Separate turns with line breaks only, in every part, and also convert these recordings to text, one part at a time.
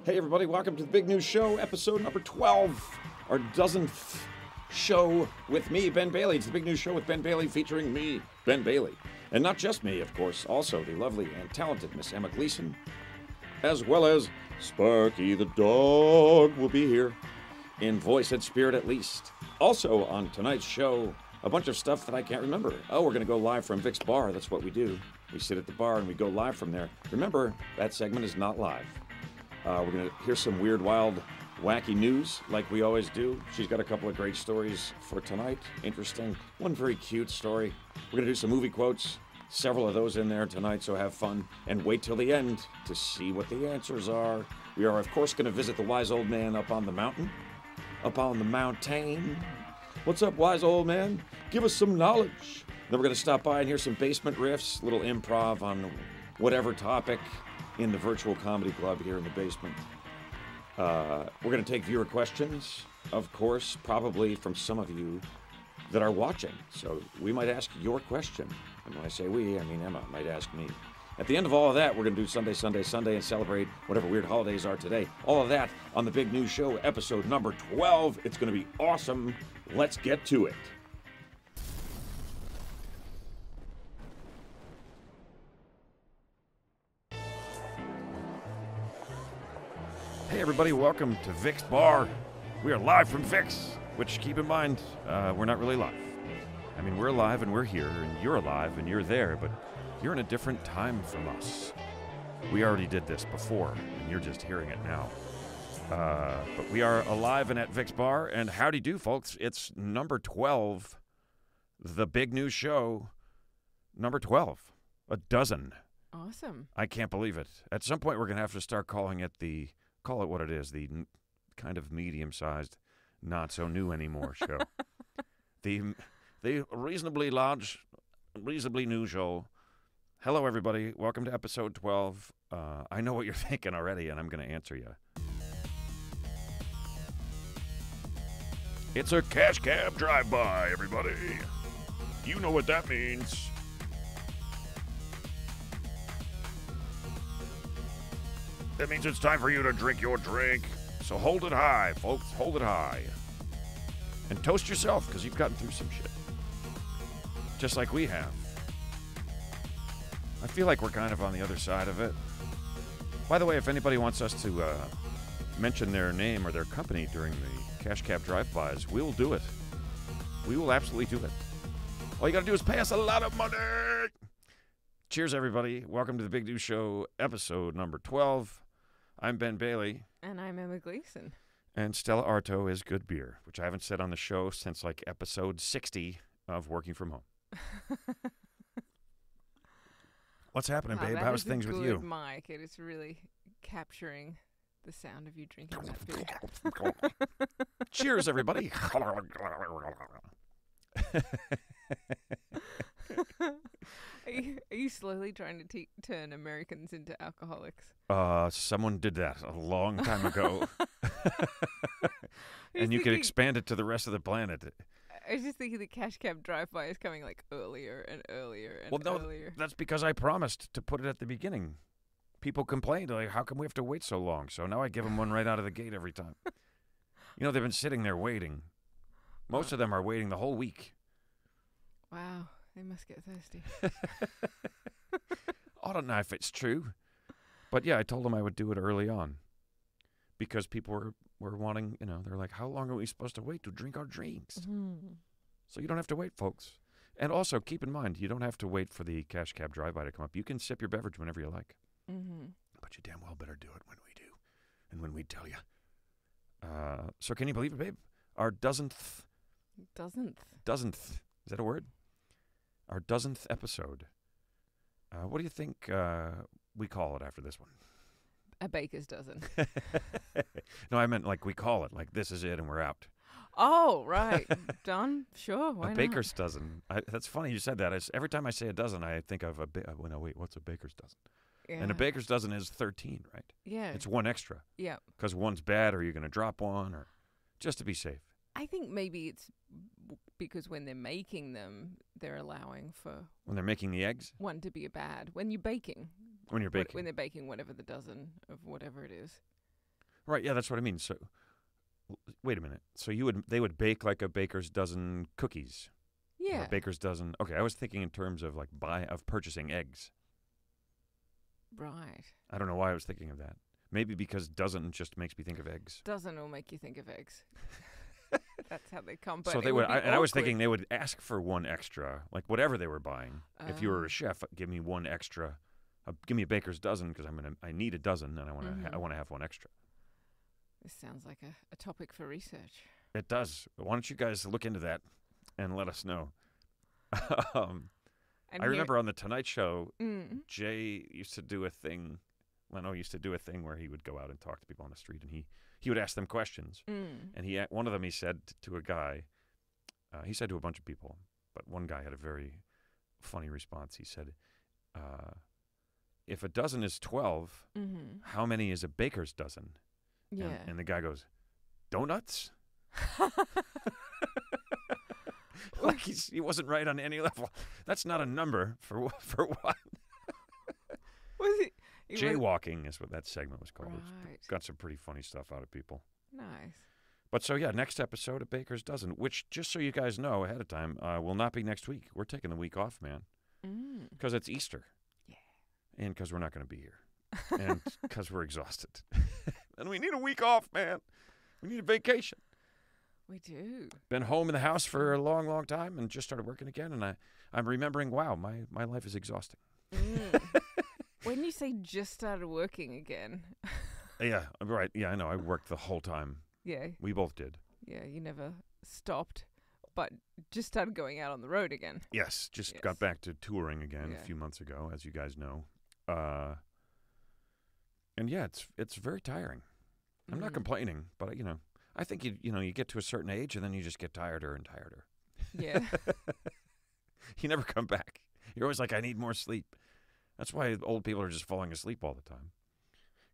Hey everybody, welcome to the Big News Show, episode number 12, our dozenth show with me, Ben Bailey. It's the Big News Show with Ben Bailey featuring me, Ben Bailey. And not just me, of course, also the lovely and talented Miss Emma Gleeson, as well as Sparky the dog will be here, in voice and spirit at least. Also on tonight's show, a bunch of stuff that I can't remember. Oh, we're going to go live from Vic's bar. That's what we do. We sit at the bar and we go live from there. Remember, that segment is not live. We're going to hear some weird, wild, wacky news like we always do. She's got a couple of great stories for tonight. Interesting. One very cute story. We're going to do some movie quotes. Several of those in there tonight, so have fun. And wait till the end to see what the answers are. We are, of course, going to visit the wise old man up on the mountain. Up on the mountain. What's up, wise old man? Give us some knowledge. Then we're going to stop by and hear some basement riffs, a little improv on whatever topic in the virtual comedy club here in the basement. We're going to take viewer questions, of course, probably from some of you that are watching. So we might ask your question. And when I say we, I mean Emma might ask me. At the end of all of that, we're going to do Sunday, Sunday, Sunday, and celebrate whatever weird holidays are today. All of that on the Big News Show, episode number 12. It's going to be awesome. Let's get to it. Hey everybody, welcome to Vic's Bar. We are live from Vic's, which, keep in mind, we're not really live. I mean, we're alive and we're here, and you're alive and you're there, but you're in a different time from us. We already did this before, and you're just hearing it now. But we are alive and at Vic's Bar, and howdy do, folks. It's number 12, the Big News Show, number 12, a dozen.
Awesome.
I can't believe it. At some point, we're going to have to start calling it call it what it is, the kind of medium-sized, not so new anymore show. the reasonably large, reasonably new show. Hello, everybody. Welcome to episode 12. I know what you're thinking already, and I'm going to answer you. It's a cash cab drive-by, everybody. You know what that means. That means it's time for you to drink your drink. So hold it high, folks. Hold it high. And toast yourself, because you've gotten through some shit. Just like we have. I feel like we're kind of on the other side of it. By the way, if anybody wants us to mention their name or their company during the Cash Cab Drive-Bys, we will do it. We will absolutely do it. All you got to do is pay us a lot of money. Cheers, everybody. Welcome to the Big News Show, episode number 12. I'm Ben Bailey.
And I'm Emma Gleeson.
And Stella Artois is good beer, which I haven't said on the show since like episode 60 of Working From Home. What's happening, babe? How's things with you?
Mike, it is really capturing the sound of you drinking that beer.
Cheers, everybody.
Are you slowly trying to turn Americans into alcoholics?
Someone did that a long time ago. And you could expand it to the rest of the planet.
I was just thinking the Cash Cab Drive-By is coming like earlier and earlier and earlier.
That's because I promised to put it at the beginning. People complained, like, how come we have to wait so long? So now I give them one right out of the gate every time. You know, they've been sitting there waiting. Most of them are waiting the whole week.
Wow, they must get thirsty.
I don't know if it's true. But yeah, I told them I would do it early on. Because people were wanting, they're like, how long are we supposed to wait to drink our drinks?
Mm-hmm.
So you don't have to wait, folks. And also, keep in mind, you don't have to wait for the Cash Cab Drive-By to come up. You can sip your beverage whenever you like.
Mm-hmm.
But you damn well better do it when we do. And when we tell you. So can you believe it, babe? Our dozenth. Is that a word? Our dozenth episode. What do you think we call it after this one?
A baker's dozen.
No, I meant like we call it. Like this is it and we're out.
Oh, right. Done? Sure, why
a
not?
baker's dozen. That's funny you said that. Every time I say a dozen, I think of wait, what's a baker's dozen?
Yeah.
And a baker's dozen is 13, right?
Yeah.
It's one extra.
Yeah.
Because one's bad or you're going to drop one or just to be safe.
I think maybe it's because when they're making them, they're allowing for...
When they're making the eggs?
One to be a bad. When you're baking.
When you're baking.
When they're baking whatever the dozen of whatever it is.
Right, yeah, that's what I mean. So, wait a minute. So they would bake like a baker's dozen cookies.
Yeah.
Or a baker's dozen. Okay, I was thinking in terms of like purchasing eggs.
Right.
I don't know why I was thinking of that. Maybe because dozen just makes me think of eggs.
Doesn't all make you think of eggs. That's how they come. But
So they would, and I was thinking they would ask for one extra, like whatever they were buying. If you were a chef, give me one extra. Give me a baker's dozen because I need a dozen and I want to have one extra.
This sounds like a topic for research.
It does. Why don't you guys look into that and let us know? I remember on the Tonight Show, Jay used to do a thing. Leno used to do a thing where he would go out and talk to people on the street, and he would ask them questions. And one of them he said to a guy, he said to a bunch of people, but one guy had a very funny response. He said, if a dozen is 12, how many is a baker's dozen?
Yeah.
And the guy goes, donuts? Like he wasn't right on any level. That's not a number for what?
Was he?
Jaywalking is what that segment was called.
Right.
It's got some pretty funny stuff out of people.
Nice.
But so, yeah, next episode of Baker's Dozen, which, just so you guys know ahead of time, will not be next week. We're taking the week off, man. Because it's Easter. Yeah. And because we're not going to be here. And because we're exhausted. And we need a week off, man. We need a vacation.
We do.
Been home in the house for a long, long time and just started working again. And I'm remembering, wow, my life is exhausting.
When you say just started working again.
Yeah, right. Yeah, I know. I worked the whole time.
Yeah.
We both did.
Yeah, you never stopped, but just started going out on the road again.
Yes, got back to touring again a few months ago, as you guys know. And yeah, it's very tiring. I'm not complaining, but I think you get to a certain age and then you just get tireder and tireder.
Yeah.
You never come back. You're always like, I need more sleep. That's why old people are just falling asleep all the time.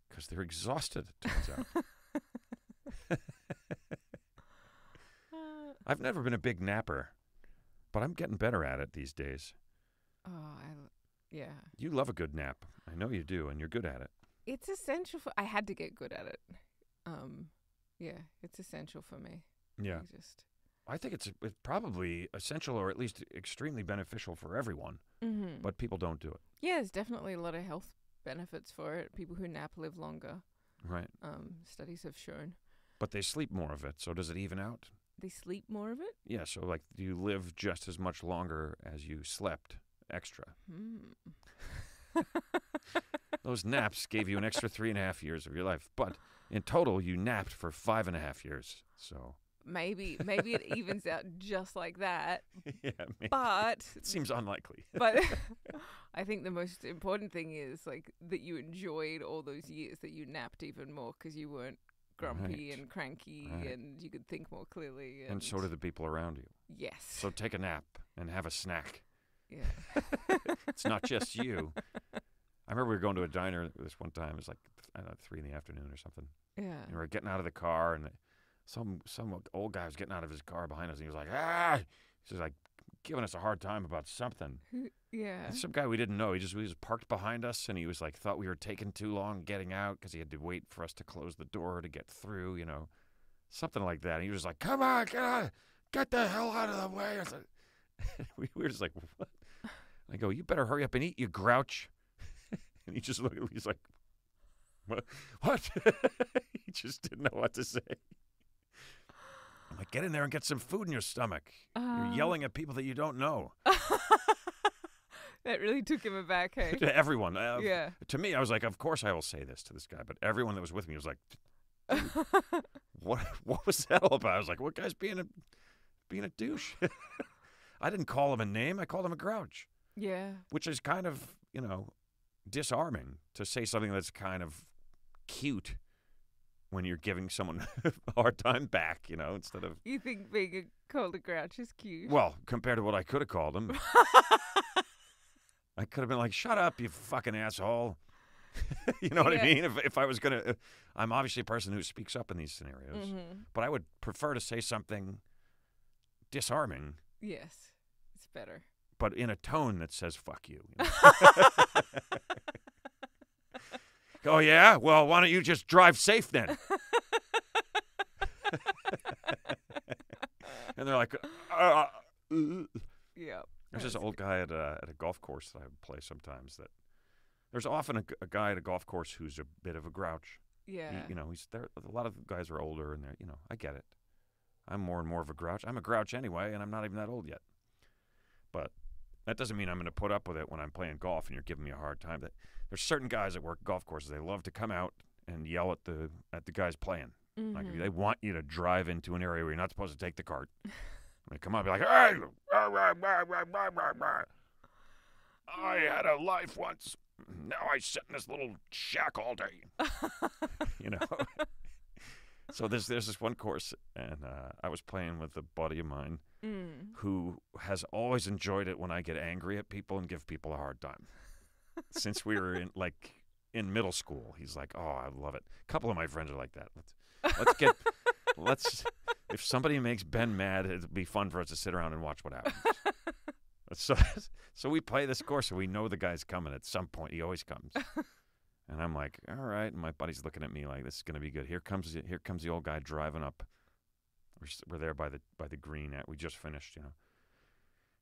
Because they're exhausted, it turns out. I've never been a big napper, but I'm getting better at it these days.
Oh, yeah.
You love a good nap. I know you do, and you're good at it.
It's essential I had to get good at it. Yeah, it's essential for me.
Yeah. I think it's probably essential or at least extremely beneficial for everyone, but people don't do it.
Yeah, there's definitely a lot of health benefits for it. People who nap live longer.
Right.
Studies have shown.
But they sleep more of it, so does it even out?
They sleep more of it?
Yeah, so like you live just as much longer as you slept extra. Those naps gave you an extra 3.5 years of your life, but in total you napped for 5.5 years, so...
Maybe it evens out just like that.
Yeah, maybe.
But
it seems unlikely.
But I think the most important thing is like that you enjoyed all those years that you napped even more because you weren't grumpy and cranky and you could think more clearly.
And so did the people around you.
Yes.
So take a nap and have a snack.
Yeah.
It's not just you. I remember we were going to a diner this one time. It was like, I don't know, 3 PM or something.
Yeah.
And we were getting out of the car and some old guy was getting out of his car behind us, and he was like, ah! He was like giving us a hard time about something.
Yeah.
And some guy we didn't know. He was parked behind us, and he was like, thought we were taking too long getting out because he had to wait for us to close the door to get through, something like that. And he was like, come on, get the hell out of the way. We were just like, what? I go, you better hurry up and eat, you grouch. And he just looked, he's like, what? He just didn't know what to say. I'm like, get in there and get some food in your stomach. You're yelling at people that you don't know.
That really took him aback, hey?
To everyone.
Yeah.
To me, I was like, of course I will say this to this guy. But everyone that was with me was like, what was that all about? I was like, what guy's being a douche? I didn't call him a name. I called him a grouch.
Yeah. Which
is kind of, disarming to say something that's kind of cute when you're giving someone a hard time back, instead of...
You think being called a grouch is cute?
Well, compared to what I could have called him. I could have been like, shut up, you fucking asshole. You know what I mean? If I was going to... I'm obviously a person who speaks up in these scenarios. But I would prefer to say something disarming.
Yes, it's better.
But in a tone that says, fuck you. Oh, yeah? Well, why don't you just drive safe then? And they're like,
Yeah.
There's this old guy at a golf course that I play sometimes. That there's often a guy at a golf course who's a bit of a grouch.
Yeah.
He's there. A lot of guys are older, and they're, I get it. I'm more and more of a grouch. I'm a grouch anyway, and I'm not even that old yet. But that doesn't mean I'm going to put up with it when I'm playing golf and you're giving me a hard time. There's certain guys that work golf courses. They love to come out and yell at the guys playing.
Mm-hmm.
Like they want you to drive into an area where you're not supposed to take the cart. They come up and be like, hey, I had a life once. Now I sit in this little shack all day. So there's this one course, and I was playing with a buddy of mine who has always enjoyed it when I get angry at people and give people a hard time. Since we were in middle school, he's like, oh, I love it. A couple of my friends are like that. Let's if somebody makes Ben mad, it'd be fun for us to sit around and watch what happens. So we play this course, and we know the guy's coming at some point. He always comes. And I'm like, all right. And my buddy's looking at me like, this is going to be good. Here comes the old guy driving up. We're there by the green. We just finished, And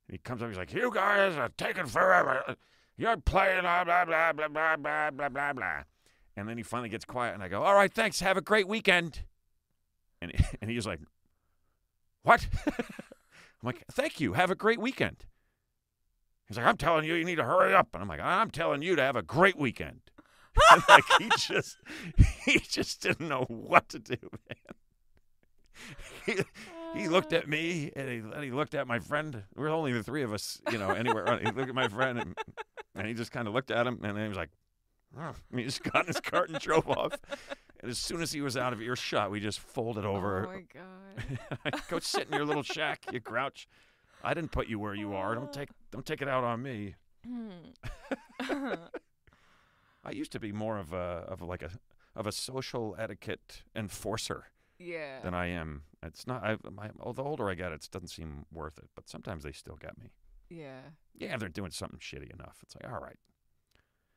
he comes up. He's like, you guys are taking forever. You're playing blah, blah, blah, blah, blah, blah, blah, blah, blah. And then he finally gets quiet, and I go, all right, thanks. Have a great weekend. And he was like, what? I'm like, thank you. Have a great weekend. He's like, I'm telling you, you need to hurry up. And I'm like, I'm telling you to have a great weekend. And like he just didn't know what to do, man. He looked at me, and he looked at my friend. We're only the three of us, anywhere. He looked at my friend, and he just kind of looked at him, and then he was like, oh. And he just got in his cart and drove off. And as soon as he was out of earshot, we just folded over.
Oh, my God.
Go sit in your little shack, you grouch. I didn't put you where you are. Don't take it out on me. I used to be more of a social etiquette enforcer.
Yeah.
Than I am. It's not. The older I get, it doesn't seem worth it. But sometimes they still get me.
Yeah.
Yeah, they're doing something shitty enough. It's like, all right.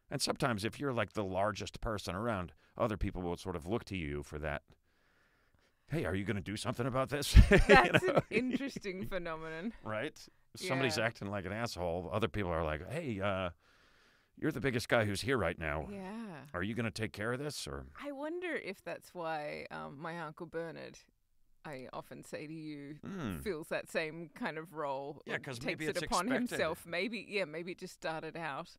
And sometimes if you're like the largest person around, other people will sort of look to you for that. Hey, are you going to do something about this?
That's an interesting phenomenon.
Right? If somebody's acting like an asshole, other people are like, hey, you're the biggest guy who's here right now.
Yeah.
Are you going to take care of this? Or
I wonder if that's why my Uncle Bernard, I often say to you, feels that same kind of role.
Yeah, because
maybe
it's
upon
expected.
himself. Maybe it just started out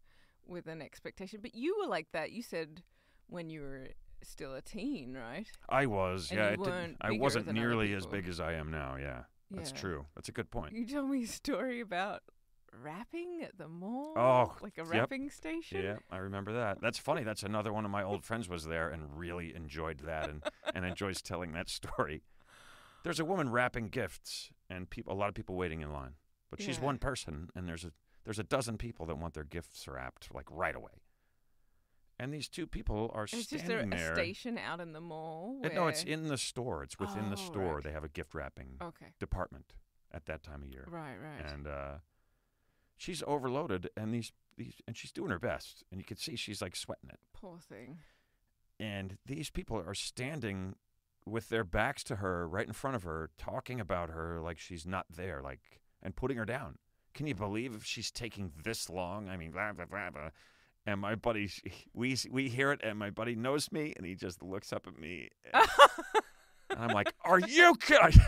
with an expectation. But you were like that. You said when you were still a teen, right?
I was,
and
I wasn't nearly as big as I am now, yeah. That's true. That's a good point.
You told me a story about rapping at the mall?
Oh,
like a rapping station?
Yeah, I remember that. That's funny. That's another one of my old friends was there and really enjoyed that and enjoys telling that story. There's a woman wrapping gifts and a lot of people waiting in line. But she's one person, and there's a dozen people that want their gifts wrapped like right away. And these two people are standing there.
Is a station out in the mall?
No, it's in the store. It's within the store.
Right.
They have a gift wrapping department at that time of year.
Right.
And she's overloaded, and and she's doing her best, and you can see she's like sweating it.
Poor thing.
And these people are standing with their backs to her, right in front of her, talking about her like she's not there, and putting her down. Can you believe she's taking this long? I mean, blah blah blah blah. And my buddy, we hear it, and my buddy knows me, and he just looks up at me. And I'm like, are you kidding?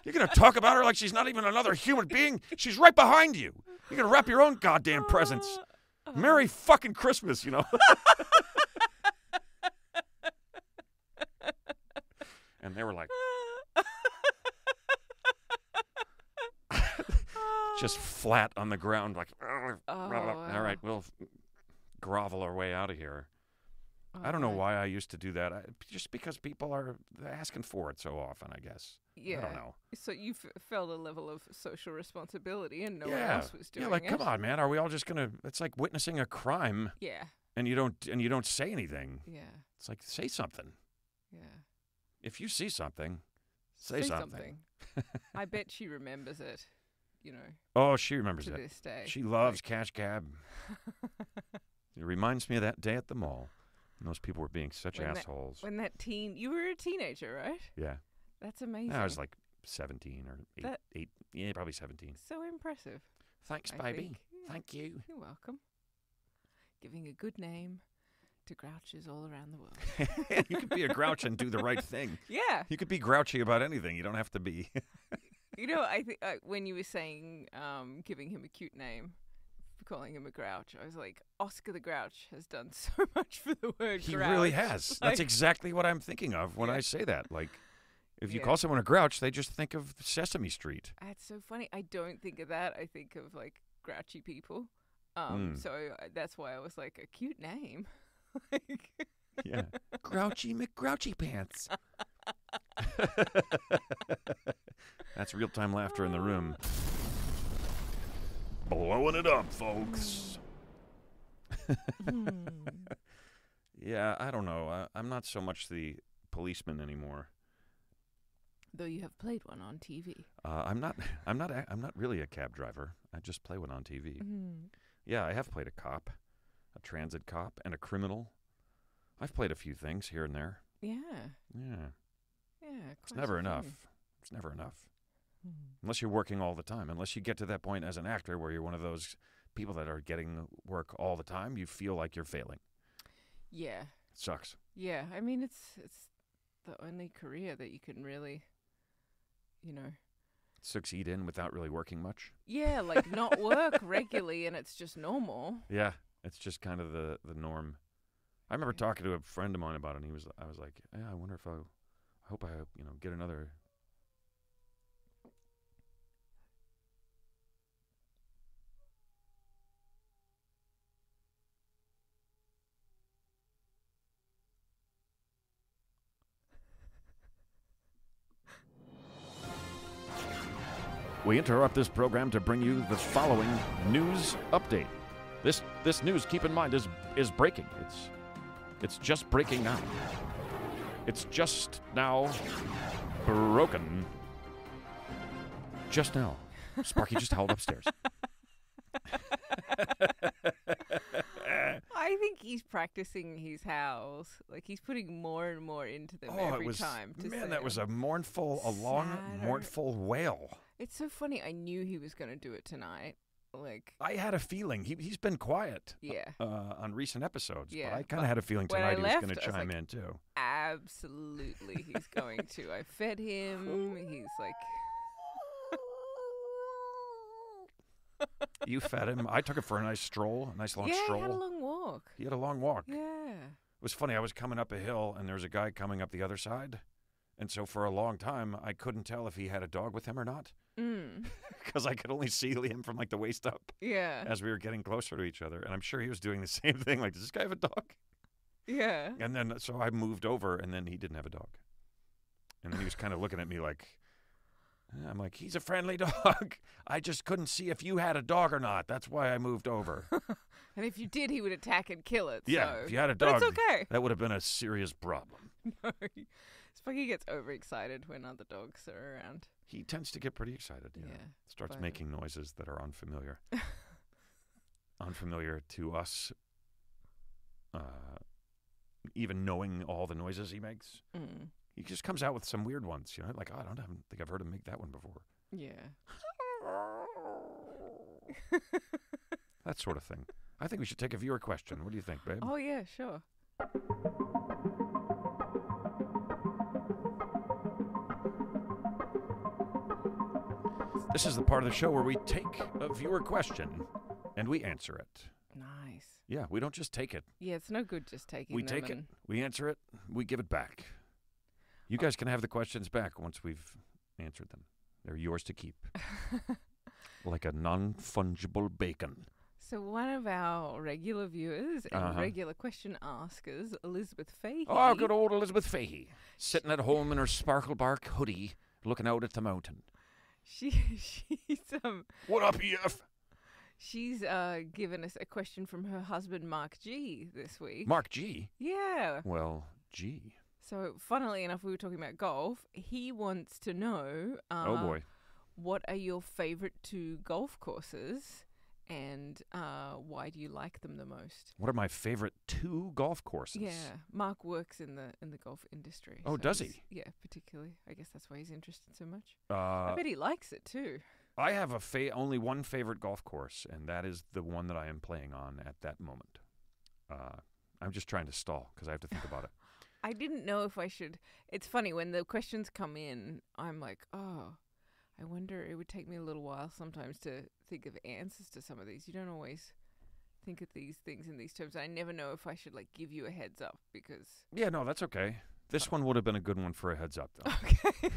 You're going to talk about her like she's not even another human being? She's right behind you. You're going to wrap your own goddamn presents. Merry fucking Christmas, And they were like, just flat on the ground, like, all right, we'll grovel our way out of here. I don't know why I used to do that. Just because people are asking for it so often, I guess.
Yeah.
I don't know.
So you felt a level of social responsibility, and no one else was doing it.
Yeah, like, come on, man. Are we all just gonna? It's like witnessing a crime.
Yeah.
And you don't say anything.
Yeah.
It's like, say something.
Yeah.
If you see something, say something.
I bet she remembers it.
Oh, she remembers
to
it.
this day.
She loves Cash Cab. It reminds me of that day at the mall. And those people were being such assholes.
You were a teenager, right?
Yeah.
That's amazing.
I was like 17 or 8,
That-
8. Yeah, probably 17.
So impressive.
Thanks,
I
baby.
think. Yeah.
Thank you.
You're welcome. Giving a good name to grouches all around the world.
You could be a grouch and do the right thing.
Yeah.
You could be grouchy about anything. You don't have to be.
You know, I think when you were saying giving him a cute name, calling him a grouch, I was like, Oscar the Grouch has done so much for the word
He
grouch.
really has.
Like,
That's exactly what I'm thinking of when
Yeah.
I say that. Like, if you
Yeah.
call someone a grouch, they just think of Sesame Street.
That's so funny. I don't think of that. I think of like grouchy people. So that's why I was like, a cute name. Like,
Yeah. Grouchy McGrouchy Pants. That's real-time laughter in the room. Blowing it up, folks. Yeah, I don't know. I'm not so much the policeman anymore.
Though you have played one on TV.
I'm not really a cab driver. I just play one on TV. Yeah, I have played a cop, a transit cop, and a criminal. I've played a few things here and there.
Yeah.
Yeah.
Yeah.
It's
quite
never
so
enough.
funny.
It's never enough. Unless you're working all the time. Unless you get to that point as an actor where you're one of those people that are getting work all the time, you feel like you're failing.
Yeah.
It sucks.
Yeah. I mean, it's the only career that you can really,
Succeed in without really working much.
yeah, like not work regularly and it's just normal.
Yeah, it's just kind of the norm. I remember talking to a friend of mine about it, and I was like, yeah, I wonder if I hope I get another. We interrupt this program to bring you the following news update. This news, keep in mind, is breaking. It's just breaking now. It's just now broken. Just now. Sparky just howled upstairs.
I think he's practicing his howls. Like he's putting more and more into them every time.
That was a long,
sadder.
mournful wail.
It's so funny. I knew he was going to do it tonight. Like
I had a feeling he's been quiet.
Yeah.
On recent episodes,
Yeah,
but I kind of had a feeling
when I
tonight he was
left,
going
I
to
was
chime
like,
in too.
absolutely, he's going to. I fed him. He's like.
You fed him. I took him for a nice stroll, a nice long stroll.
Yeah, he had a long walk.
He had a long walk.
Yeah.
It was funny. I was coming up a hill, and there was a guy coming up the other side. And so for a long time, I couldn't tell if he had a dog with him or not. Because I could only see him from like the waist up.
Yeah.
As we were getting closer to each other. And I'm sure he was doing the same thing. Like, does this guy have a dog?
Yeah.
And then so I moved over, and then he didn't have a dog. And then he was kind of looking at me like, I'm like, he's a friendly dog. I just couldn't see if you had a dog or not. That's why I moved over.
And if you did, he would attack and kill it.
Yeah,
so.
if you had a
But
dog,
it's okay.
that would have been a serious problem.
No. Sparky gets overexcited when other dogs are around.
He tends to get pretty excited. Yeah. Starts
but-
making noises that are unfamiliar. Unfamiliar to us. Even knowing all the noises he makes. He just comes out with some weird ones, like, oh, I don't think I've heard him make that one before.
Yeah.
That sort of thing. I think we should take a viewer question. What do you think, babe?
Oh, yeah, sure.
This is the part of the show where we take a viewer question and we answer it.
Nice.
Yeah, we don't just take it.
Yeah, it's no good just taking
We
them.
take it, we answer it, we give it back. You guys can have the questions back once we've answered them. They're yours to keep. Like a non-fungible bacon.
So one of our regular viewers and regular question askers, Elizabeth Fahey.
Oh, good old Elizabeth Fahey. Sitting at home in her sparkle bark hoodie, looking out at the mountain.
She's
What up, EF?
She's given us a question from her husband Mark G this week.
Mark G?
Yeah.
Well, G.
So, funnily enough, we were talking about golf. He wants to know,
Oh boy,
what are your favorite two golf courses, and why do you like them the most?
What are my favorite 2 golf courses?
Yeah, Mark works in the golf industry.
Oh,
so
does
he's-
he?
Yeah, particularly. I guess that's why he's interested so much.
Uh,
I bet he likes it too.
I have only one favorite golf course, and that is the one that I am playing on at that moment. I'm just trying to stall because I have to think about it.
I didn't know if I should. It's funny when the questions come in. I'm like, oh, I wonder. It would take me a little while sometimes to think of answers to some of these. You don't always think of these things in these terms. I never know if I should like give you a heads up because.
Yeah, no, that's okay. This one would have been a good one for a heads up, though.
Okay.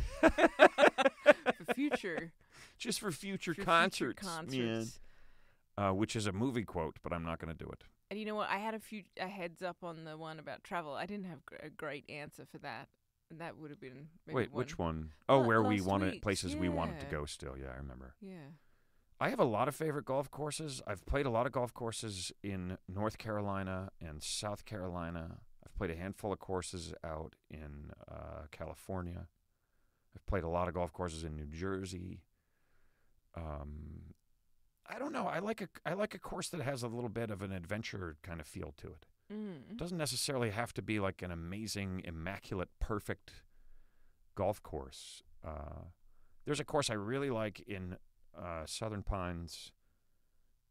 For future.
Just for future
For
concerts,
future concerts.
man. Which is a movie quote, but I'm not going to do it.
And you know what? I had a heads up on the one about travel. I didn't have a great answer for that. And that would have been maybe
Wait,
one.
which one? Oh, where we
last
wanted
week's,
places we wanted to
yeah.
go still. Yeah, I remember.
Yeah.
I have a lot of favorite golf courses. I've played a lot of golf courses in North Carolina and South Carolina. I've played a handful of courses out in California. I've played a lot of golf courses in New Jersey. I don't know. I like a course that has a little bit of an adventure kind of feel to it. It doesn't necessarily have to be like an amazing, immaculate, perfect golf course. There's a course I really like in Southern Pines,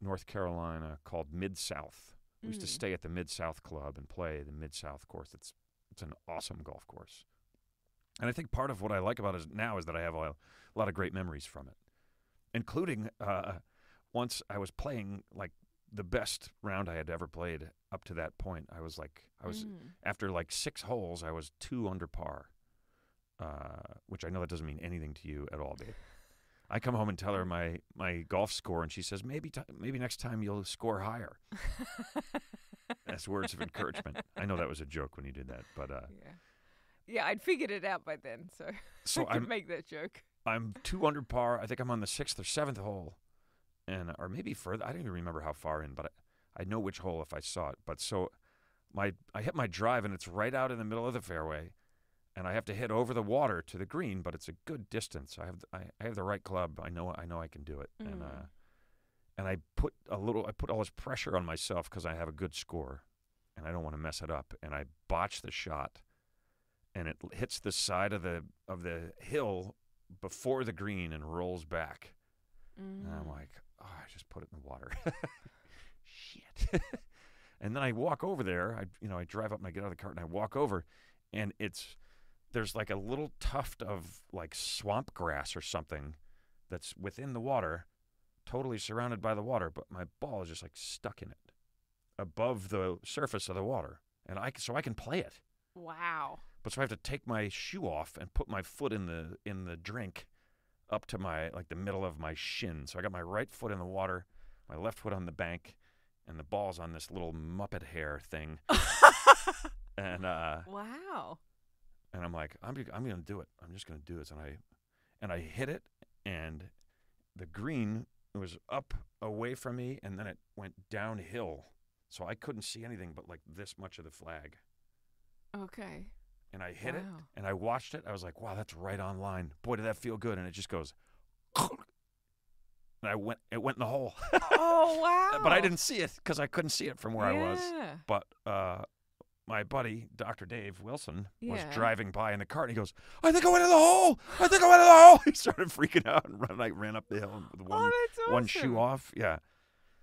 North Carolina, called Mid-South. We used to stay at the Mid-South Club and play the Mid-South course. It's an awesome golf course. And I think part of what I like about it now is that I have a lot of great memories from it, including once I was playing like the best round I had ever played up to that point. I was after like 6 holes, I was 2 under par, which I know that doesn't mean anything to you at all, babe. I come home and tell her my golf score, and she says, maybe next time you'll score higher. As words of encouragement. I know that was a joke when you did that, but
yeah, I'd figured it out by then, so I could make that joke.
I'm 2 under par. I think I'm on the 6th or 7th hole, or maybe further. I don't even remember how far in, but I know which hole if I saw it. But so I hit my drive, and it's right out in the middle of the fairway. And I have to hit over the water to the green, but it's a good distance. I have the right club. I know I can do it. And I put all this pressure on myself because I have a good score, and I don't want to mess it up. And I botch the shot, and it hits the side of the hill before the green and rolls back. And I'm like, oh, I just put it in the water. Shit. And then I walk over there. I drive up and I get out of the cart and I walk over, and there's like a little tuft of like swamp grass or something that's within the water, totally surrounded by the water, but my ball is just like stuck in it above the surface of the water. And so I can play it.
Wow.
But so I have to take my shoe off and put my foot in the drink up to my the middle of my shin. So I got my right foot in the water, my left foot on the bank, and the ball's on this little Muppet hair thing. And
wow.
And I'm like, I'm going to do it. I'm just going to do this. And I hit it, and the green was up away from me, and then it went downhill. So I couldn't see anything but like this much of the flag.
Okay.
And I hit it, and I watched it. I was like, wow, that's right on line. Boy, did that feel good. And it just goes, and it went in the hole.
Oh, wow.
But I didn't see it because I couldn't see it from where I was.
Yeah.
But my buddy, Dr. Dave Wilson, was
Yeah.
driving by in the cart, and he goes, I think I went in the hole. I think I went in the hole. He started freaking out and ran up the hill with
Oh, that's
one
awesome.
shoe off. Yeah.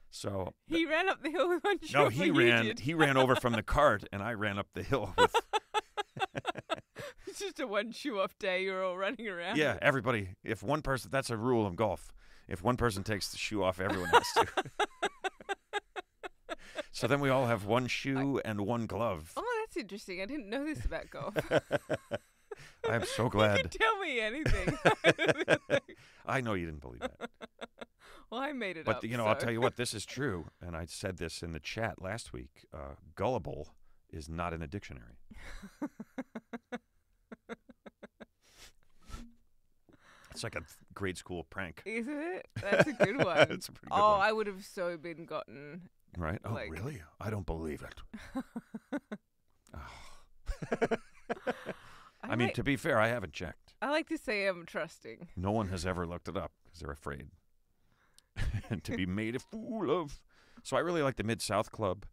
So
He ran up the hill with one shoe.
no,
but
he
you
ran.
did.
He ran over from the cart, and I ran up the hill with.
It's just a one shoe off day. You're all running around.
Yeah, everybody. If one person, that's a rule in golf. If one person takes the shoe off, everyone has to. So then we all have one shoe and one glove.
Oh, that's interesting. I didn't know this about golf.
I'm so
You
glad.
can tell me anything.
I know you didn't believe that.
Well, I made it
But,
up.
I'll tell you what, this is true. And I said this in the chat last week. Gullible is not in the dictionary. It's like a grade school prank.
Is it? That's a good one.
It's a pretty good one.
I would have so been gotten.
Right? Oh,
like-
really? I don't believe it. I mean, to be fair, I haven't checked.
I like to say I'm trusting.
No one has ever looked it up because they're afraid. and to be made a fool of. So I really like the Mid-South Club.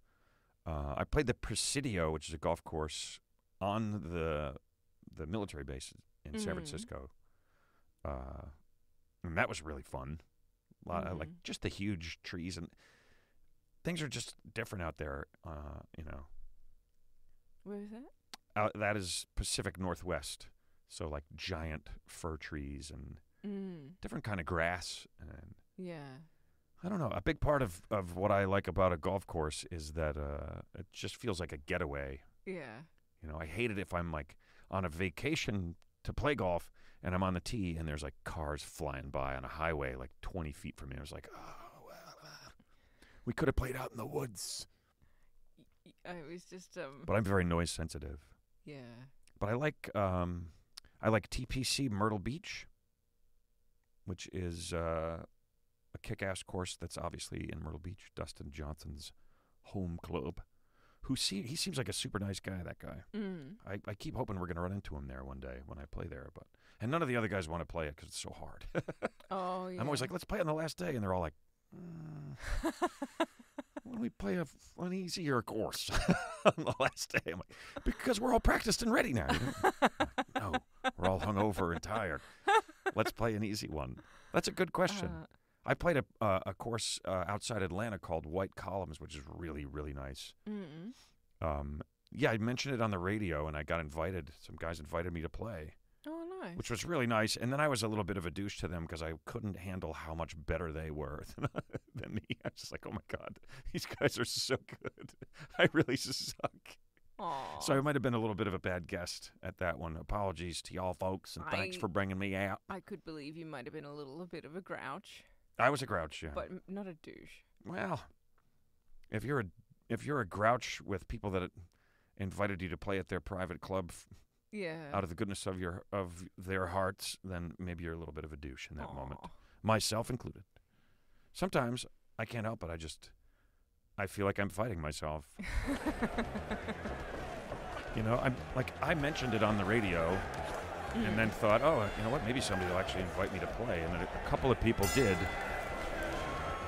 I played the Presidio, which is a golf course on the military base in San Francisco. And that was really fun. I like just the huge trees, and things are just different out there,
Where is that?
That is Pacific Northwest. So like giant fir trees and different kind of grass. And I don't know. A big part of what I like about a golf course is that it just feels like a getaway.
Yeah.
I hate it if I'm like on a vacation to play golf and I'm on the tee and there's like cars flying by on a highway like 20 feet from me. I was like, oh, well, we could have played out in the woods.
I was just
But I'm very noise sensitive.
Yeah.
But I like TPC Myrtle Beach, which is a kick-ass course that's obviously in Myrtle Beach, Dustin Johnson's home club. He seems like a super nice guy, that guy. I keep hoping we're going to run into him there one day when I play there. And none of the other guys want to play it because it's so hard.
Oh, yeah.
I'm always like, let's play on the last day. And they're all like, why don't we play an easier course on the last day? I'm like, because we're all practiced and ready now. No, we're all hungover and tired. Let's play an easy one. That's a good question. I played a course outside Atlanta called White Columns, which is really, really nice. I mentioned it on the radio, and I got invited. Some guys invited me to play.
Oh, nice.
Which was really nice. And then I was a little bit of a douche to them because I couldn't handle how much better they were than me. I was just like, oh, my God, these guys are so good. I really suck.
Aww.
So I might have been a little bit of a bad guest at that one. Apologies to y'all folks, and thanks for bringing me out.
I could believe you might have been a bit of a grouch.
I was a grouch, yeah.
But not a douche.
Well, if you're a grouch with people that invited you to play at their private club out of the goodness of their hearts, then maybe you're a little bit of a douche in that moment. Myself included. Sometimes I can't help it. I feel like I'm fighting myself. I mentioned it on the radio and then thought, oh, you know what, maybe somebody will actually invite me to play. And then a couple of people did.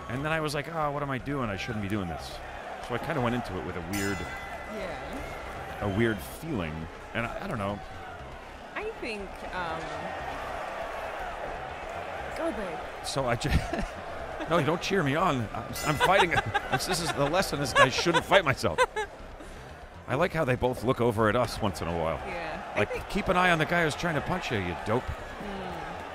And then I was like, oh, what am I doing? I shouldn't be doing this. So I kind of went into it with a weird feeling. And I don't know.
I think, go, babe.
So I just... No, don't cheer me on. I'm fighting. This is the lesson is I shouldn't fight myself. I like how they both look over at us once in a while.
Yeah.
Like, keep an eye on the guy who's trying to punch you, you dope.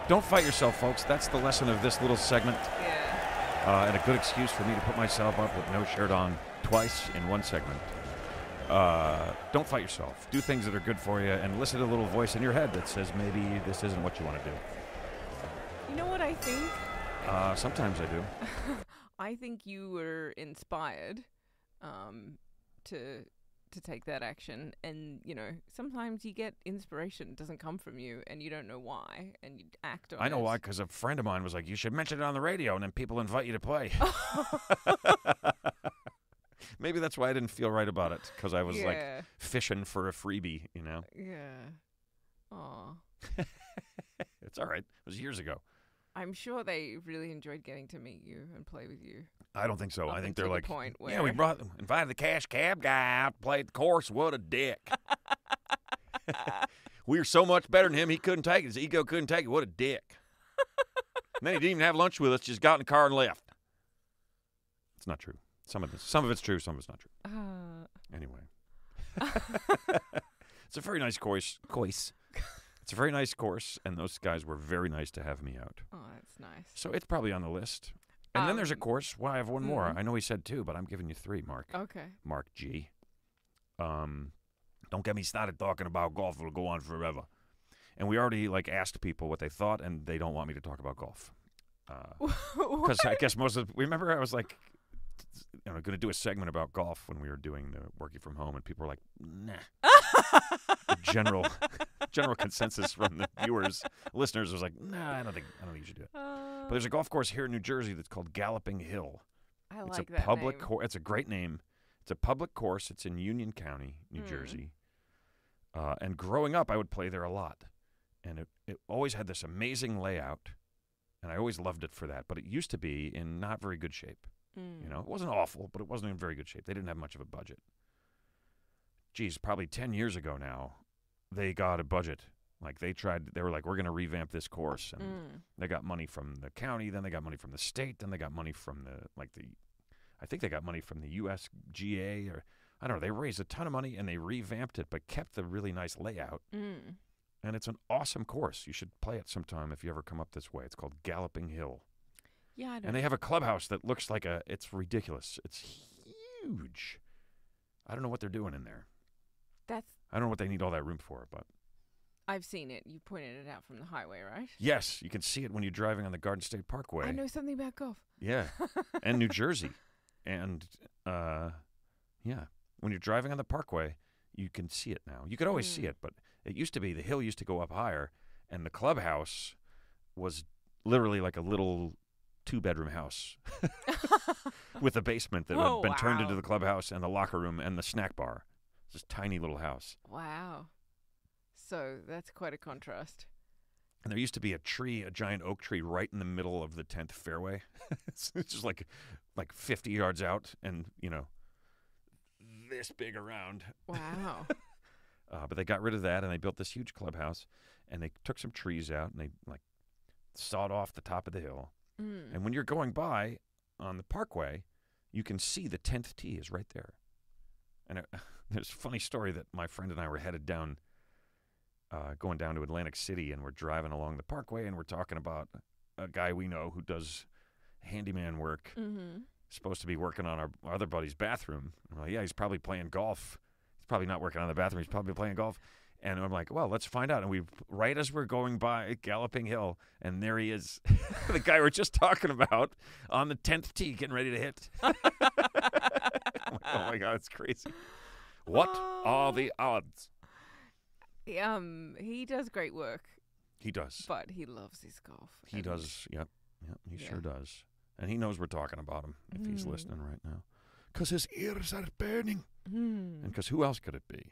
Don't fight yourself, folks. That's the lesson of this little segment.
Yeah.
And a good excuse for me to put myself up with no shirt on twice in one segment. Don't fight yourself. Do things that are good for you and listen to a little voice in your head that says maybe this isn't what you want to do.
You know what I think?
Sometimes I do.
I think you were inspired to take that action, and sometimes you get inspiration. It doesn't come from you, and you don't know why, and you act on it.
I know why, because a friend of mine was like, "You should mention it on the radio, and then people invite you to play." Maybe that's why I didn't feel right about it, because I was like fishing for a freebie,
Yeah. Aw.
It's all right. It was years ago.
I'm sure they really enjoyed getting to meet you and play with you.
I don't think so. I think they're like,
point where
yeah, we invited the cash cab guy out to play at the course. What a dick. We were so much better than him, he couldn't take it. His ego couldn't take it. What a dick. And then he didn't even have lunch with us, just got in the car and left. It's not true. Some of it's true, some of it's not true. Anyway. It's a very nice course. It's a very nice course, and those guys were very nice to have me out.
Oh, that's nice.
So it's probably on the list. And then there's a course. Well, I have one more. I know he said 2, but I'm giving you 3, Mark.
Okay.
Mark G. Don't get me started talking about golf. It'll go on forever. And we already asked people what they thought, and they don't want me to talk about golf. Because I guess remember I was like, going to do a segment about golf when we were doing the working from home, and people were like, nah. The general consensus from the listeners was like, nah, I don't think you should do it. But there's a golf course here in New Jersey that's called Galloping Hill.
It's a public
course. It's a great name. It's a public course. It's in Union County, New Jersey. And growing up, I would play there a lot. And it always had this amazing layout. And I always loved it for that. But it used to be in not very good shape.
Mm.
You know, it wasn't awful, but it wasn't in very good shape. They didn't have much of a budget. Geez, probably 10 years ago now, they got a budget. Like they were like, we're going to revamp this course. And they got money from the county, then they got money from the state, then they got money from I think they got money from the USGA, or I don't know. They raised a ton of money and they revamped it, but kept the really nice layout. And it's an awesome course. You should play it sometime if you ever come up this way. It's called Galloping Hill.
Yeah, I don't
And they have a clubhouse that looks like it's ridiculous. It's huge. I don't know what they're doing in there. I don't know what they need all that room for, but
I've seen it. You pointed it out from the highway, right?
yes, you can see it when you're driving on the Garden State Parkway.
I know something about golf.
Yeah, and New Jersey. And, yeah, when you're driving on the Parkway, you can see it now. You could always see it, but it used to be, the hill used to go up higher, and the clubhouse was literally like a little 2-bedroom house with a basement that had been turned into the clubhouse and the locker room and the snack bar. This tiny little house.
Wow. So that's quite a contrast.
And there used to be a giant oak tree right in the middle of the 10th fairway. It's just like 50 yards out and, you know, this big around.
Wow.
But they got rid of that and they built this huge clubhouse and they took some trees out and they sawed off the top of the hill. And when you're going by on the Parkway, you can see the 10th tee is right there. And there's a funny story that my friend and I were headed down, going down to Atlantic City, and we're driving along the Parkway, and we're talking about a guy we know who does handyman work, supposed to be working on our other buddy's bathroom. And we're like, yeah, he's probably playing golf. He's probably not working on the bathroom. He's probably playing golf. And I'm like, well, let's find out. And right as we're going by Galloping Hill, and there he is, the guy we're just talking about, on the 10th tee, getting ready to hit. I'm like, oh my God, it's crazy. What are the odds?
He does great work.
He does.
But he loves his golf.
He does. Yep. He sure does. And he knows we're talking about him if he's listening right now. Because his ears are burning. And because who else could it be?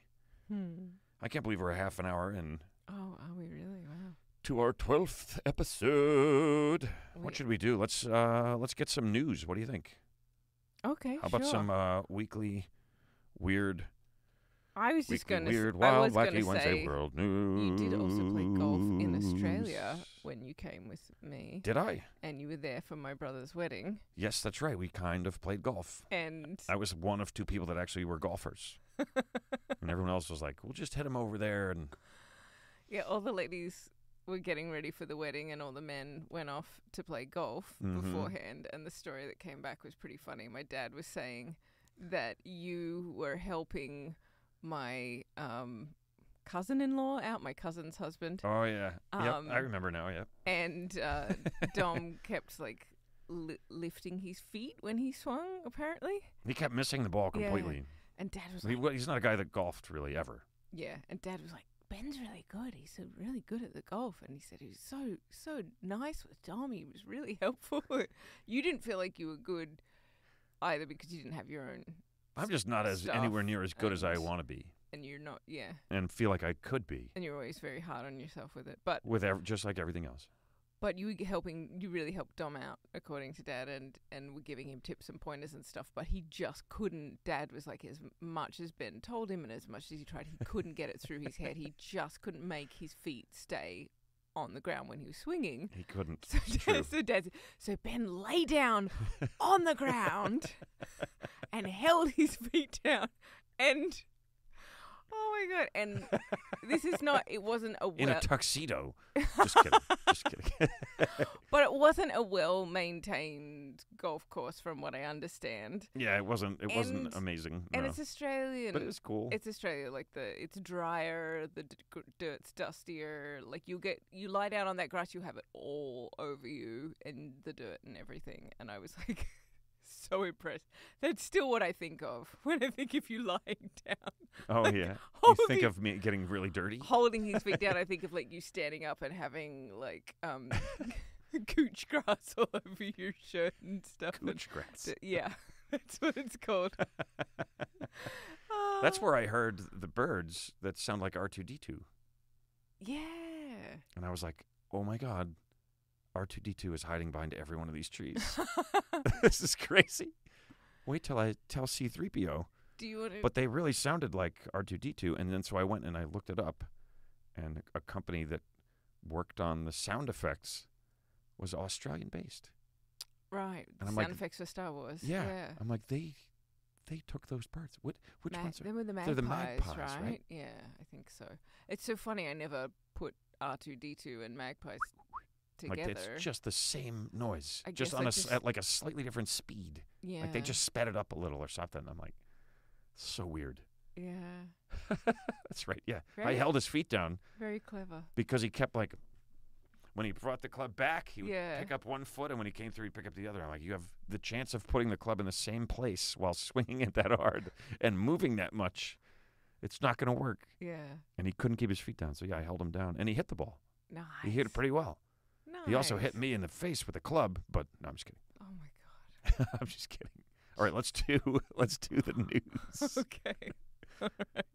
I can't believe we're a half an hour in.
Oh, are we really? Wow.
To our 12th episode. What should we do? Let's get some news. What do you think?
Okay,
How about some weekly weird?
I was just going to
weird, wild, wacky Wednesday world news.
You did also play golf in Australia when you came with me.
Did I?
And you were there for my brother's wedding.
Yes, that's right. We kind of played golf.
And
I was one of 2 people that actually were golfers. And everyone else was like, we'll just hit him over there. And
yeah, all the ladies were getting ready for the wedding and all the men went off to play golf beforehand. And the story that came back was pretty funny. My dad was saying that you were helping my cousin-in-law out, my cousin's husband.
Oh, yeah. Yep, I remember now, yep.
And Dom kept, lifting his feet when he swung, apparently.
He kept missing the ball completely.
Yeah. And Dad was
he's not a guy that golfed really ever.
Yeah, and Dad was like, Ben's really good. He's really good at the golf. And he said he was so nice with Dom. He was really helpful. You didn't feel like you were good either because you didn't have your own
I'm just not anywhere near as good as I want to be.
And you're not, yeah.
And feel like I could be.
And you're always very hard on yourself with it. But
just like everything else.
But you really helped Dom out, according to Dad, and were giving him tips and pointers and stuff, but he just couldn't. Dad was like, as much as Ben told him and as much as he tried, he couldn't get it through his head. He just couldn't make his feet stay on the ground when he was swinging.
He couldn't.
So Ben lay down on the ground and held his feet down and... Oh my God. And it wasn't
in a tuxedo. Just kidding.
But it wasn't a well-maintained golf course from what I understand.
Yeah, it wasn't amazing.
And
no.
it's Australian.
But it's cool.
It's Australia. It's drier, the dirt's dustier. You lie down on that grass, you have it all over you and the dirt and everything. And I was like... so impressed. That's still what I think of when I think of you lying down.
Oh, yeah. You think of me getting really dirty?
Holding his feet down, I think of you standing up and having cooch grass all over your shirt and stuff.
Cooch grass.
Yeah, that's what it's called.
That's where I heard the birds that sound like R2-D2.
Yeah.
And I was like, oh my God. R2-D2 is hiding behind every one of these trees. This is crazy. Wait till I tell C-3PO.
Do you want to?
But they really sounded like R2-D2, and then so I went and I looked it up, and a company that worked on the sound effects was Australian-based.
Right.
And I'm
Sound
like,
effects for Star Wars.
Yeah.
Yeah.
I'm like, they took those parts. Which ones are?
They were the
They're
magpies,
the magpies, right?
Yeah, I think so. It's so funny. I never put R2-D2 and magpies together.
Like it's just the same noise,
I
just
guess
on
I just-
at like a slightly different speed.
Yeah.
Like they just sped it up a little or something. I'm like, so weird.
Yeah.
That's right. Yeah. I
Very-
held his feet down
Very clever.
because he kept like, when he brought the club back, he would
Yeah.
pick up one foot, and when he came through, he'd pick up the other. I'm like, you have the chance of putting the club in the same place while swinging it that hard and moving that much. It's not going to work.
Yeah.
And he couldn't keep his feet down, so yeah, I held him down, and he hit the ball.
Nice.
He hit it pretty well.
Nice.
He also hit me in the face with a club, but no, I'm just kidding.
Oh my god.
I'm just kidding. All right, let's do the news.
Okay. All right.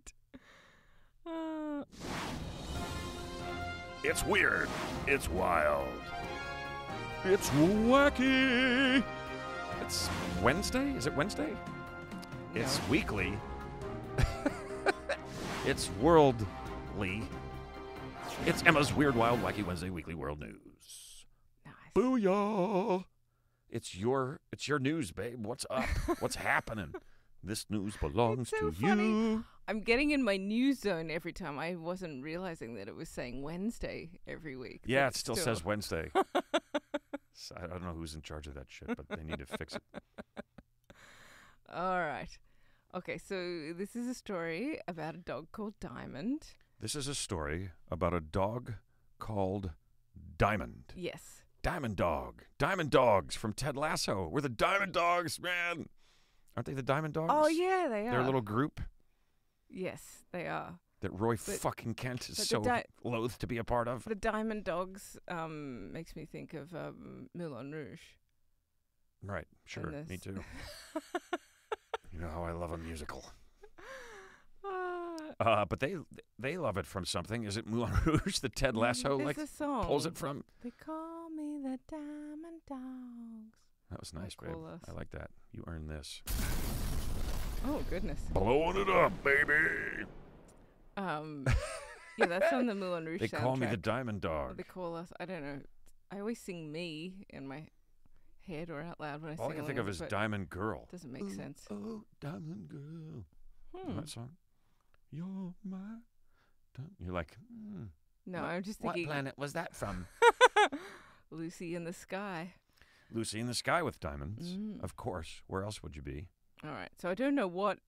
It's weird. It's wild. It's wacky. It's Wednesday? Is it Wednesday? It's
No.
weekly. It's worldly. It's Emma's Weird, Wild, Wacky Wednesday Weekly World News.
Nice.
Booyah! It's your news, babe. What's up? What's happening? This news belongs
It's so
to
funny.
you.
I'm getting in my news zone every time. I wasn't realizing that it was saying Wednesday every week.
Yeah,
but
it still says Wednesday. So I don't know who's in charge of that shit, but they need to fix it.
All right. Okay, so this is a story about a dog called Diamond.
This is a story about a dog called Diamond.
Yes.
Diamond Dog. Diamond Dogs from Ted Lasso. We're the Diamond Dogs, man. Aren't they the Diamond Dogs?
Oh, yeah, they are.
They're a little group
Yes, they are.
that Roy fucking Kent is
but the
so loath to be a part of.
The Diamond Dogs makes me think of Moulin Rouge.
Right, sure,
And
me
this-
too. You know how I love a musical.
Ah,
But they love it from something. Is it Moulin Rouge that Ted Lasso
there's
like
a song.
pulls it from?
They call me the Diamond Dogs.
That was nice, babe.
call us.
I like that. You earned this.
Oh, goodness.
Blowing it up, baby.
Yeah, that's on the Moulin Rouge
They call me the
soundtrack.
Diamond
Or
Dog.
they call us, I don't know. I always sing me in my head or out loud when I
All I
sing
can think
along,
of is
but
Diamond Girl.
doesn't make sense.
Oh, Diamond Girl. You know
Hmm.
that song? You're my... You're like,
No, I'm just
what
thinking
planet was that from?
Lucy in the Sky.
Lucy in the Sky with Diamonds.
Mm.
Of course. Where else would you be?
All right. So I don't know what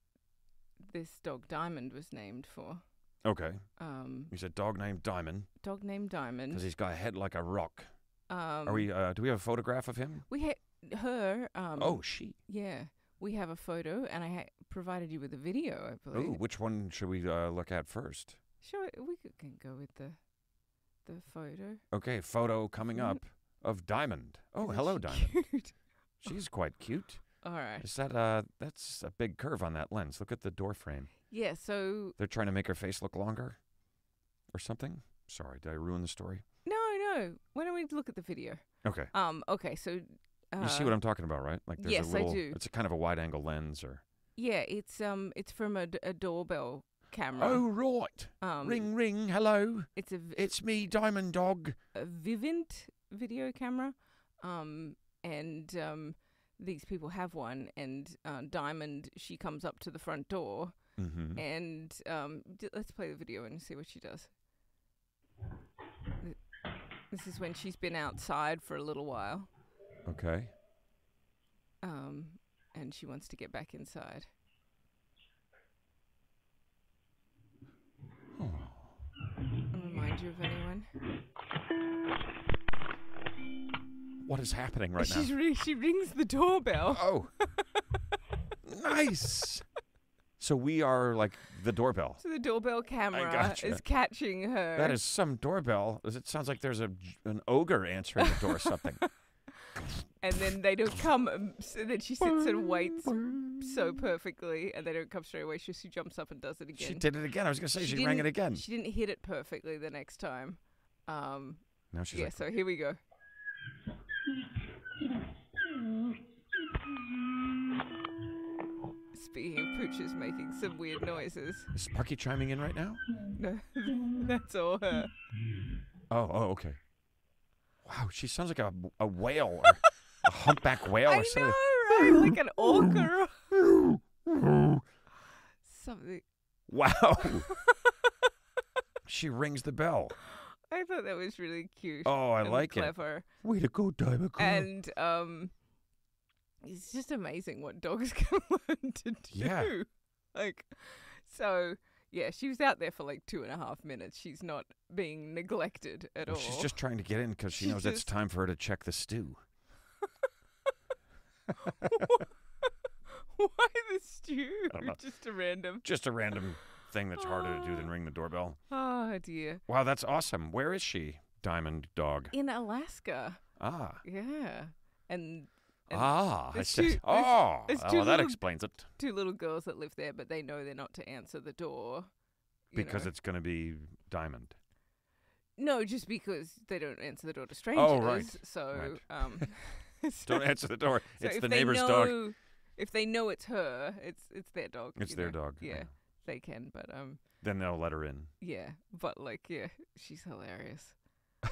this dog Diamond was named for.
Okay. You said dog named Diamond
Dog named Diamond.
because he's got a head like a rock.
Are
Are we? Do we have a photograph of him?
We had her.
Oh, she.
Yeah. We have a photo, and I provided you with a video, I
Oh,
believe.
which one should we look at first?
Sure, can go with the photo.
Okay, photo coming
Mm.
up of Diamond. Oh,
Isn't
hello,
she
Diamond.
cute?
She's quite cute.
All right.
Is that that's a big curve on that lens. Look at the door frame.
Yeah. So
They're trying to make her face look longer, or something. Sorry, did I ruin the story?
no. Why don't we look at the video?
Okay.
Okay. So.
You see what I'm talking about, right? Like there's
yes,
a little.
I do.
It's a kind of a wide-angle lens, or.
Yeah. It's from a doorbell camera.
Oh right. Ring ring. Hello.
It's
It's me, Diamond Dog.
a Vivint video camera. And these people have one, and Diamond, she comes up to the front door,
Mm-hmm.
and let's play the video and see what she does. This is when she's been outside for a little while,
Okay.
and she wants to get back inside.
Oh.
I'll remind you of anyone?
What is happening right now?
She rings the doorbell.
Oh. Nice. So we are like the doorbell.
So the doorbell camera
gotcha.
is catching her.
That is some doorbell. It sounds like there's an ogre answering the door or something.
And then they don't come, so then she sits and waits so perfectly, and they don't come straight away. She jumps up and does it again.
She did it again. I was going to say she rang it
didn't-
again.
She didn't hit it perfectly the next time.
Now she's
Yeah,
like,
so here we go. Speaking of pooches making some weird noises.
Is Sparky chiming in right now?
No, that's all her.
Oh, okay. Wow, she sounds like a whale or a humpback whale
I
or something.
know, right? Like an orca or something.
Wow. She rings the bell.
I thought that was really cute.
Oh, I
and
like
clever.
it. Way to go, Diamond Girl.
And it's just amazing what dogs can learn to do.
Yeah.
Like, so yeah, she was out there for like 2.5 minutes. She's not being neglected at all.
She's just trying to get in because she knows it's time for her to check the stew.
Why the stew?
I don't know.
Just a random
Thing that's harder to do than ring the doorbell.
Oh dear.
Wow, that's awesome. Where is she, Diamond Dog?
In Alaska.
Ah.
Yeah. And
I
there's
see.
two-
Oh,
there's
well,
two
that
little-
explains it.
2 little girls that live there, but they know they're not to answer the door.
Because it's going to be Diamond.
No, just because they don't answer the door to strangers.
right.
So,
Right.
so
Don't answer the door.
so
It's
if
the
they
neighbor's
know,
dog.
If they know it's her, it's their dog.
It's
you
their
know?
dog.
Yeah, they can, but
Then they'll let her in.
yeah, but like yeah, she's hilarious.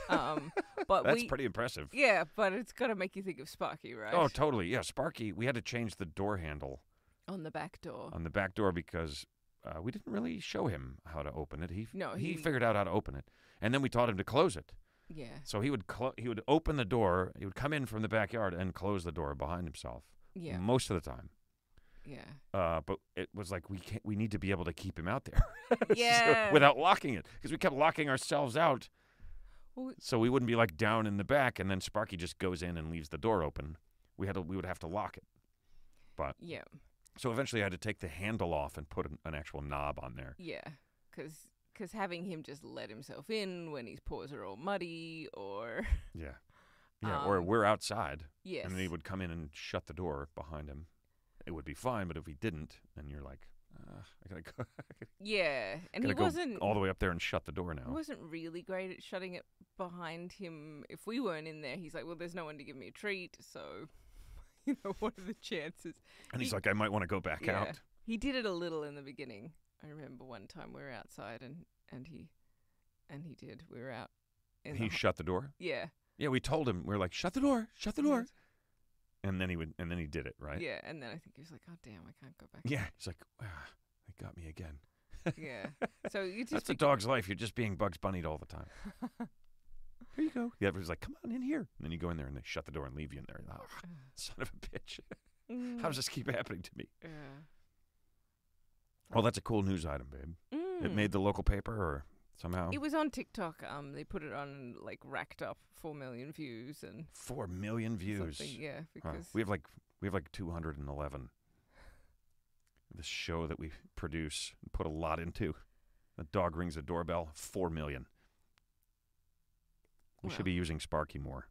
But
That's pretty impressive.
Yeah, but it's got to make you think of Sparky, right?
Oh, totally. Yeah, Sparky, we had to change the door handle
On the back door.
on the back door because we didn't really show him how to open it. He
he
figured out how to open it. And then we taught him to close it.
Yeah.
So he would open the door, he would come in from the backyard and close the door behind himself.
Yeah.
Most of the time.
Yeah.
But it was like we need to be able to keep him out there.
Yeah.
So, without locking it, because we kept locking ourselves out.
Well,
So we wouldn't be like down in the back, and then Sparky just goes in and leaves the door open. We would have to lock it. But
yeah.
so eventually I had to take the handle off and put an actual knob on there.
Yeah. Because having him just let himself in when his paws are all muddy or
Yeah. Yeah. Or we're outside.
yes.
And then he would come in and shut the door behind him. It would be fine, but if he didn't, then you're like, I gotta go.
Yeah, and he
gotta go
wasn't
all the way up there and shut the door
he
now.
wasn't really great at shutting it behind him. If we weren't in there, he's like, well, there's no one to give me a treat, so what are the chances?
And he's like, I might want to go back
Yeah.
out.
He did it a little in the beginning. I remember one time we were outside and he did. We were out.
He shut the door.
Yeah.
Yeah, we told him. We were like, shut the door, shut the door.
Yes.
And then he did it, right?
Yeah, and then I think he was like, oh damn, I can't go back.
Yeah. He's like, they got me again.
Yeah. So you just
That's a dog's life. You're just being Bugs Bunnied all the time. Here you go. Yeah, everybody's like, come on in here. And then you go in there and they shut the door and leave you in there. Oh, son of a bitch. How does this keep happening to me?
Yeah.
Well, that's a cool news item, babe. It made the local paper or somehow?
It was on TikTok. They put it on, like, racked up 4 million views and
4 million views.
something. Yeah, because
We have like 211. This show that we produce and put a lot into. The dog rings the doorbell. 4 million. We should be using Sparky more.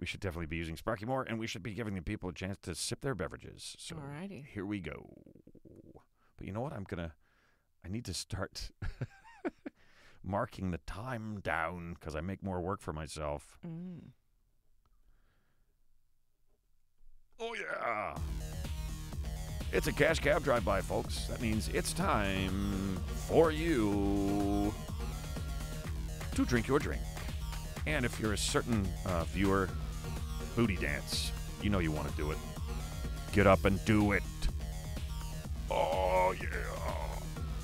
We should definitely be using Sparky more, and we should be giving the people a chance to sip their beverages. So
Alrighty.
here we go. But you know what? I need to start marking the time down because I make more work for myself. Oh, yeah. It's a cash cab drive-by, folks. That means it's time for you to drink your drink. And if you're a certain viewer, booty dance. You know you want to do it. Get up and do it. Oh, yeah.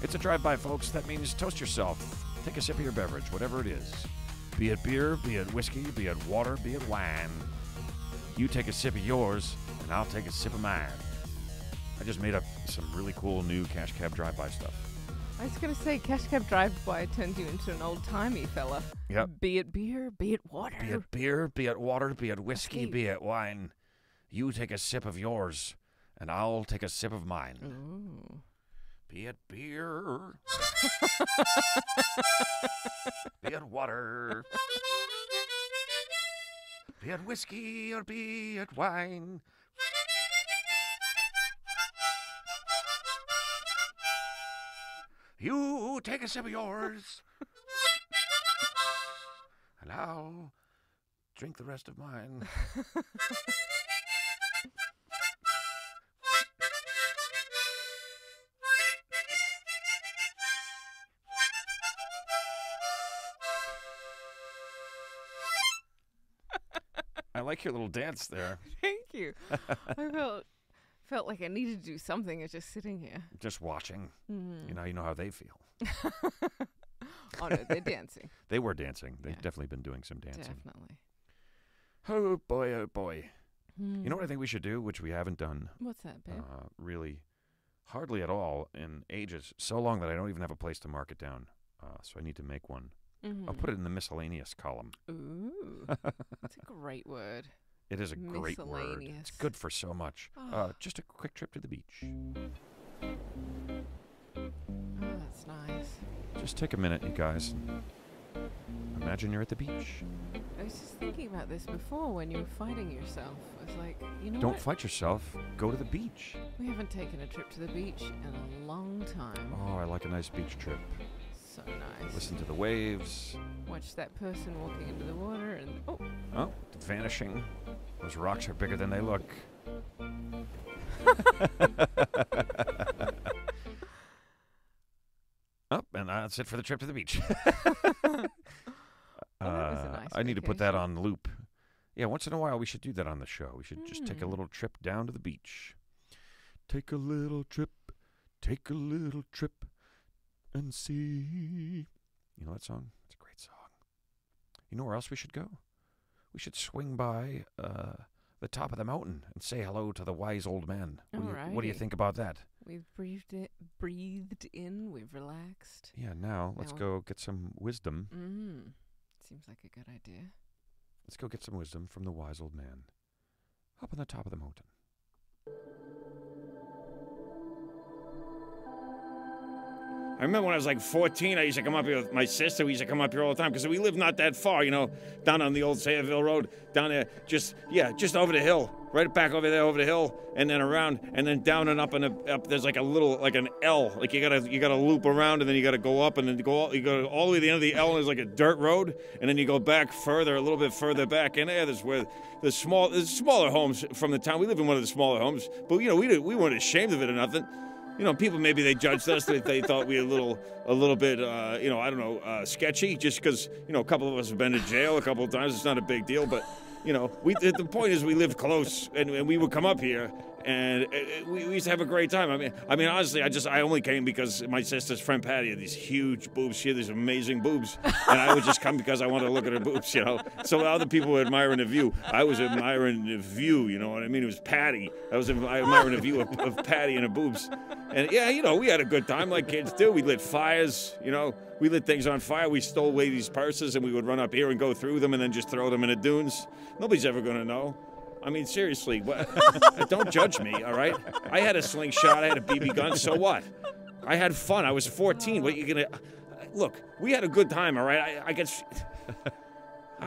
It's a drive-by, folks. That means toast yourself. Take a sip of your beverage, whatever it is. Be it beer, be it whiskey, be it water, be it wine. You take a sip of yours, and I'll take a sip of mine. I just made up some really cool new cash cab drive-by stuff.
I was going to say, cash cab drive-by turns you into an old-timey fella.
Yep.
Be it beer, be it water.
Be it beer, be it water, be it whiskey,
Okay.
be it wine. You take a sip of yours, and I'll take a sip of mine.
Ooh.
Be it beer, be it water, be it whiskey, or be it wine. You take a sip of yours, and I'll drink the rest of mine. I like your little dance there.
Thank you. I felt like I needed to do something. It's just sitting here.
Just watching. You know how they feel.
Oh, no, they're dancing.
They were dancing. They've definitely been doing some dancing.
Definitely.
Oh, boy, oh, boy. You know what I think we should do, which we haven't done?
What's that, babe?
Really, hardly at all in ages. So long that I don't even have a place to mark it down. So I need to make one. I'll put it in the miscellaneous column.
Ooh. That's a great word.
It is a great word. It's good for so much. Just a quick trip to the beach.
Oh, that's nice.
Just take a minute, you guys. Imagine you're at the beach.
I was just thinking about this before when you were fighting yourself. I was like, you know
Don't
what?
fight yourself. Go to the beach.
We haven't taken a trip to the beach in a long time.
Oh, I like a nice beach trip.
So nice.
Listen to the waves.
Watch that person walking into the water and...
Oh, vanishing. Those rocks are bigger than they look. Oh, and that's it for the trip to the beach. I need to put that on loop. Yeah, once in a while we should do that on the show. We should just take a little trip down to the beach. Take a little trip and see. You know that song? It's a great song. You know where else we should go? We should swing by the top of the mountain and say hello to the wise old man. What do you think about that?
We've breathed in, we've relaxed.
Yeah, now let's go get some wisdom.
Seems like a good idea.
Let's go get some wisdom from the wise old man. Up on the top of the mountain. I remember when I was like 14, I used to come up here with my sister. We used to come up here all the time because we live not that far, down on the old Sayreville Road, down there, just over the hill, right back over there over the hill, and then around, and then down and up, and up. There's like a little, like an L, like you gotta loop around, and then you gotta go up, and then you go all the way to the end of the L, and there's like a dirt road, and then you go back further, a little bit further back, and there's where there's smaller homes from the town. We live in one of the smaller homes, but we weren't ashamed of it or nothing. People maybe they judged us. They thought we were a little bit, I don't know, sketchy. Just because a couple of us have been to jail a couple of times. It's not a big deal, but the point is we lived close, and we would come up here, and we used to have a great time. I mean, honestly, I only came because my sister's friend Patty had these huge boobs. She had these amazing boobs, and I would just come because I wanted to look at her boobs. So other people were admiring the view. I was admiring the view. You know what I mean? It was Patty. I was admiring the view of Patty and her boobs. And yeah, we had a good time like kids do. We lit fires, we lit things on fire. We stole away these purses and we would run up here and go through them and then just throw them in the dunes. Nobody's ever going to know. I mean, seriously, don't judge me, all right? I had a slingshot, I had a BB gun, so what? I had fun. I was 14. What you gonna... Look, we had a good time, all right? I guess...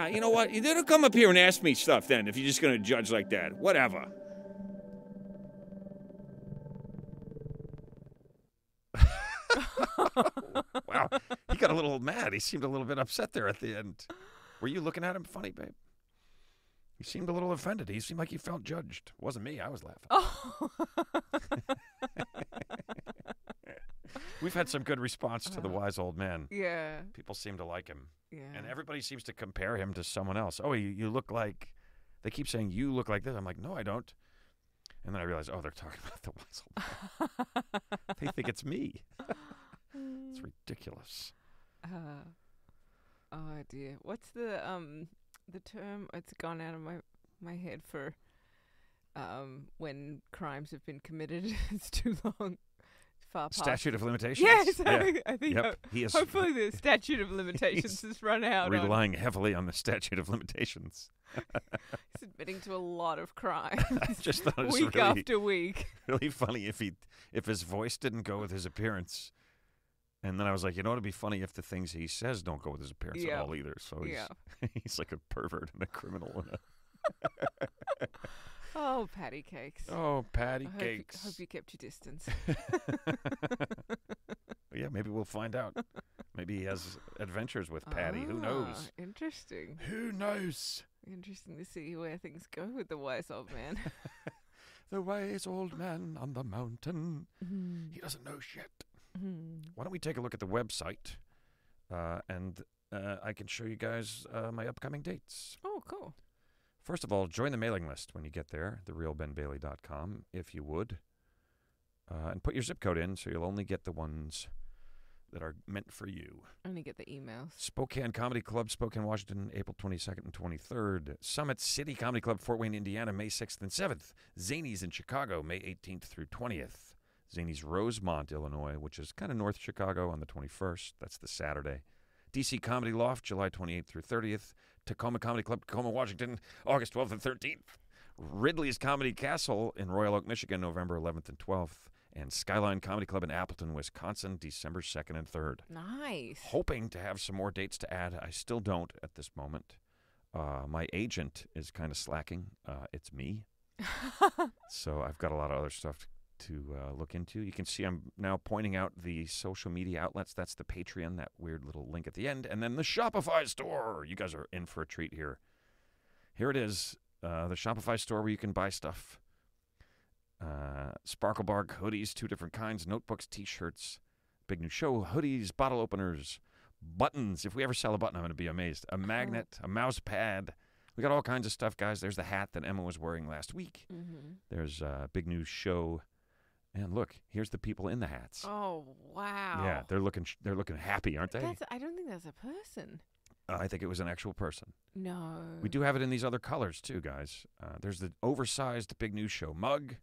you know what? You didn't come up here and ask me stuff then if you're just going to judge like that. Whatever. Wow, he got a little mad. He seemed a little bit upset there at the end. Were you looking at him funny, babe? He seemed a little offended. He seemed like he felt judged. It wasn't me. I was laughing. Oh. We've had some good response to the wise old man.
Yeah.
People seem to like him.
Yeah.
And everybody seems to compare him to someone else. Oh, you look like... They keep saying, you look like this. I'm like, no, I don't. And then I realize, they're talking about the wise old man. They think it's me. It's ridiculous.
Oh dear. What's the term? It's gone out of my head for when crimes have been committed. It's too long. Far past.
Statute of limitations.
Yes,
yeah.
I think.
Yep. He is
hopefully the statute of limitations has run out.
Relying heavily on the statute of limitations.
He's admitting to a lot of crimes.
I just thought it was
week after week.
Really funny if his voice didn't go with his appearance. And then I was like, it'd be funny if the things he says don't go with his appearance at all either. So he's like a pervert and a criminal.
Oh, patty cakes.
Oh, patty cakes.
Hope you kept your distance.
Yeah, maybe we'll find out. Maybe he has adventures with Patty. Who knows?
Interesting.
Who knows?
Interesting to see where things go with the wise old man.
The wise old man on the mountain. He doesn't know shit. Why don't we take a look at the website, and I can show you guys my upcoming dates.
Oh, cool.
First of all, join the mailing list when you get there, therealbenbailey.com, if you would. And put your zip code in so you'll only get the ones that are meant for you.
Only get the emails.
Spokane Comedy Club, Spokane, Washington, April 22nd and 23rd. Summit City Comedy Club, Fort Wayne, Indiana, May 6th and 7th. Zanies in Chicago, May 18th through 20th. Zanies Rosemont, Illinois, which is kind of north Chicago, on the 21st. That's the Saturday. DC Comedy Loft, July 28th through 30th. Tacoma Comedy Club, Tacoma, Washington, August 12th and 13th. Ridley's Comedy Castle in Royal Oak, Michigan, November 11th and 12th. And Skyline Comedy Club in Appleton, Wisconsin, December 2nd and 3rd.
Nice.
Hoping to have some more dates to add. I still don't at this moment. My agent is kind of slacking. It's me. So I've got a lot of other stuff to look into. You can see I'm now pointing out the social media outlets. That's the Patreon, that weird little link at the end. And then the Shopify store. You guys are in for a treat here. Here it is, the Shopify store where you can buy stuff. Sparkle Bark hoodies, 2 different kinds, notebooks, T-shirts, big new show, hoodies, bottle openers, buttons. If we ever sell a button, I'm going to be amazed. A magnet, a mouse pad. We got all kinds of stuff, guys. There's the hat that Emma was wearing last week. Mm-hmm. There's a big new show. And look, here's the people in the hats.
Oh, wow.
Yeah, they're looking happy, aren't they?
I don't think that's a person.
I think it was an actual person.
No.
We do have it in these other colors, too, guys. There's the oversized big new show mug.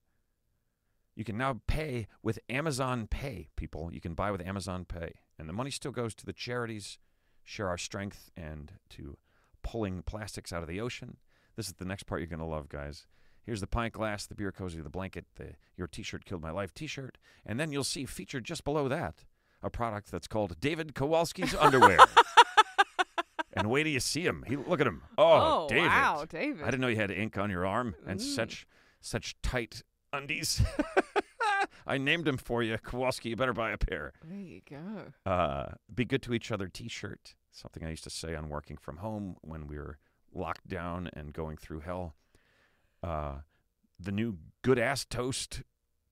You can now pay with Amazon Pay, people. You can buy with Amazon Pay. And the money still goes to the charities, Share Our Strength, and to pulling plastics out of the ocean. This is the next part you're going to love, guys. Here's the pint glass, the beer cozy, the blanket, the Your T-shirt Killed My Life T-shirt. And then you'll see featured just below that a product that's called David Kowalski's Underwear. And wait till you see him. Look at him. Oh, David.
Wow, David.
I didn't know you had ink on your arm and such tight undies. I named him for you. Kowalski, you better buy a pair.
There you go.
Be good to each other T-shirt. Something I used to say on working from home when we were locked down and going through hell. The new Good Ass Toast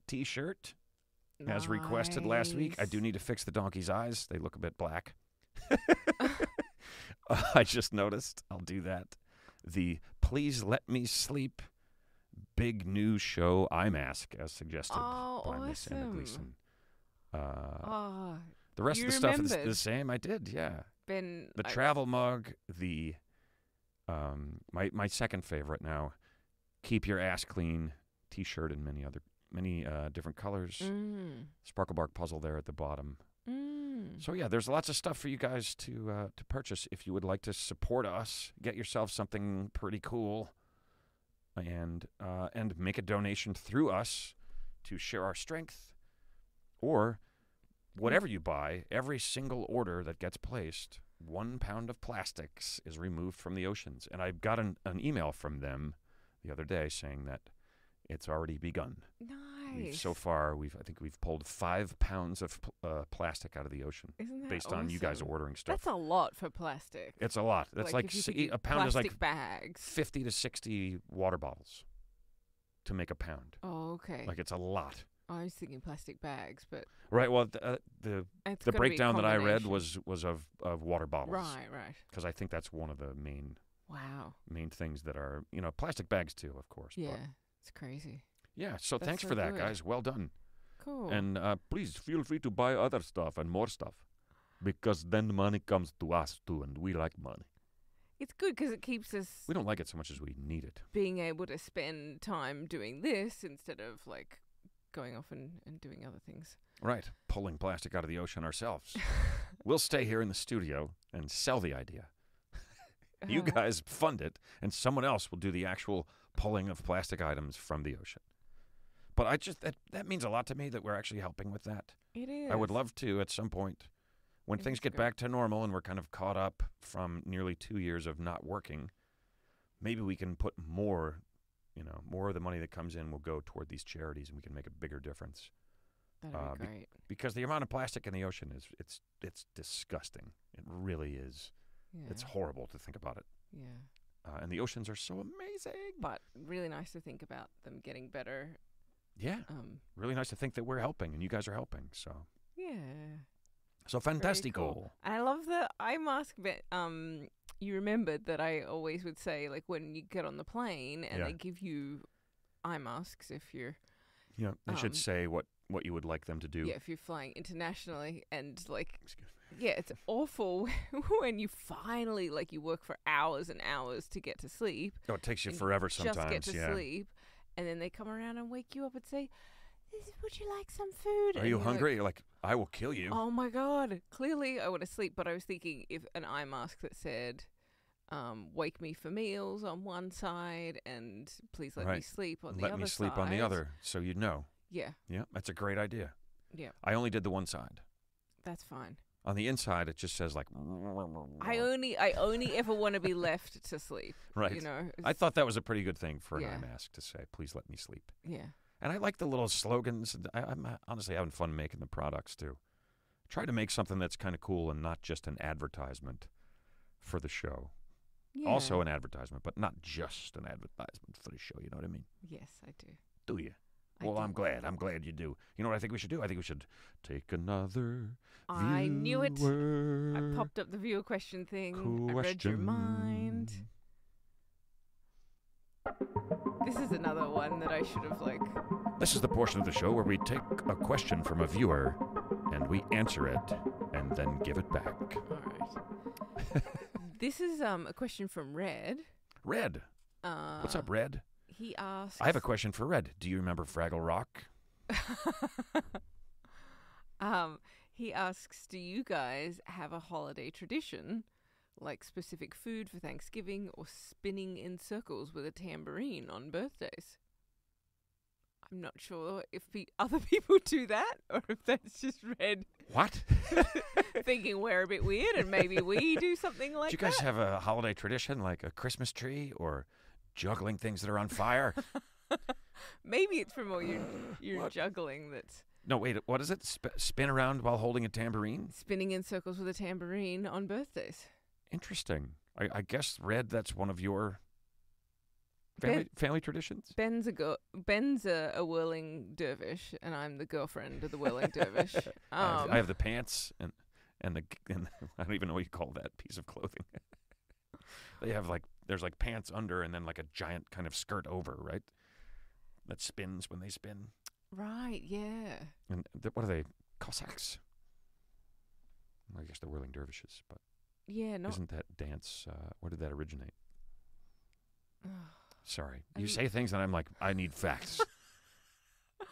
T-shirt, as requested last week. I do need to fix the donkey's eyes. They look a bit black. I just noticed. I'll do that. The Please Let Me Sleep big new show eye mask, as suggested by Miss Emma Gleeson. The rest of the stuff is the same. I did, yeah. The travel mug, the my second favorite now, Keep Your Ass Clean T-shirt in many different colors. Sparkle Bark puzzle there at the bottom. So yeah, there's lots of stuff for you guys to purchase if you would like to support us. Get yourself something pretty cool, and make a donation through us to Share Our Strength, or whatever you buy. Every single order that gets placed, 1 pound of plastics is removed from the oceans. And I got an email from them the other day saying that it's already begun.
Nice.
So far, I think we've pulled 5 pounds of plastic out of the ocean.
Isn't that
based
awesome?
on you guys ordering stuff.
That's a lot for plastic.
It's a lot. That's like a pound is like
bags.
50 to 60 water bottles to make a pound.
Oh, okay.
Like, it's a lot.
I was thinking plastic bags, but
right. Well, the breakdown that I read was of water bottles.
Right.
Because I think that's one of the main things that are, plastic bags too, of course.
Yeah, it's crazy.
Yeah. So thanks for that, guys. Well done.
Cool.
And please feel free to buy other stuff and more stuff, because then the money comes to us too, and we like money.
It's good because it keeps us.
We don't like it so much as we need it.
Being able to spend time doing this instead of like going off and doing other things.
Right. Pulling plastic out of the ocean ourselves. We'll stay here in the studio and sell the idea. You guys fund it, and someone else will do the actual pulling of plastic items from the ocean. But that means a lot to me that we're actually helping with that.
It is.
I would love to at some point, when things get back to normal and we're kind of caught up from nearly 2 years of not working, maybe we can put more of the money that comes in will go toward these charities, and we can make a bigger difference.
That'd be great.
Because the amount of plastic in the ocean it's disgusting. It really is. Yeah. It's horrible to think about it.
Yeah.
And the oceans are so amazing.
But really nice to think about them getting better.
Yeah. Really nice to think that we're helping and you guys are helping. So.
Yeah.
So
Very
fantastico.
cool. And I love the eye mask bit. You remembered that I always would say, like, when you get on the plane and they give you eye masks if you're...
Yeah, they should say what you would like them to do.
Yeah, if you're flying internationally and, like... Yeah, it's awful when you finally, like, you work for hours and hours to get to sleep.
Oh, it takes you forever sometimes.
Just get to sleep. And then they come around and wake you up and say, would you like some food?
Are you hungry? You're like, I will kill you.
Oh, my God. Clearly, I want to sleep. But I was thinking if an eye mask that said, wake me for meals on one side and please let me sleep on the other side.
Let me sleep on the other so you'd know.
Yeah.
Yeah, that's a great idea.
Yeah.
I only did the one side.
That's fine.
On the inside, it just says like...
I only ever want to be left to sleep.
Right.
You know,
I thought that was a pretty good thing for an eye mask to say, please let me sleep.
Yeah.
And I like the little slogans. I'm honestly having fun making the products, too. Try to make something that's kind of cool and not just an advertisement for the show. Yeah. Also an advertisement, but not just an advertisement for the show. You know what I mean?
Yes, I do.
Do you? Well, I'm glad. I'm glad you do. You know what I think we should do? I think we should take another
I knew it. I popped up the viewer question thing. I read your mind. This is another one that I should have, like...
This is the portion of the show where we take a question from a viewer and we answer it and then give it back.
All right. This is a question from Red.
Red? What's up, Red?
He asks...
I have a question for Red. Do you remember Fraggle Rock?
He asks, do you guys have a holiday tradition, like specific food for Thanksgiving or spinning in circles with a tambourine on birthdays? I'm not sure if other people do that or if that's just Red.
What?
Thinking we're a bit weird and maybe we do something like that.
Do you guys have a holiday tradition like a Christmas tree or juggling things that are on fire?
Maybe it's from all your juggling that's...
No, wait, what is it? Spin around while holding a tambourine?
Spinning in circles with a tambourine on birthdays.
Interesting. I guess, Red, that's one of your family traditions?
Ben's a whirling dervish, and I'm the girlfriend of the whirling dervish.
I have the pants and I don't even know what you call that piece of clothing. They have there's pants under and then like a giant kind of skirt over, right? That spins when they spin.
Right, yeah.
And what are they? Cossacks? Well, I guess they're whirling dervishes, but isn't that dance? Where did that originate? Sorry. You say things and I'm like, I need facts.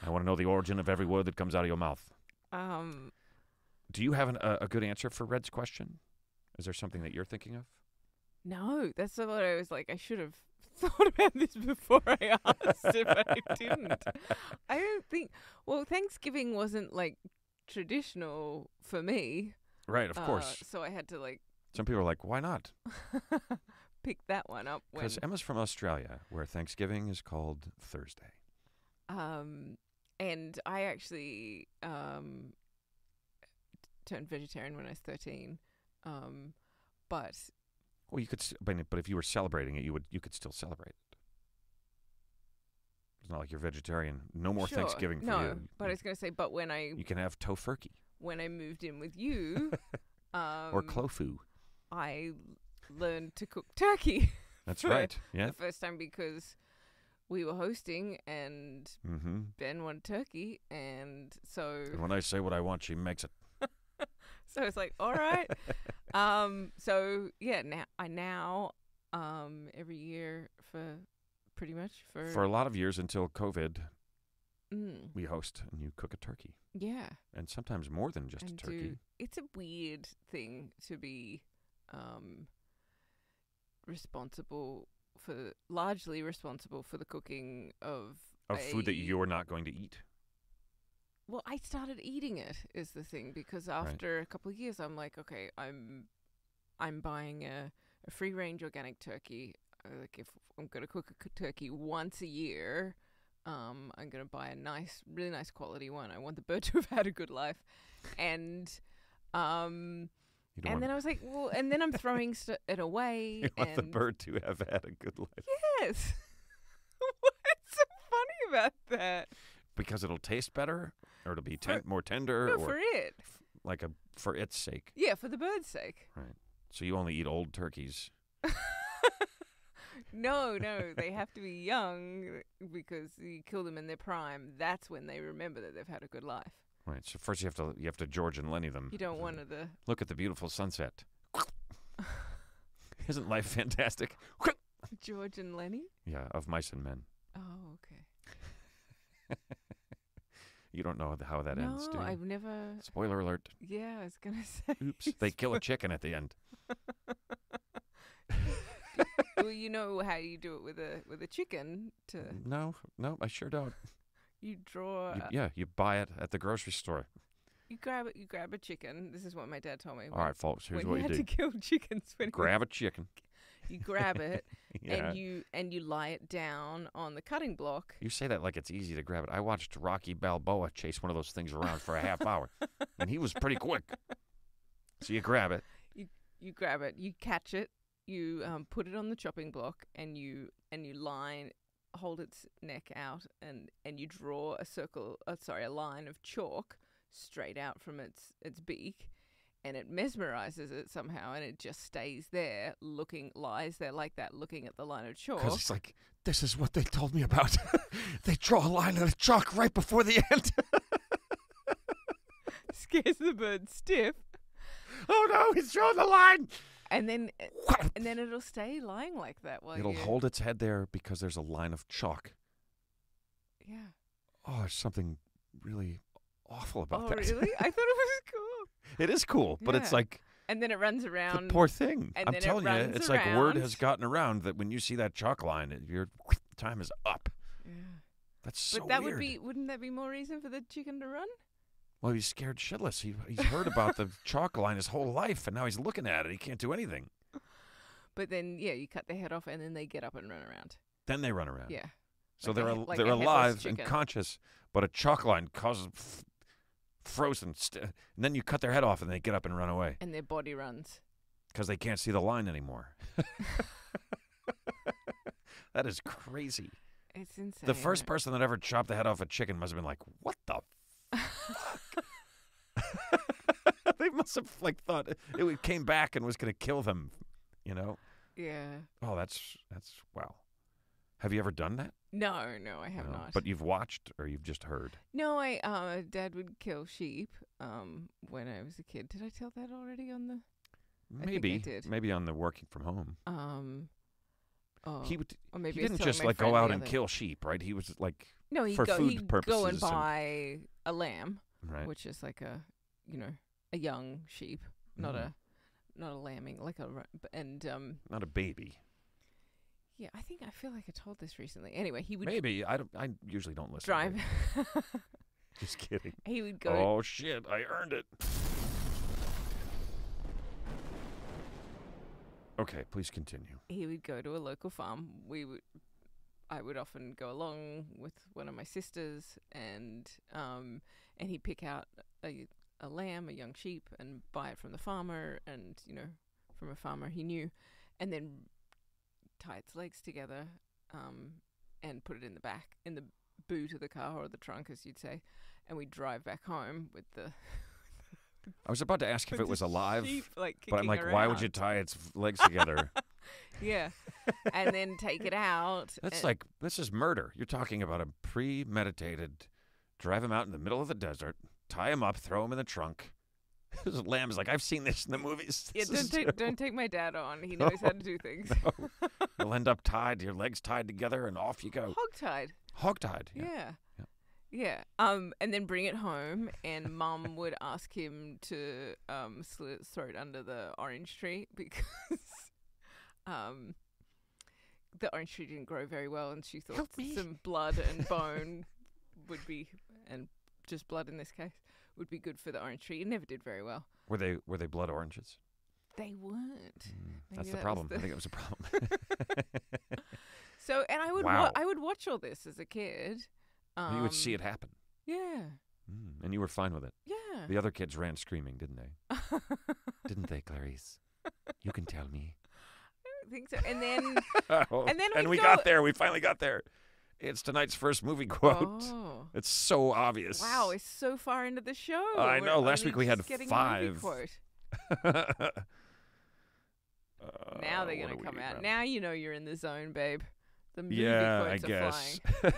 I want to know the origin of every word that comes out of your mouth. Do you have a good answer for Red's question? Is there something that you're thinking of?
No, that's what I was like. I should have thought about this before I asked it, but I didn't. I don't think... Well, Thanksgiving wasn't, traditional for me.
Right, of course.
So I had to,
Some people are like, why not?
pick that one up.
Because Emma's from Australia, where Thanksgiving is called Thursday.
And I actually turned vegetarian when I was 13. But...
Well, you could, but if you were celebrating it, you could still celebrate it. It's not like you're vegetarian. No more Thanksgiving for you.
No, but I was going to say, but when
you can have tofurkey.
When I moved in with you,
or clofu,
I learned to cook turkey.
That's right. Yeah,
the first time because we were hosting and Ben wanted turkey, and so.
And when I say what I want, she makes it.
So it's like, all right. So yeah, now every year for
a lot of years until COVID, we host and you cook a turkey.
Yeah.
And sometimes more than just a turkey.
It's a weird thing to be largely responsible for the cooking of
food that you're not going to eat.
Well, I started eating it is the thing, because after a couple of years, I'm like, okay, I'm buying a free-range organic turkey. Like if I'm going to cook a turkey once a year, I'm going to buy a really nice quality one. I want the bird to have had a good life, and then I was like, well, and then I'm throwing it away.
You want the bird to have had a good life.
Yes. What's so funny about that?
Because it'll taste better, or it'll be more tender.
No, for it.
like for its sake.
Yeah, for the bird's sake.
Right. So you only eat old turkeys.
No, they have to be young because you kill them in their prime. That's when they remember that they've had a good life.
Right. So first you have to George and Lenny them.
You don't want to
look at the beautiful sunset. Isn't life fantastic?
George and Lenny?
Yeah, of Mice and Men.
Oh, okay.
You don't know how that ends, do you?
No, I've never.
Spoiler alert.
Yeah, I was gonna say.
Oops, they kill a chicken at the end.
Well, you know how you do it with a chicken.
No, I sure don't.
You draw.
You buy it at the grocery store.
You grab a chicken. This is what my dad told me.
All right, folks. Here's
when
what
you
you
had
do.
to kill chickens.
Grab a chicken.
You grab it
Yeah.
and you lie it down on the cutting block.
You say that like it's easy to grab it. I watched Rocky Balboa chase one of those things around for a half hour, and he was pretty quick. So you grab it.
You grab it. You catch it. You put it on the chopping block, and you hold its neck out, and you draw a line of chalk straight out from its beak. And it mesmerizes it somehow, and it just stays there, lies there like that, looking at the line of chalk.
Because it's like, this is what they told me about. They draw a line of chalk right before the end.
Scares the bird stiff.
Oh no, he's drawn the line.
And then it'll stay lying like that while
it'll hold its head there because there's a line of chalk.
Yeah.
Oh, there's something really awful about that.
Oh, really? I thought it was cool.
It is cool, but it's like...
And then it runs around.
The poor thing.
And
I'm
then
telling you, it's like word has gotten around that when you see that chalk line, your time is up.
Yeah.
That's so
But that
weird.
wouldn't that be more reason for the chicken to run?
Well, he's scared shitless. He's heard about the chalk line his whole life, and now he's looking at it. He can't do anything.
But then, you cut their head off, and then they get up and run around.
Then they run around.
Yeah.
So
like
they're
a
alive
chicken.
and conscious, but a chalk line causes frozen. And then you cut their head off, and they get up and run away.
And their body runs.
Because they can't see the line anymore. That is crazy.
It's insane.
The first person that ever chopped the head off a chicken must have been like, what the fuck? They must have thought it came back and was going to kill them, you know?
Yeah.
Oh, that's wow. Have you ever done that?
No, I have not.
But you've watched or you've just heard?
No, Dad would kill sheep when I was a kid. Did I tell that already on the...
Maybe.
I think I did.
Maybe on the working from home. He
maybe
didn't just go out and kill sheep, right? He was like
he'd
food purposes.
Go and buy a lamb,
right?
Which is like a young sheep, not a lambing, like
not a baby.
Yeah, I feel like I told this recently. Anyway, he would
I usually don't listen.
Drive.
Just kidding.
He would go.
Oh shit! I earned it. Okay, please continue.
He would go to a local farm. I would often go along with one of my sisters, and he'd pick out a lamb, a young sheep, and buy it from the farmer, and from a farmer he knew, and then tie its legs together, and put it in the boot of the car, or the trunk, as you'd say, and we'd drive back home with the.
I was about to ask if it was alive,
sheep,
but I'm like,
around.
why would you tie its legs together?
Yeah, and then take it out.
This is murder. You're talking about a premeditated, drive him out in the middle of the desert, tie him up, throw him in the trunk. This lamb is like, I've seen this in the movies.
Yeah, don't take my dad on. He knows how to do things.
No. You'll end up tied, your legs tied together, and off you go.
Hogtied.
Hogtied.
Yeah. And then bring it home, and Mum would ask him to throw it under the orange tree because the orange tree didn't grow very well, and she thought some blood and bone would be, and just blood in this case, would be good for the orange tree. It never did very well.
Were they blood oranges?
They weren't.
That's the problem. I think it was a problem.
So, and I would watch all this as a kid.
You would see it happen.
Yeah.
And you were fine with it.
Yeah.
The other kids ran screaming, didn't they? Didn't they, Clarice? You can tell me.
I don't think so. And then,
and we got there. We finally got there. It's tonight's first movie quote.
Oh.
It's so obvious.
Wow, it's so far into the show.
I know.
We're
Last
only
week we
just
had
getting
5.
movie quote. Now they're going to come out. Now you know you're in the zone, babe. The movie quotes are flying.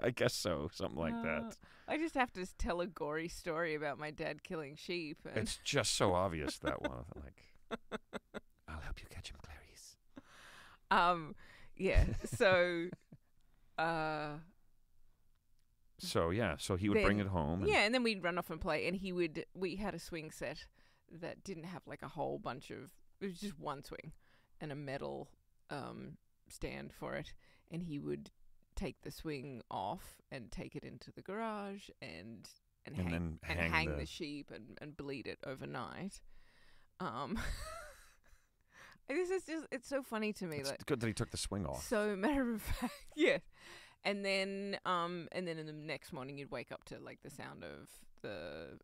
I guess so. Something like that.
I just have to tell a gory story about my dad killing sheep. And
It's just so obvious, that one. Like, I'll help you catch him, Clarice.
Yeah. So,
So he would bring it home.
And then we'd run off and play. And we had a swing set that didn't have like a whole bunch of. It was just one swing and a metal stand for it. And he would take the swing off and take it into the garage and hang the sheep and bleed it overnight. This is it's so funny to me.
It's
like,
good that he took the swing off.
So matter of fact, yeah. And then in the next morning you'd wake up to like the sound of the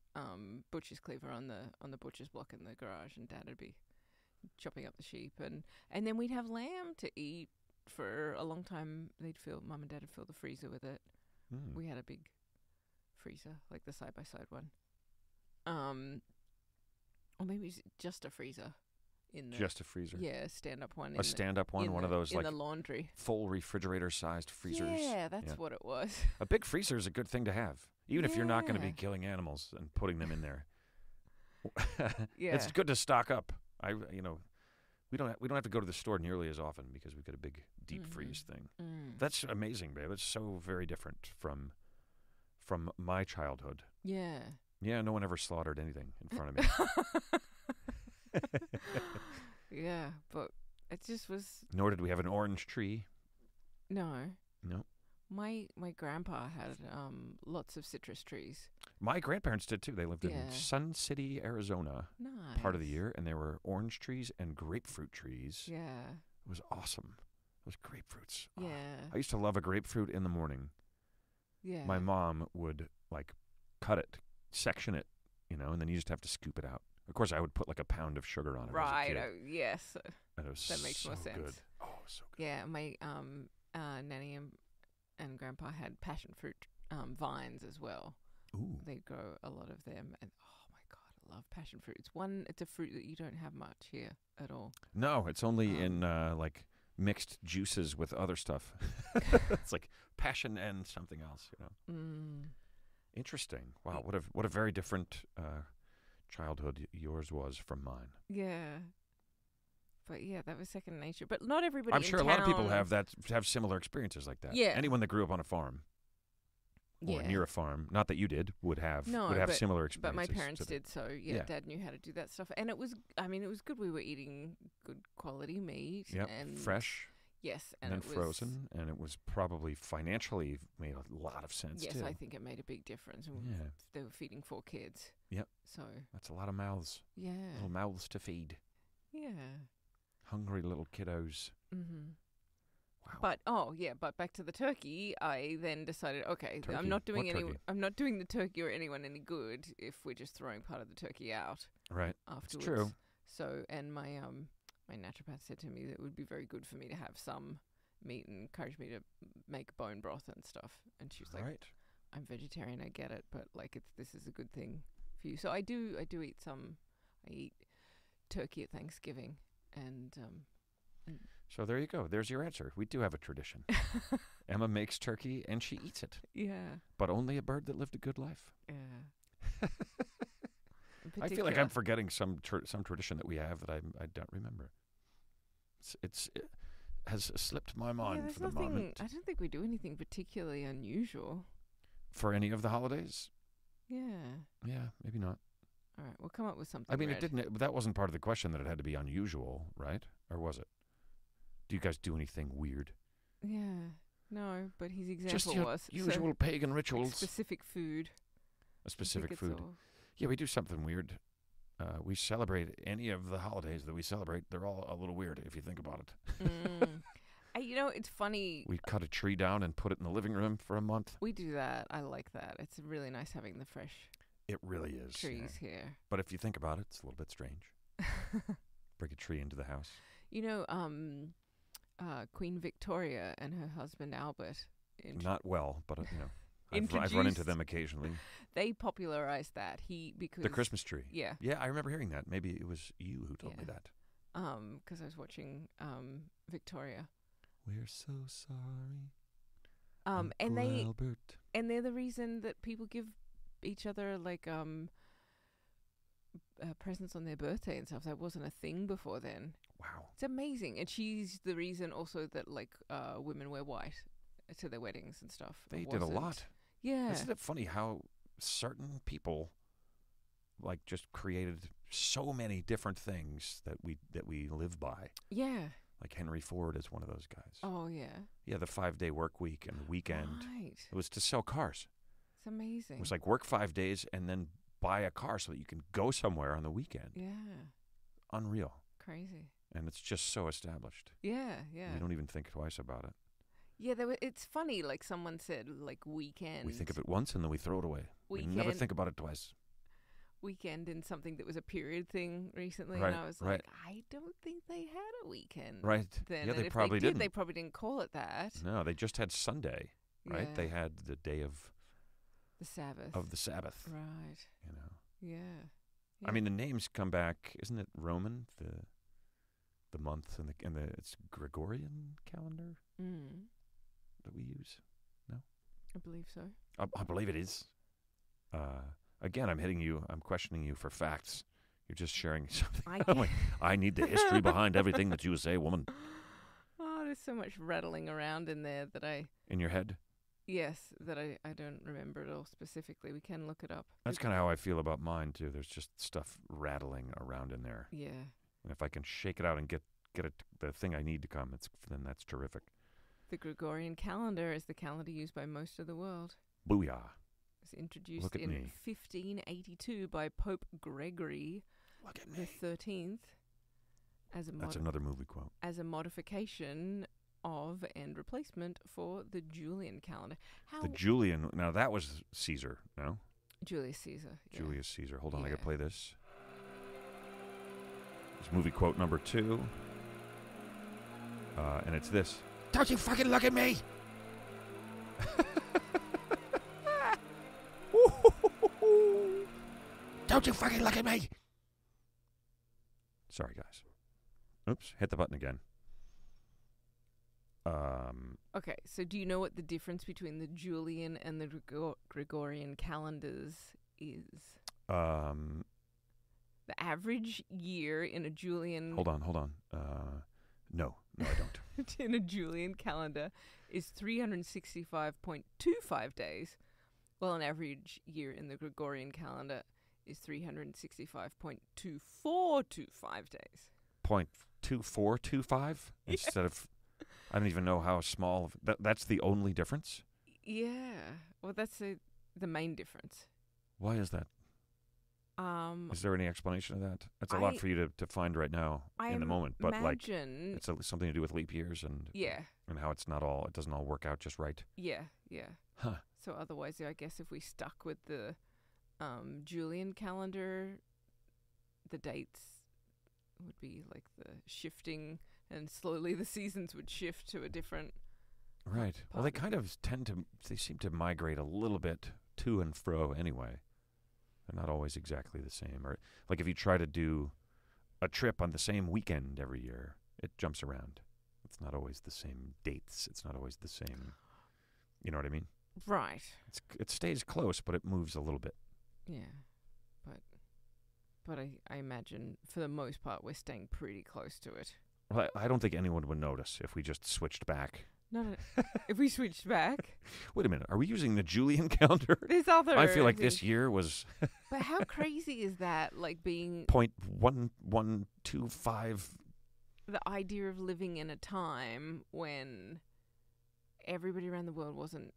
butcher's cleaver on the butcher's block in the garage, and Dad would be chopping up the sheep, and then we'd have lamb to eat for a long time. Mum and Dad would fill the freezer with it. We had a big freezer, like the side by side one. Or maybe it's just a freezer.
Just a freezer.
Yeah, stand-up one.
A stand-up one, one of those like
in the laundry.
Full refrigerator-sized freezers.
Yeah, that's what it was.
A big freezer is a good thing to have, even if you're not going to be killing animals and putting them in there. It's good to stock up. We don't have to go to the store nearly as often because we've got a big deep freeze thing. That's amazing, babe. It's so very different from my childhood.
Yeah.
Yeah, no one ever slaughtered anything in front of me.
Yeah, but it just was.
Nor did we have an orange tree.
No.
My
grandpa had lots of citrus trees.
My grandparents did too. They lived in Sun City, Arizona, part of the year, and there were orange trees and grapefruit trees.
Yeah.
It was awesome. Those grapefruits.
Yeah.
I used to love a grapefruit in the morning.
Yeah.
My mom would like cut it, section it, and then you just have to scoop it out. Of course, I would put like a pound of sugar on it.
Right.
As a kid.
Yes.
And it was
that makes more sense.
Good. Oh, so good.
Yeah, my nanny and grandpa had passion fruit vines as well.
Ooh.
They grow a lot of them, and oh my god, I love passion fruit. It's a fruit that you don't have much here at all.
No, it's only in like mixed juices with other stuff. It's like passion and something else, Interesting. Wow, what a very different childhood yours was from mine.
Yeah. But yeah, that was second nature. But not everybody.
I'm sure a lot of people have similar experiences like that.
Yeah.
Anyone that grew up on a farm or near a farm, not that you did, would have similar experiences.
But my parents did. So Dad knew how to do that stuff, and it was good. We were eating good quality meat.
Yep.
And
fresh.
Yes,
and then frozen, and it was probably financially made a lot of sense.
Yes,
too.
I think it made a big difference. They were feeding 4 kids.
Yep.
So
that's a lot of mouths.
Yeah.
Little mouths to feed.
Yeah.
Hungry little kiddos.
Mm-hmm.
Wow.
But back to the turkey. I then decided, okay,
turkey?
I'm not doing
I'm
not doing the turkey or anyone any good if we're just throwing part of the turkey out.
Right.
Afterwards.
It's true.
So, and my naturopath said to me that it would be very good for me to have some meat and encouraged me to make bone broth and stuff. And she was like,
right.
I'm vegetarian, I get it, but like this is a good thing for you. So I do eat some. I eat turkey at Thanksgiving, and
so there you go. There's your answer. We do have a tradition. Emma makes turkey and she eats it.
Yeah.
But only a bird that lived a good life.
Yeah.
I feel like I'm forgetting some tradition that we have that I don't remember. It has slipped my mind for the moment.
I don't think we do anything particularly unusual.
For any of the holidays?
Yeah.
Yeah, maybe not.
All right, we'll come up with something.
I mean, that wasn't part of the question that it had to be unusual, right? Or was it? Do you guys do anything weird?
Yeah. No, but his example
just your
was
usual pagan rituals.
Like specific food.
A specific food. Yeah, we do something weird. We celebrate any of the holidays that we celebrate. They're all a little weird if you think about it.
It's funny.
We cut a tree down and put it in the living room for a month.
We do that. I like that. It's really nice having the fresh.
It really is.
Trees here.
But if you think about it, it's a little bit strange. Bring a tree into the house.
Queen Victoria and her husband Albert
Not well, but I've run into them occasionally.
They popularized that because
The Christmas tree.
Yeah.
Yeah, I remember hearing that. Maybe it was you who told me that.
Because I was watching Victoria.
We're so sorry.
And
Albert.
they're the reason that people give each other like presents on their birthday and stuff. That wasn't a thing before then.
Wow.
It's amazing. And she's the reason also that like women wear white to their weddings and stuff.
They did a lot.
Yeah.
Isn't it funny how certain people like just created so many different things that we live by?
Yeah.
Like Henry Ford is one of those guys.
Oh, yeah.
Yeah, the 5-day work week and the weekend.
Right.
It was to sell cars.
It's amazing.
It was like work 5 days and then buy a car so that you can go somewhere on the weekend.
Yeah.
Unreal.
Crazy.
And it's just so established.
Yeah, yeah.
We don't even think twice about it.
Yeah, it's funny, like someone said, like weekend.
We think of it once and then we throw it away. We never think about it twice.
Weekend in something that was a period thing recently,
Right,
and I was like, I don't think they had a weekend.
Right.
Then.
Yeah,
and
they
if
probably didn't.
They probably didn't call it that.
No, they just had Sunday, right?
Yeah.
They had the day of
the Sabbath.
the Sabbath.
Right.
You know.
Yeah.
I mean, the names come back. Isn't it Roman? The month and the it's Gregorian calendar that we use. No,
I believe so.
I believe it is. Again, I'm questioning you for facts. You're just sharing something. I'm like, I need the history behind everything that you say, woman.
Oh, there's so much rattling around in there that
In your head?
Yes, that I don't remember it all specifically. We can look it up.
That's kind of how I feel about mine, too. There's just stuff rattling around in there.
Yeah.
And if I can shake it out and get it, the thing I need to come, then that's terrific.
The Gregorian calendar is the calendar used by most of the world.
Booyah.
It was introduced in 1582 by Pope Gregory the 13th
That's another movie quote.
As a modification of and replacement for the Julian calendar.
The Julian, now that was Caesar, no?
Julius Caesar. Yeah.
Julius Caesar. Hold on, I gotta play this. It's movie quote number 2. And it's this. Don't you fucking look at me! Don't you fucking look at me! Sorry, guys. Oops, hit the button again.
Okay, so do you know what the difference between the Julian and the Gregorian calendars is? The average year in a Julian...
Hold on. No, I don't.
In a Julian calendar is 365.25 days, while an average year in the Gregorian calendar is 365.2425 days.
0.2425 instead of... I don't even know how small... That's the only difference?
Yeah. Well, that's the main difference.
Why is that? Is there any explanation of that? That's a lot for you to find right now in the moment. But it's something to do with leap years and how it doesn't all work out just right.
Yeah.
Huh.
So otherwise, I guess if we stuck with the Julian calendar, the dates would be like the shifting, and slowly the seasons would shift to a different...
Right. Well, they kind of they seem to migrate a little bit to and fro anyway. They're not always exactly the same. Or like if you try to do a trip on the same weekend every year, it jumps around. It's not always the same dates. It's not always the same... You know what I mean?
Right.
It stays close, but it moves a little bit.
Yeah. But I imagine for the most part we're staying pretty close to it.
Well, I don't think anyone would notice if we just switched back.
No. If we switched back.
Wait a minute. Are we using the Julian calendar?
There's other...
I feel like this year was...
But how crazy is that, like being...
0.1125...
The idea of living in a time when everybody around the world wasn't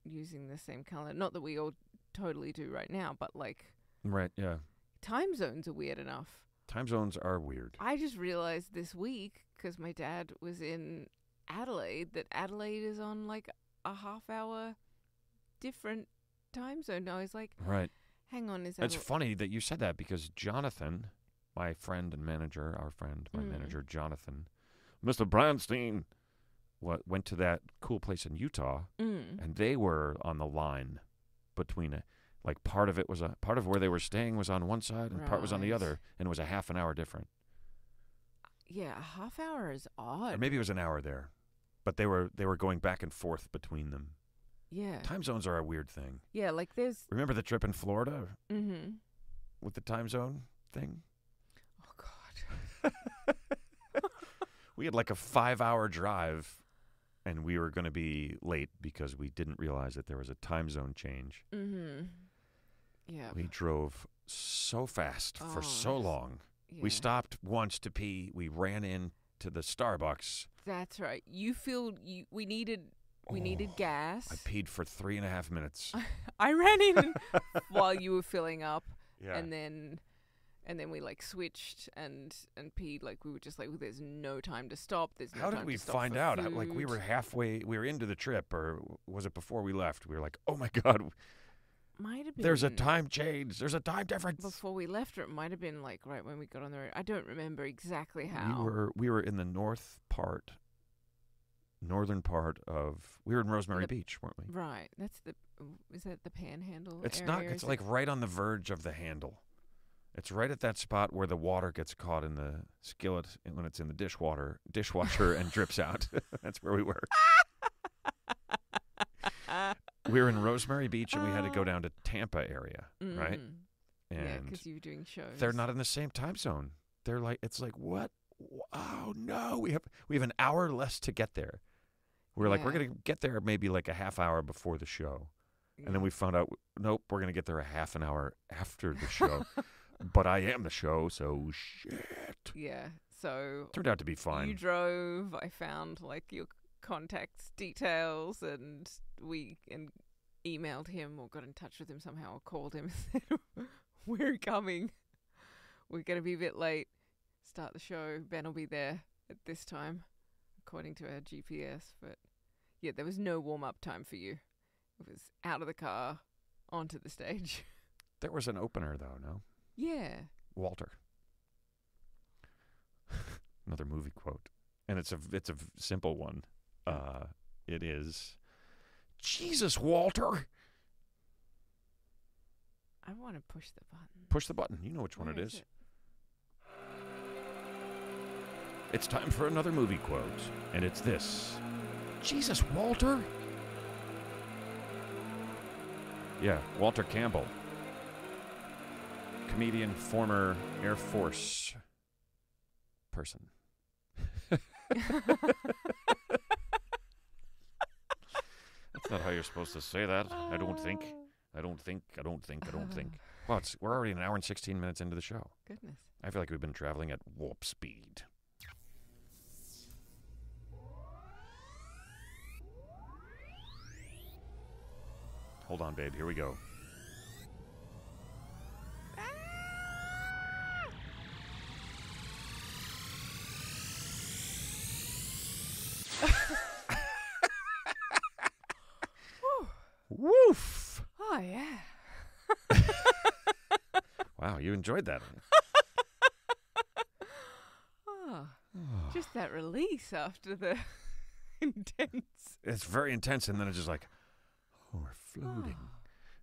using the same calendar. Not that we all totally do right now, but like...
Right, yeah.
Time zones are weird enough.
Time zones are weird.
I just realized this week, because my dad was in Adelaide, that Adelaide is on like a half-hour different time zone. I was like,
right.
Hang on, is that...
It's funny that you said that because Jonathan, my friend and manager, my manager Jonathan, Mr. Brandstein, went to that cool place in Utah, and they were on the line between like part of where they were staying was on one side and part was on the other, and it was a half an hour different.
Yeah, a half hour is odd.
Or maybe it was an hour there, but they were going back and forth between them.
Yeah.
Time zones are a weird thing.
Yeah, like there's...
Remember the trip in Florida?
Mm-hmm.
With the time zone thing?
Oh, God.
We had like a 5-hour drive, and we were going to be late because we didn't realize that there was a time zone change.
Mm-hmm. Yeah.
We drove so fast for so long.
Yeah.
We stopped once to pee. We ran into the Starbucks.
That's right. We needed gas.
I peed for 3.5 minutes.
I ran in while you were filling up.
Yeah.
And then we like switched and peed. Like we were just like, well, there's no time to stop. There's no
How
time
did we
to stop
find
for
out?
food.
Like we were into the trip, or was it before we left? We were like, oh my God,
might have been.
There's a time change. There's a time difference.
Before we left, or it might have been like right when we got on the road. I don't remember exactly how.
We were in the northern part of. We were in Rosemary Beach, weren't we?
Right. Is that the Panhandle?
It's
area?
not. It's like right on the verge of the handle. It's right at that spot where the water gets caught in the skillet when it's in the dishwasher and drips out. That's where we were. We were in Rosemary Beach, and we had to go down to Tampa area, right? And
because you were doing shows.
They're not in the same time zone. They're like, it's like, what? Oh no, we have an hour less to get there. We're like, we're gonna get there maybe like a half hour before the show, and then we found out, nope, we're gonna get there a half an hour after the show. But I am the show, so shit.
Yeah, so
turned out to be fine.
You drove. I found like your contacts details, and emailed him or got in touch with him somehow or called him and said, we're coming. We're going to be a bit late. Start the show. Ben will be there at this time, according to our GPS. But yeah, there was no warm-up time for you. It was out of the car, onto the stage.
There was an opener, though, no?
Yeah.
Walter. Another movie quote. And it's a simple one. It is, Jesus, Walter.
I want to push the button.
Push the button. You know which one it is. It's time for another movie quote. And it's this. Jesus, Walter. Yeah, Walter Campbell. Comedian, former Air Force person. That's not how you're supposed to say that. I don't think. Well, we're already an hour and 16 minutes into the show.
Goodness.
I feel like we've been traveling at warp speed. Hold on, babe. Here we go. Woof!
Oh, yeah.
Wow, you enjoyed that.
Just that release after the intense.
It's very intense, and then it's just like, oh, we're floating.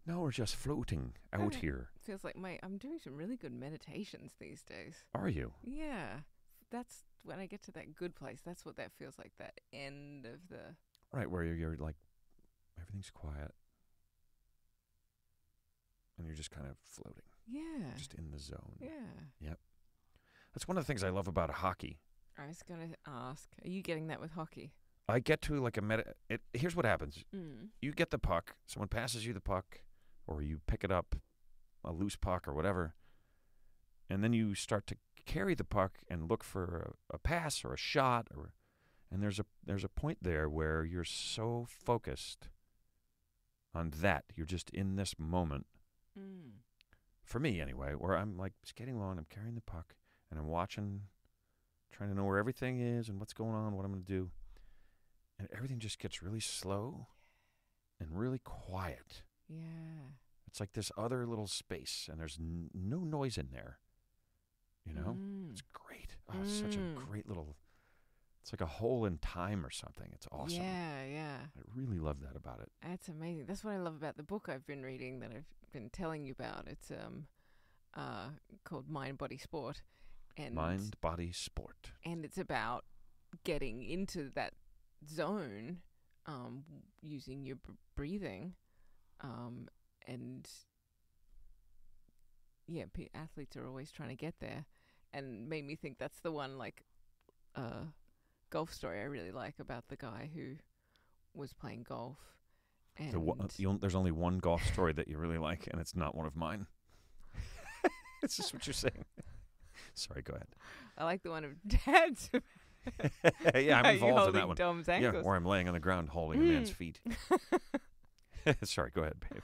Now we're just floating out here.
Feels like I'm doing some really good meditations these days.
Are you?
Yeah. That's when I get to that good place. That's what that feels like, that end of the...
Right, where you're like, everything's quiet. And you're just kind of floating.
Yeah.
Just in the zone.
Yeah.
Yep. That's one of the things I love about hockey.
I was going to ask, are you getting that with hockey?
I get to like here's what happens. You get the puck, someone passes you the puck, or you pick it up, a loose puck or whatever, and then you start to carry the puck and look for a pass or a shot, and there's a point there where you're so focused on that, you're just in this moment. For me anyway, where I'm like skating along, I'm carrying the puck, and I'm watching, trying to know where everything is and what's going on, what I'm going to do. And everything just gets really slow and really quiet.
Yeah.
It's like this other little space, and there's no noise in there. You know? It's great. Oh, it's such a great little It's like a hole in time or something. It's awesome.
Yeah.
I really love that about it.
That's amazing. That's what I love about the book I've been reading that I've been telling you about. It's called Mind, Body, Sport. And
Mind, Body, Sport.
And it's about getting into that zone using your breathing. And yeah, athletes are always trying to get there. And made me think that's the one, like, golf story I really like about the guy who was playing golf. And
There's only one golf story that you really like, and it's not one of mine. It's just what you're saying. Sorry, go ahead.
I like the one of Dad's.
Yeah, I'm involved in that one.
Dom's ankles.
Yeah, or I'm laying on the ground holding a man's feet. Sorry, go ahead, babe.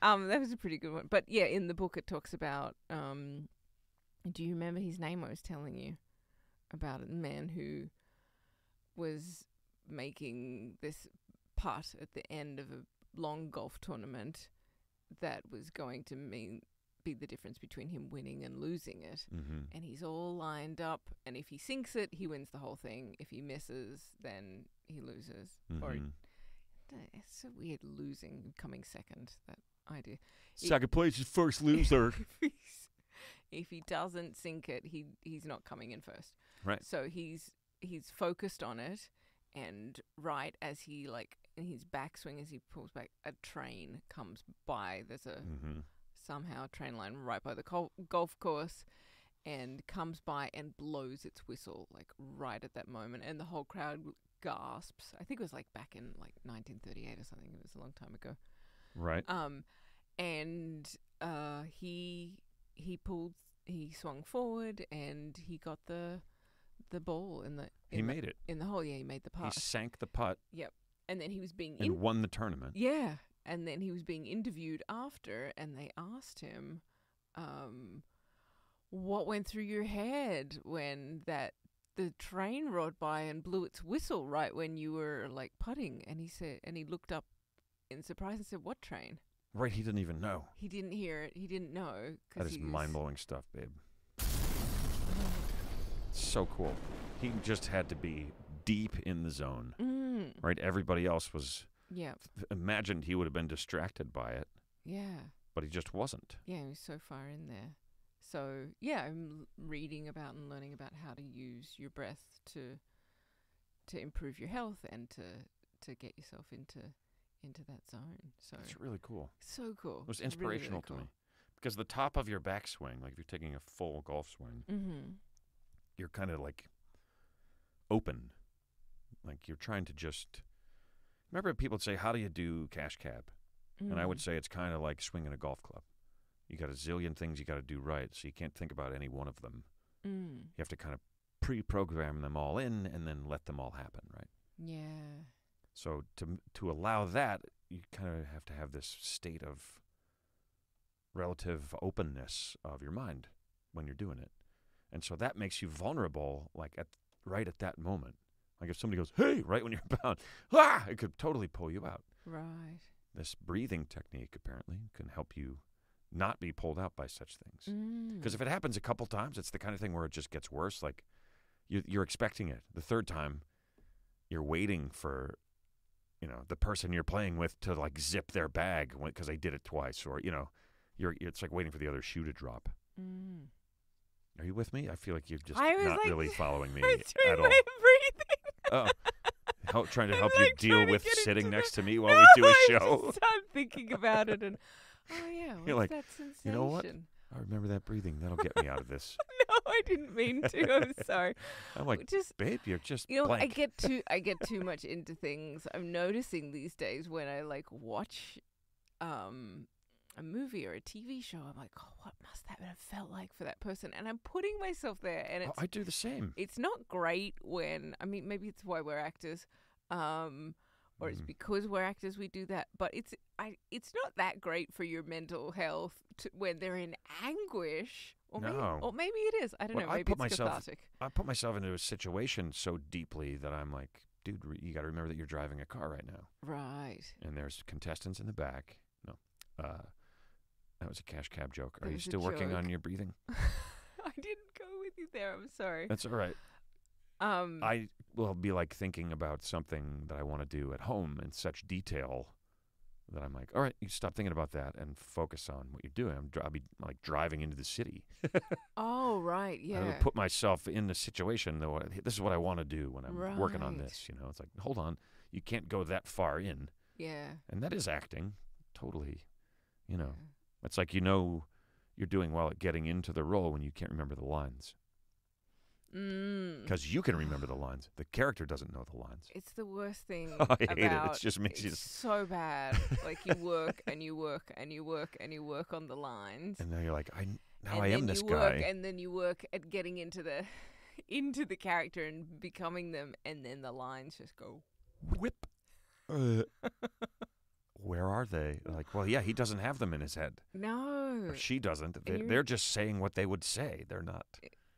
That was a pretty good one. But yeah, in the book it talks about, do you remember his name I was telling you about? A man who was making this putt at the end of a long golf tournament that was going to be the difference between him winning and losing it.
Mm-hmm.
And he's all lined up, and if he sinks it, he wins the whole thing. If he misses, then he loses.
Mm-hmm.
Or it's so weird, losing, coming second, that idea.
Second place is first loser.
If he doesn't sink it, he's not coming in first.
Right.
So he's focused on it, and right as he, like, in his backswing, as he pulls back, a train comes by. There's a somehow a train line right by the golf course, and comes by and blows its whistle, like, right at that moment, and the whole crowd gasps. I think it was like back in like 1938 or something. It was a long time ago.
Right.
And he swung forward, and he got the ball
he made it
in the hole. Yeah, he made the putt.
He sank the putt.
Yep. And then he was being
and won the tournament.
Yeah. And then he was being interviewed after, and they asked him, what went through your head when the train rode by and blew its whistle right when you were, like, putting? And he said, and he looked up in surprise and said, "What train?"
Right, he didn't even know.
He didn't hear it. He didn't know.
That is mind-blowing stuff, babe. So cool. He just had to be deep in the zone. Right? Everybody else was...
Yeah.
Imagined he would have been distracted by it.
Yeah.
But he just wasn't.
Yeah, he was so far in there. So, yeah, I'm reading about and learning about how to use your breath to improve your health and to get yourself into that zone. So
it's really cool.
So cool.
It was inspirational
really, really
to me. Because the top of your backswing, like if you're taking a full golf swing, you're kind of like open. Like you're trying to just... Remember people would say, how do you do cash cab? And I would say it's kind of like swinging a golf club. You got a zillion things you got to do right, so you can't think about any one of them. You have to kind of pre-program them all in and then let them all happen, right?
Yeah.
So to allow that, you kind of have to have this state of relative openness of your mind when you're doing it. And so that makes you vulnerable, like right at that moment. Like if somebody goes, "Hey," right when you're about, it could totally pull you out.
Right.
This breathing technique apparently can help you not be pulled out by such things. Because if it happens a couple times, it's the kind of thing where it just gets worse. Like you're expecting it. The third time, you're waiting for, the person you're playing with to like zip their bag because they did it twice, or it's like waiting for the other shoe to drop. Are you with me? I feel like you're just not really following me at all. Oh, trying to help you deal with sitting next to me while we do a show.
I'm thinking about it, and
you're like,
that sensation?
You know what? I remember that breathing. That'll get me out of this.
No, I didn't mean to. I'm sorry.
I'm like, babe, you're just
blank. I get too much into things. I'm noticing these days when I like watch a movie or a TV show, I'm like, what must that have felt like for that person? And I'm putting myself there, and
I do the same.
It's not great when, maybe it's why we're actors, or it's because we're actors we do that, but it's not that great for your mental health when they're in anguish. Or maybe it is. I don't know. Maybe it's cathartic.
I put myself into a situation so deeply that I'm like, dude, you got to remember that you're driving a car right now.
Right.
And there's contestants in the back. No. That was a cash cab joke. Are you still working on your breathing?
I didn't go with you there. I'm sorry.
That's all right. I will be like thinking about something that I want to do at home in such detail that I'm like, all right, you stop thinking about that and focus on what you're doing. I'll be like driving into the city.
Oh, right, yeah.
I put myself in the situation, though. This is what I want to do when I'm working on
Right.
this. You know, it's like, hold on, you can't go that far in.
Yeah.
And that is acting, totally. You know,
Yeah.
it's like, you know, you're doing well at getting into the role when you can't remember the lines. Because you can remember the lines. The character doesn't know the lines.
It's the worst thing
I hate it.
about
It just makes you
it's so bad. Like you work and you work and you work and you work on the lines.
And now you're like, I
and
am this
you
guy.
Work, and then you work at getting into the into the character and becoming them, and then the lines just go
whip. Where are they? Like, well, yeah, he doesn't have them in his head.
No.
Or she doesn't.
And
They're just saying what they would say. They're not.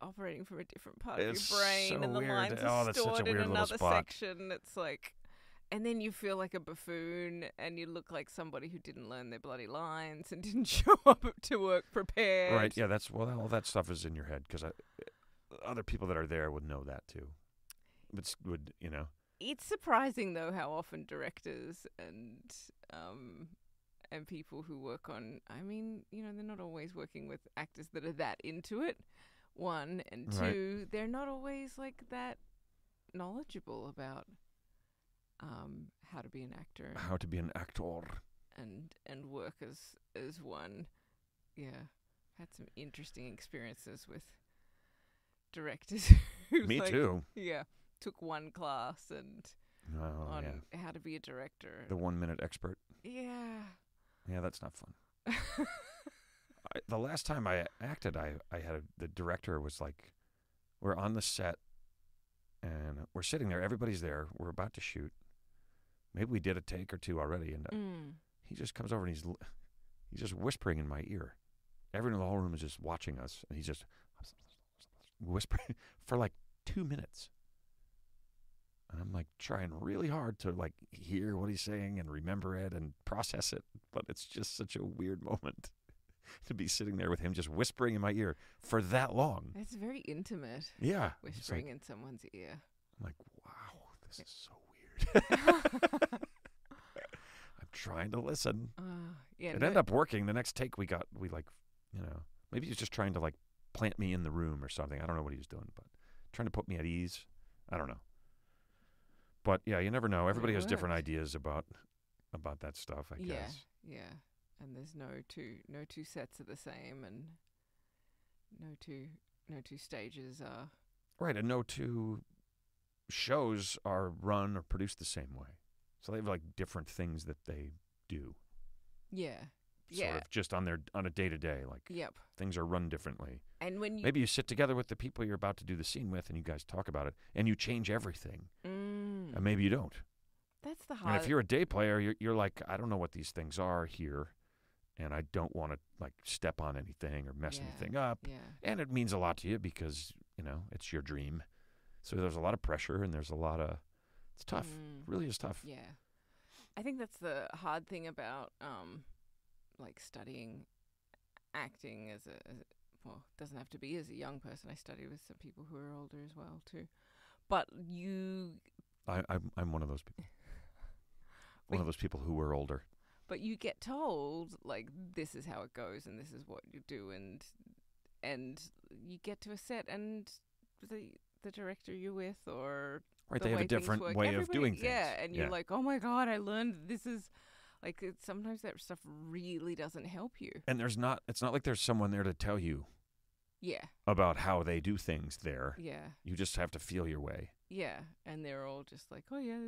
Operating from a different part
It's
of your brain,
so
and the
weird.
lines
Oh,
are
that's such a
stored in
weird little
another
spot.
section. It's like, and then you feel like a buffoon, and you look like somebody who didn't learn their bloody lines and didn't show up to work prepared.
Right, yeah, all that stuff is in your head, because other people that are there would know that, too. Would, you know.
It's surprising, though, how often directors and people who work on, I mean, you know, they're not always working with actors that are that into it, one, and two,
Right.
they're not always like that knowledgeable about how to be an actor.
How to be an actor.
And work as one. Yeah. Had some interesting experiences with directors who
Me too.
Yeah. Took one class and on how to be a director.
The 1 minute expert.
Yeah.
Yeah, that's not fun. The last time I acted, I had the director was like, we're on the set and we're sitting there. Everybody's there. We're about to shoot. Maybe we did a take or two already, and he just comes over and he's just whispering in my ear. Everyone in the whole room is just watching us, and he's just whispering for like 2 minutes. And I'm like trying really hard to like hear what he's saying and remember it and process it, but it's just such a weird moment to be sitting there with him just whispering in my ear for that long.
It's very intimate.
Yeah.
Whispering in someone's ear.
I'm like, wow, this is so weird. I'm trying to listen.
Yeah,
it ended up working. The next take we maybe he was just trying to like plant me in the room or something. I don't know what he was doing, but trying to put me at ease. I don't know. But yeah, you never know. Everybody has different ideas about that stuff, I guess.
Yeah. And there's no two sets are the same, and no two stages are
right, and no two shows are run or produced the same way. So they have like different things that they do.
Yeah.
Sort of just on a day-to-day, like things are run differently.
And when
maybe you sit together with the people you're about to do the scene with, and you guys talk about it, and you change everything, and maybe you don't.
That's the hard.
And if you're a day player, you're like, I don't know what these things are here, and I don't want to like step on anything or mess anything up.
Yeah.
And it means a lot to you because it's your dream. So there's a lot of pressure, and there's a lot of it's tough. It really is tough.
Yeah, I think that's the hard thing about like studying acting as it doesn't have to be as a young person. I study with some people who are older as well too. But
I'm one of those people. One of those people who were older.
But you get told like this is how it goes and this is what you do, and you get to a set and the director you're with or
they have a different way of doing things.
Yeah, and you're like, oh my God, I learned this is. Like, sometimes that stuff really doesn't help you. And it's not like there's someone there to tell you about how they do things there. Yeah. You just have to feel your way. Yeah. And they're all just like, oh, yeah,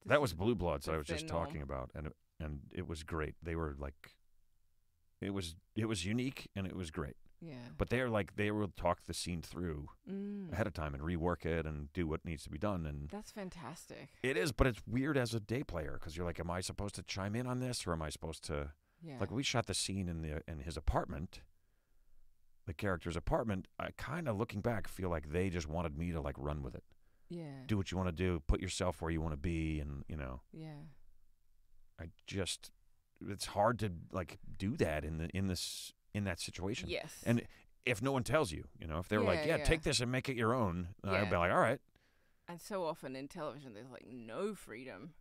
that was Blue Bloods I was just talking about. And it was great. They were like, it was unique and it was great. Yeah. But they will talk the scene through ahead of time and rework it and do what needs to be done. And that's fantastic. It is, but it's weird as a day player because you're like, am I supposed to chime in on this or am I supposed to? Yeah. Like we shot the scene in his apartment, the character's apartment. I kind of looking back feel like they just wanted me to like run with it. Yeah. Do what you want to do. Put yourself where you want to be, and Yeah. It's hard to like do that in that situation. Yes. And
if no one tells you, if they were like,
Yeah.
take this and make it your own, then I'd
Yeah.
be like, all right.
And so often in television, there's like no freedom.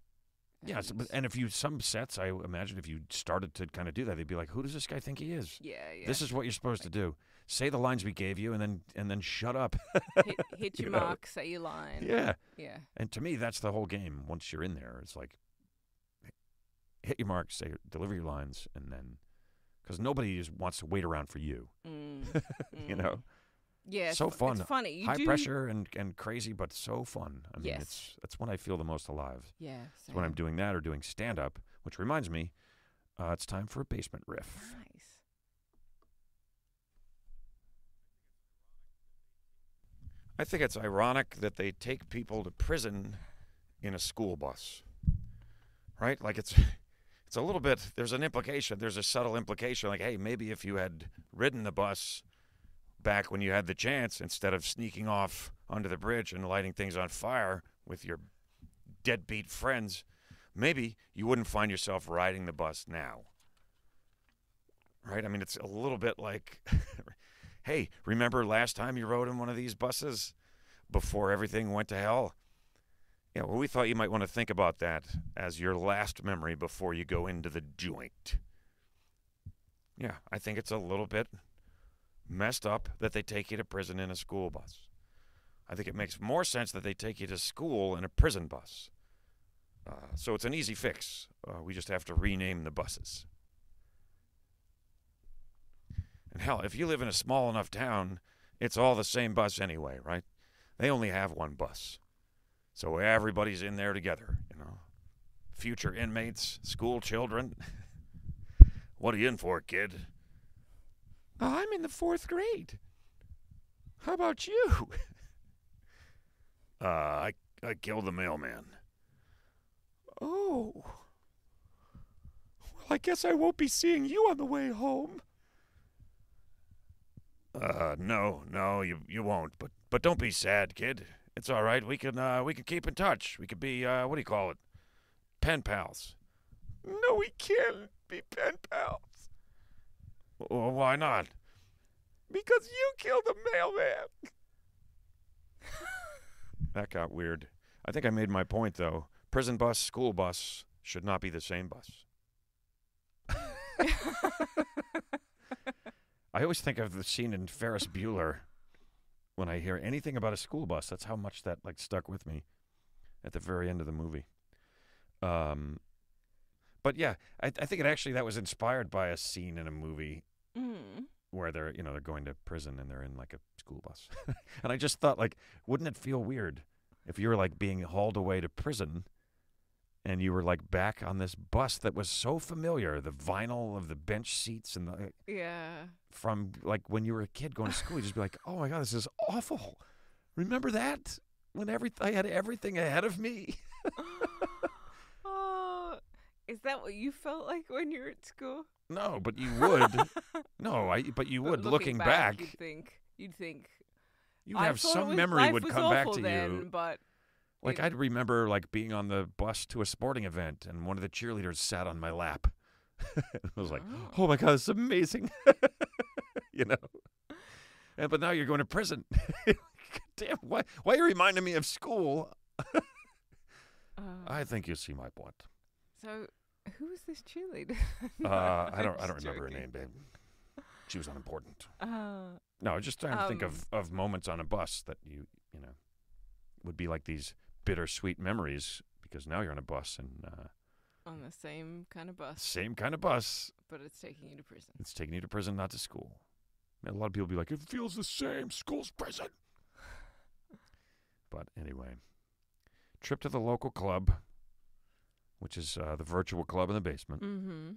Yeah, and some sets, I imagine if you started to kind of do that, they'd be like, who does this guy think he is?
Yeah.
This is what you're supposed to do. Say the lines we gave you, and then shut up.
hit your mark, say your line.
Yeah.
Yeah.
And to me, that's the whole game. Once you're in there, it's like, hit your mark, deliver your lines, and then, because nobody just wants to wait around for you.
Yeah.
So fun.
It's funny.
High pressure and crazy, but so fun. I mean,
Yes.
that's when I feel the most alive.
Yeah.
It's when I'm doing that or doing stand-up, which reminds me, it's time for a basement riff.
Nice.
I think it's ironic that they take people to prison in a school bus, right? Like it's a little bit, there's an implication, there's a subtle implication, like, hey, maybe if you had ridden the bus back when you had the chance, instead of sneaking off onto the bridge and lighting things on fire with your deadbeat friends, maybe you wouldn't find yourself riding the bus now, right? I mean, it's a little bit like... Hey, remember last time you rode in one of these buses before everything went to hell? Yeah, well, we thought you might want to think about that as your last memory before you go into the joint. Yeah, I think it's a little bit messed up that they take you to prison in a school bus. I think it makes more sense that they take you to school in a prison bus. So it's an easy fix. We just have to rename the buses. And hell, if you live in a small enough town, it's all the same bus anyway, right? They only have one bus. So everybody's in there together, Future inmates, school children. What are you in for, kid? I'm in the 4th grade. How about you? I killed the mailman. Oh. Well, I guess I won't be seeing you on the way home. No, you won't. But don't be sad, kid. It's all right. We can keep in touch. We could be what do you call it? Pen pals. No, we can't be pen pals. Well, why not? Because you killed the mailman. That got weird. I think I made my point though. Prison bus, school bus should not be the same bus. I always think of the scene in Ferris Bueller when I hear anything about a school bus. That's how much that stuck with me at the very end of the movie. But yeah, I think that was inspired by a scene in a movie where they're going to prison and they're in like a school bus. And I just thought, wouldn't it feel weird if you were being hauled away to prison and you were back on this bus that was so familiar, the vinyl of the bench seats and from when you were a kid going to school, you just be like, oh my God, this is awful. Remember that? When I had everything ahead of me.
Oh, is that what you felt like when you were at school?
No, but you would. But you would. Looking back,
you'd think.
You'd have some memory would come back to
then,
you.
But
I'd remember being on the bus to a sporting event and one of the cheerleaders sat on my lap. I was like, oh my God, this is amazing. But now you're going to prison. Damn, why are you reminding me of school? I think you see my point.
So, who was this cheerleader?
I don't remember her name, babe. She was unimportant. No, just trying to think of moments on a bus that you would be like these bittersweet memories because now you're on a bus and
on the same kind of bus.
Same kind of bus.
But it's taking you to prison.
It's taking you to prison, not to school. A lot of people be like, it feels the same. School's prison. But anyway, trip to the local club, which is the virtual club in the basement.
Mm-hmm.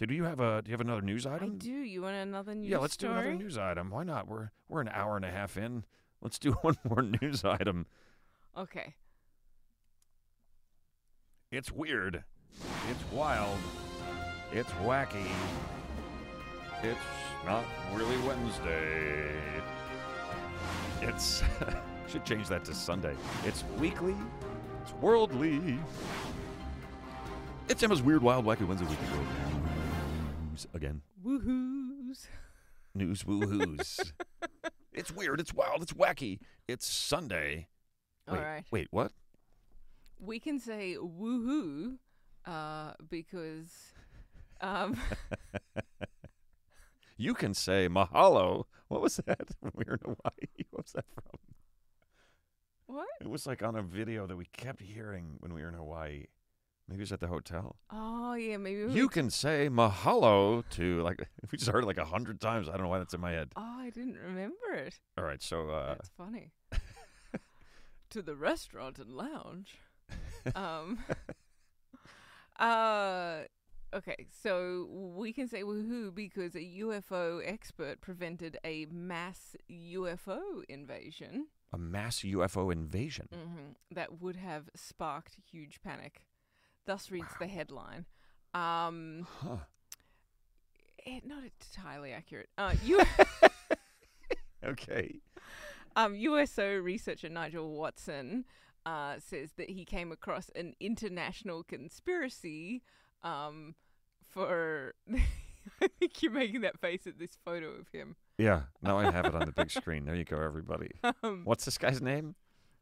Do you have another news item?
I do. You want another news
Yeah, let's do another news item. Why not? We're an hour and a half in. Let's do one more news item.
Okay.
It's weird. It's wild. It's wacky. It's not really Wednesday. It's... should change that to Sunday. It's weekly. It's worldly. It's Emma's Weird, Wild, Wacky Wednesday Weekly World News again.
Woohoos.
News woohoos. It's weird. It's wild. It's wacky. It's Sunday.
All right.
Wait, what?
We can say woohoo because
You can say mahalo. What was that when we were in Hawaii? What was that from?
what?
It was like on a video that we kept hearing when we were in Hawaii. Maybe it was at the hotel.
Oh yeah, maybe
You can say mahalo to, like, we just heard it like 100 times. I don't know why that's in my head.
Oh, I didn't remember it.
All right, so
That's funny. To the restaurant and lounge. Okay, so we can say woohoo because a UFO expert prevented a mass UFO invasion.
a mass UFO invasion.
That would have sparked huge panic. Thus reads the headline.
Huh.
Not entirely accurate.
Okay.
USO researcher Nigel Watson says that he came across an international conspiracy for... I think you're making that face at this photo of him.
Yeah, now I have it on the big screen. There you go, everybody. What's this guy's name?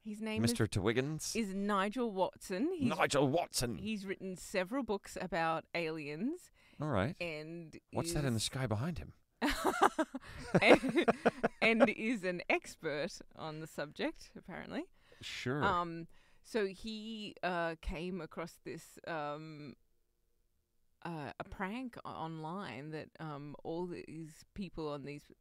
His name
Mr. Twiggins?
is Nigel Watson.
Nigel Watson.
He's written several books about aliens.
All right.
And
what's that in the sky behind him?
and is an expert on the subject, apparently.
Sure.
So he came across this a prank online that all these people on these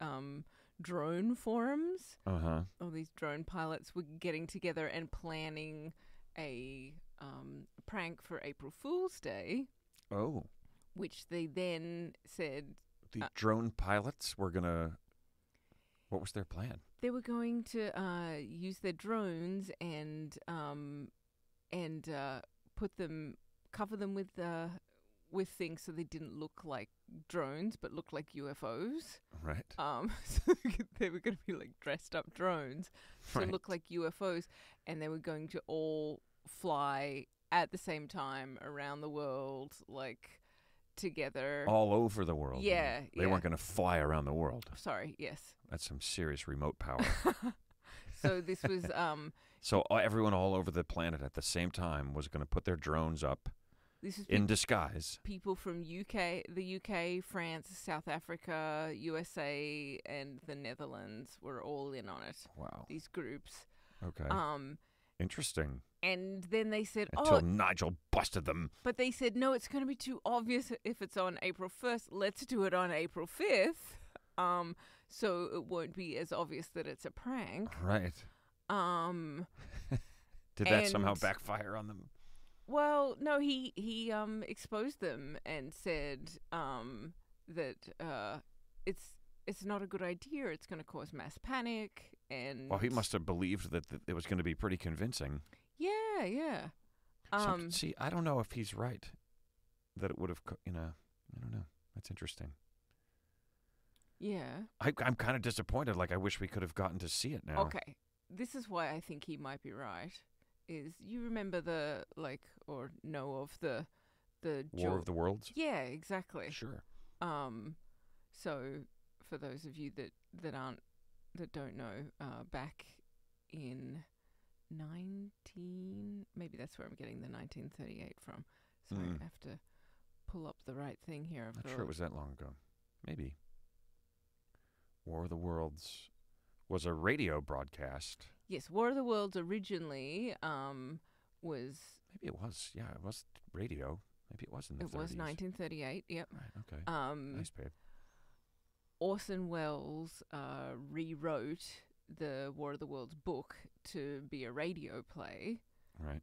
drone forums, all these drone pilots were getting together and planning a prank for April Fool's Day.
Oh.
Which they then said...
The drone pilots were going to... What was their plan?
They were going to use their drones and cover them with things so they didn't look like drones but looked like UFOs.
Right.
So they were going to be like dressed up drones to
Right.
look like UFOs, and they were going to all fly at the same time around the world, like together.
All over the world.
Yeah.
They weren't going to fly around the world.
Sorry, yes.
That's some serious remote power.
So this was...
So everyone all over the planet at the same time was going to put their drones up
this is
in disguise.
People from the UK, France, South Africa, USA, and the Netherlands were all in on it.
Wow.
These groups.
Okay. Interesting.
And then they said,
Until Nigel busted them.
But they said, no, it's going to be too obvious if it's on April 1st. Let's do it on April 5th. So it won't be as obvious that it's a prank.
Right. Did that somehow backfire on them?
Well, no, he exposed them and said that it's not a good idea. It's going to cause mass panic. And
Well, he must have believed that it was going to be pretty convincing.
Yeah.
See, I don't know if he's right. That it would have, I don't know. That's interesting.
Yeah.
I'm kind of disappointed. Like, I wish we could have gotten to see it now.
Okay. This is why I think he might be right. Is you remember the or know of the
War of the Worlds?
Yeah, exactly.
Sure.
So for those of you that don't know, back in maybe that's where I'm getting the 1938 from. So I have to pull up the right thing here.
Not sure it was that long ago. Maybe. War of the Worlds was a radio broadcast.
Yes, War of the Worlds originally was...
Maybe it was. Yeah, it was radio. Maybe it was in the 30s.
It was 1938, yep.
Right, okay. Nice, babe.
Orson Welles rewrote the War of the Worlds book to be a radio play
right.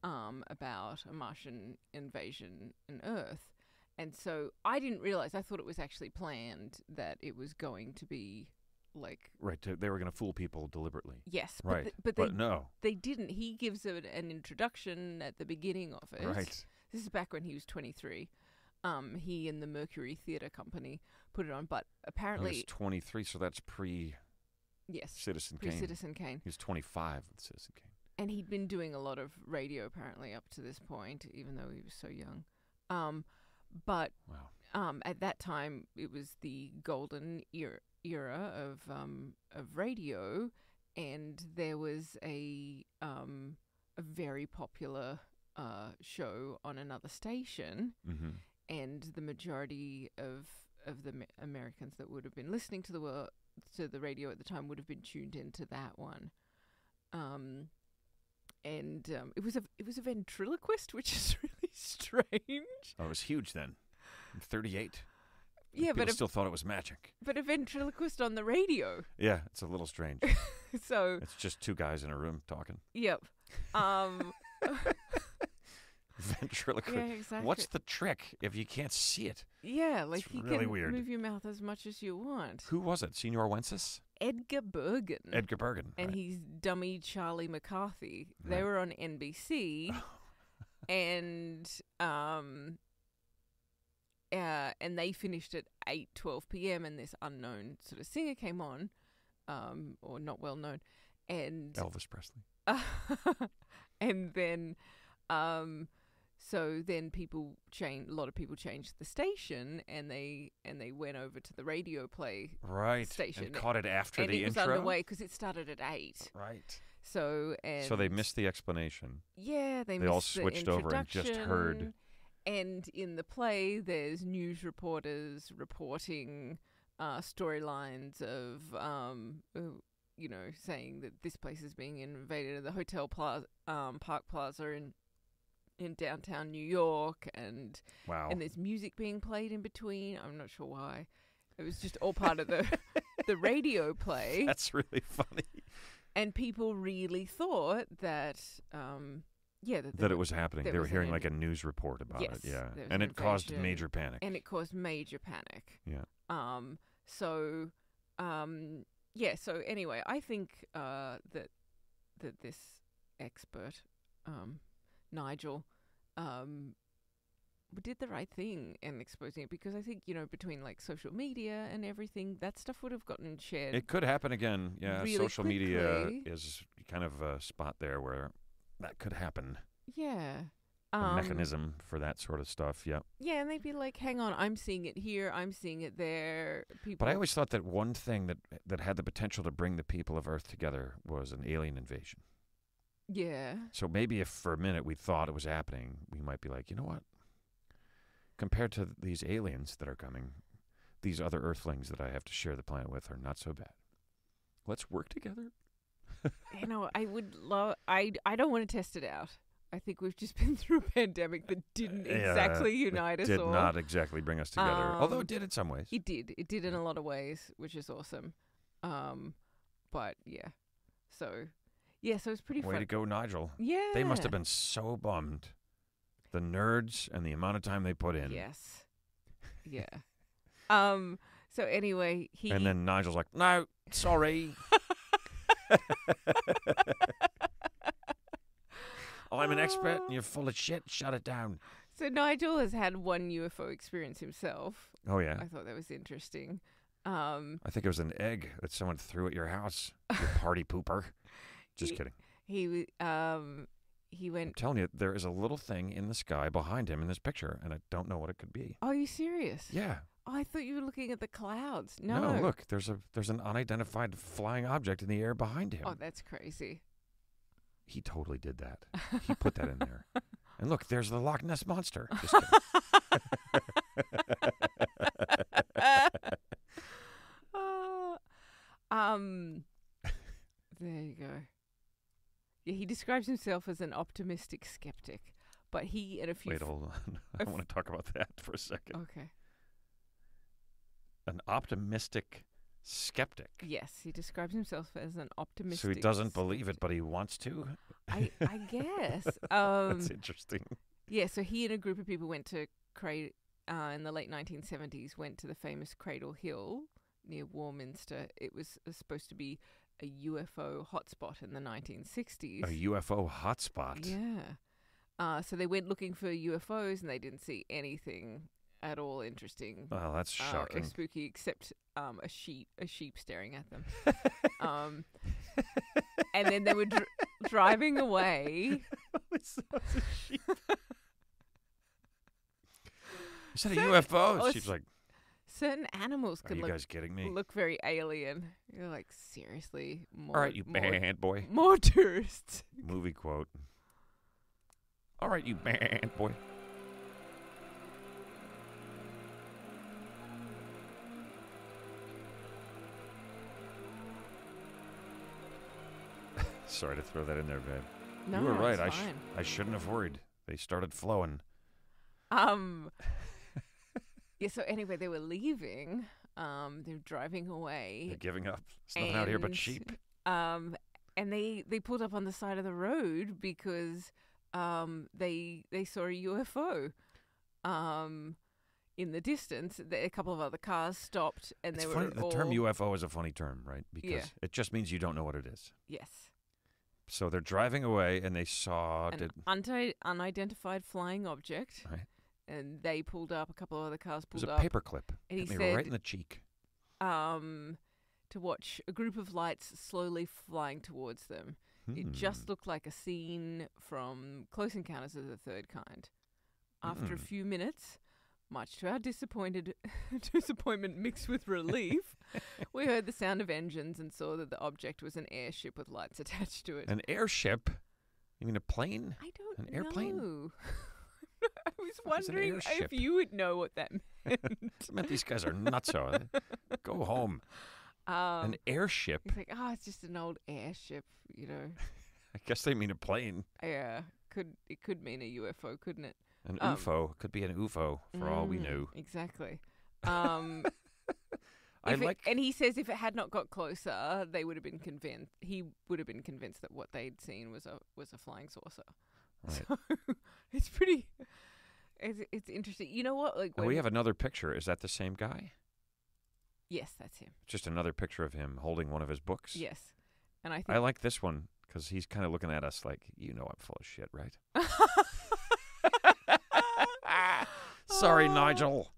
About a Martian invasion on Earth. And so I didn't realize, I thought it was actually planned that it was going to be like...
Right, they were going to fool people deliberately.
Yes,
right.
but
no.
They didn't. He gives it an introduction at the beginning of it.
Right.
This is back when he was 23. He and the Mercury Theatre Company put it on, but apparently...
He was 23, so that's pre...
Yes.
Citizen Kane.
Pre-Citizen Kane.
He was 25 with Citizen Kane.
And he'd been doing a lot of radio apparently up to this point, even though he was so young. But
wow.
at that time, it was the golden era of radio, and there was a very popular show on another station, and the majority of the Americans that would have been listening to the radio at the time would have been tuned into that one. And it was a ventriloquist, which is really strange.
Oh, it was huge then. In 38.
Yeah,
People still thought it was magic.
But a ventriloquist on the radio.
Yeah, it's a little strange.
So
it's just two guys in a room talking.
Yep.
Ventriloquist.
Yeah, exactly.
What's the trick if you can't see it?
Yeah, like
it's
you
really
can
weird.
move your mouth as much as you want.
Who was it? Senor Wences?
Edgar Bergen.
Edgar Bergen.
And
right.
he's dummy Charlie McCarthy. They
Right.
were on NBC. And they finished at 8:12 p.m. and this unknown sort of singer came on, or not well known, and
Elvis Presley.
and then so then a lot of people changed the station, and they went over to the radio play station.
And caught it after
and
the
it was
intro.
underway because it started at 8.
Right.
So
they missed the explanation.
Yeah, they
all
missed
switched
the
over and just heard.
And in the play, there's news reporters reporting storylines of, saying that this place is being invaded, the Hotel Plaza, Park Plaza in downtown New York, and
Wow.
and there's music being played in between. I'm not sure why. It was just all part of the the radio play.
That's really funny.
And people really thought that.
That it was happening. They were hearing like a news report about it. Yeah. And it caused major panic.
And it caused major panic.
Yeah.
So anyway, I think that this expert, Nigel, did the right thing in exposing it, because I think, between like social media and everything, that stuff would have gotten shared.
It could happen again. Yeah.
Really
Social media
quickly.
is kind of a spot there where that could happen.
Yeah.
A mechanism for that sort of stuff. Yeah.
Yeah, and they'd be like, hang on, I'm seeing it here, I'm seeing it there. People.
But I always thought that one thing that had the potential to bring the people of Earth together was an alien invasion.
Yeah.
So maybe if for a minute we thought it was happening, we might be like, you know what? Compared to these aliens that are coming, these other Earthlings that I have to share the planet with are not so bad. Let's work together.
I would love. I don't want to test it out. I think we've just been through a pandemic that didn't exactly unite us all.
Did not exactly bring us together, although it did in some ways.
It did. It did in a lot of ways, which is awesome. But yeah. So it's pretty fun.
Way to go, Nigel.
Yeah.
They must have been so bummed. The nerds and the amount of time they put in.
Yes. Yeah. So anyway,
And then Nigel's like, no, sorry. I'm an expert and you're full of shit. Shut it down.
So Nigel has had one UFO experience himself.
Oh, yeah.
I thought that was interesting.
I think it was an egg that someone threw at your house. You party pooper. Just kidding.
He went.
I'm telling you, there is a little thing in the sky behind him in this picture, and I don't know what it could be.
Are you serious?
Yeah.
Oh, I thought you were looking at the clouds. No.
No, look, there's an unidentified flying object in the air behind him.
Oh, that's crazy.
He totally did that. He put that in there. And look, there's the Loch Ness Monster. Just kidding.
There you go. Yeah, he describes himself as an optimistic skeptic, but he and a few.
Wait, hold on. I want to talk about that for a second.
Okay.
An optimistic skeptic.
Yes, he describes himself as an optimistic.
So he doesn't believe it, but he wants to.
I guess.
That's interesting.
Yeah, so he and a group of people went to in the late 1970s, went to the famous Cradle Hill near Warminster. It was supposed to be a UFO hotspot in the 1960s.
A UFO hotspot?
Yeah. So they went looking for UFOs and they didn't see anything at all interesting.
Oh, that's shocking.
Or spooky, except a sheep staring at them. And then they were driving away.
It's a sheep. Is that a UFO?
or
She's like,
certain animals
are
can
you guys kidding me?
look very alien. You're like, seriously?
All right, you bad boy.
More tourists.
Movie quote. All right, you bad boy. Sorry to throw that in there, babe.
No,
you were right.
it's fine.
I shouldn't have worried. They started flowing.
Yeah, so anyway, they were leaving. They were driving away.
They're giving up. There's nothing out here but sheep.
And they pulled up on the side of the road because they saw a UFO. In the distance, a couple of other cars stopped, and
It's
they
funny.
were
The term UFO is a funny term, right? Because it just means you don't know what it is.
Yes.
So they're driving away, and they saw
An unidentified flying object.
Right.
And they pulled up. A couple of other cars
it was
pulled
a
up.
paperclip.
And he
Hit me
said,
right in the cheek.
to watch a group of lights slowly flying towards them. It just looked like a scene from Close Encounters of the Third Kind. After a few minutes, much to our disappointment mixed with relief, we heard the sound of engines and saw that the object was an airship with lights attached to it.
An airship? You mean a plane?
I don't
An airplane?
know. I was wondering if
airship?
you would know what that meant.
I meant these guys are nutso. Go home. An airship?
He's like, it's just an old airship, you know.
I guess they mean a plane.
Yeah, it could mean a UFO, couldn't it?
An UFO. Could be an UFO for all we knew.
Exactly.
And
he says if it had not got closer, they would have been convinced. He would have been convinced that what they'd seen was a flying saucer.
Right.
So it's pretty. It's interesting. You know what? Like
we have another picture. Is that the same guy?
Yes, that's him.
Just another picture of him holding one of his books.
Yes, and I think
I like this one because he's kind of looking at us like, I'm full of shit, right? Sorry, Nigel.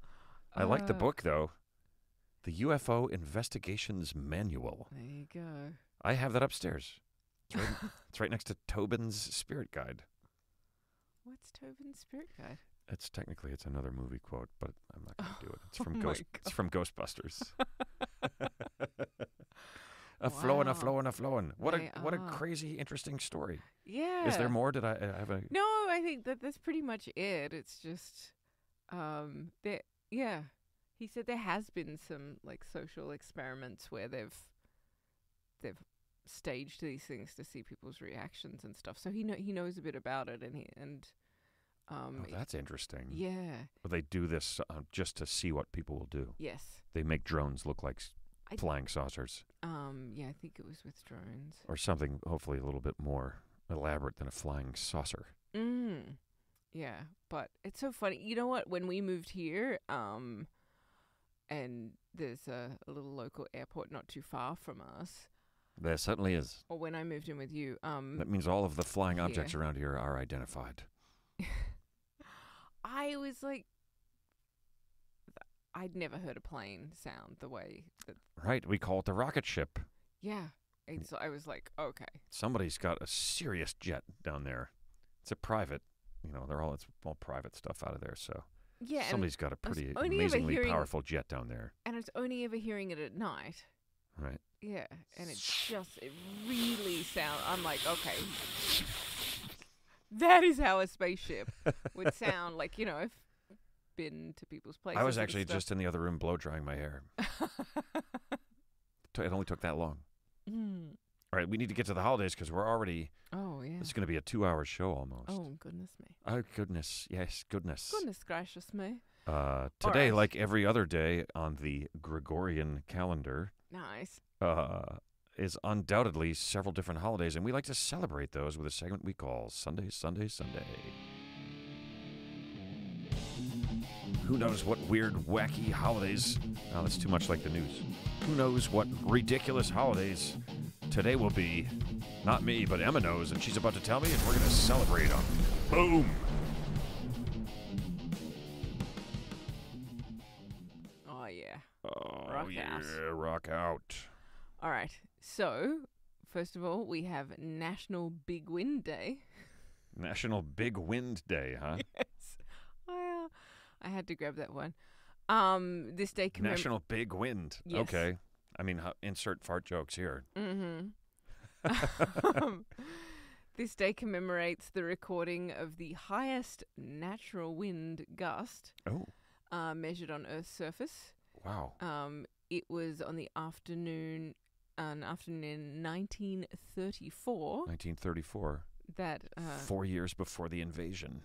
I like the book, though. The UFO Investigations Manual.
There you go.
I have that upstairs. It's right next to Tobin's Spirit Guide.
What's Tobin's Spirit Guide?
It's another movie quote, but I'm not going to do it. It's from
It's
from Ghostbusters. A flowing. What a crazy, interesting story.
Yeah.
Is there more? Did I have a?
No, I think that's pretty much it. It's just, yeah. He said there has been some like social experiments where they've staged these things to see people's reactions and stuff. So he knows a bit about it,
that's interesting.
Yeah.
Well, they do this just to see what people will do.
Yes.
They make drones look like flying saucers.
Yeah, I think it was with drones.
Or something hopefully a little bit more elaborate than a flying saucer.
Yeah, but it's so funny. You know what? When we moved here, and there's a little local airport not too far from us.
There certainly is.
Or when I moved in with you.
That means all of the flying objects around here are identified.
I was like, I'd never heard a plane sound the way that.
Right, we call it the rocket ship.
Yeah, so I was like, okay.
Somebody's got a serious jet down there. It's a private, it's all private stuff out of there. So
yeah,
somebody's got a pretty amazingly powerful jet down there.
And it's only ever hearing it at night.
Right.
Yeah, and it really sounds. I'm like, okay. That is how a spaceship would sound like, I've been to people's places.
I was actually just in the other room blow drying my hair. It only took that long. All right, we need to get to the holidays because we're already.
Oh, yeah.
This is going to be a 2-hour show almost.
Oh, goodness me.
Oh, goodness. Yes, goodness.
Goodness gracious me.
Today, like every other day on the Gregorian calendar.
Nice.
Is undoubtedly several different holidays, and we like to celebrate those with a segment we call Sunday, Sunday, Sunday. Who knows what weird, wacky holidays... Oh, that's too much like the news. Who knows what ridiculous holidays today will be? Not me, but Emma knows, and she's about to tell me, and we're going to celebrate them. Boom!
Oh, yeah.
Oh,
rock
yeah,
out.
rock out.
All right. So, first of all, we have National Big Wind Day.
National Big Wind Day, huh?
Yes. I had to grab that one. This day
National Big Wind.
Yes.
Okay. I mean, insert fart jokes here.
Mm-hmm. This day commemorates the recording of the highest natural wind gust measured on Earth's surface.
Wow.
It was on the afternoon in 1934.
1934.
That
4 years before the invasion.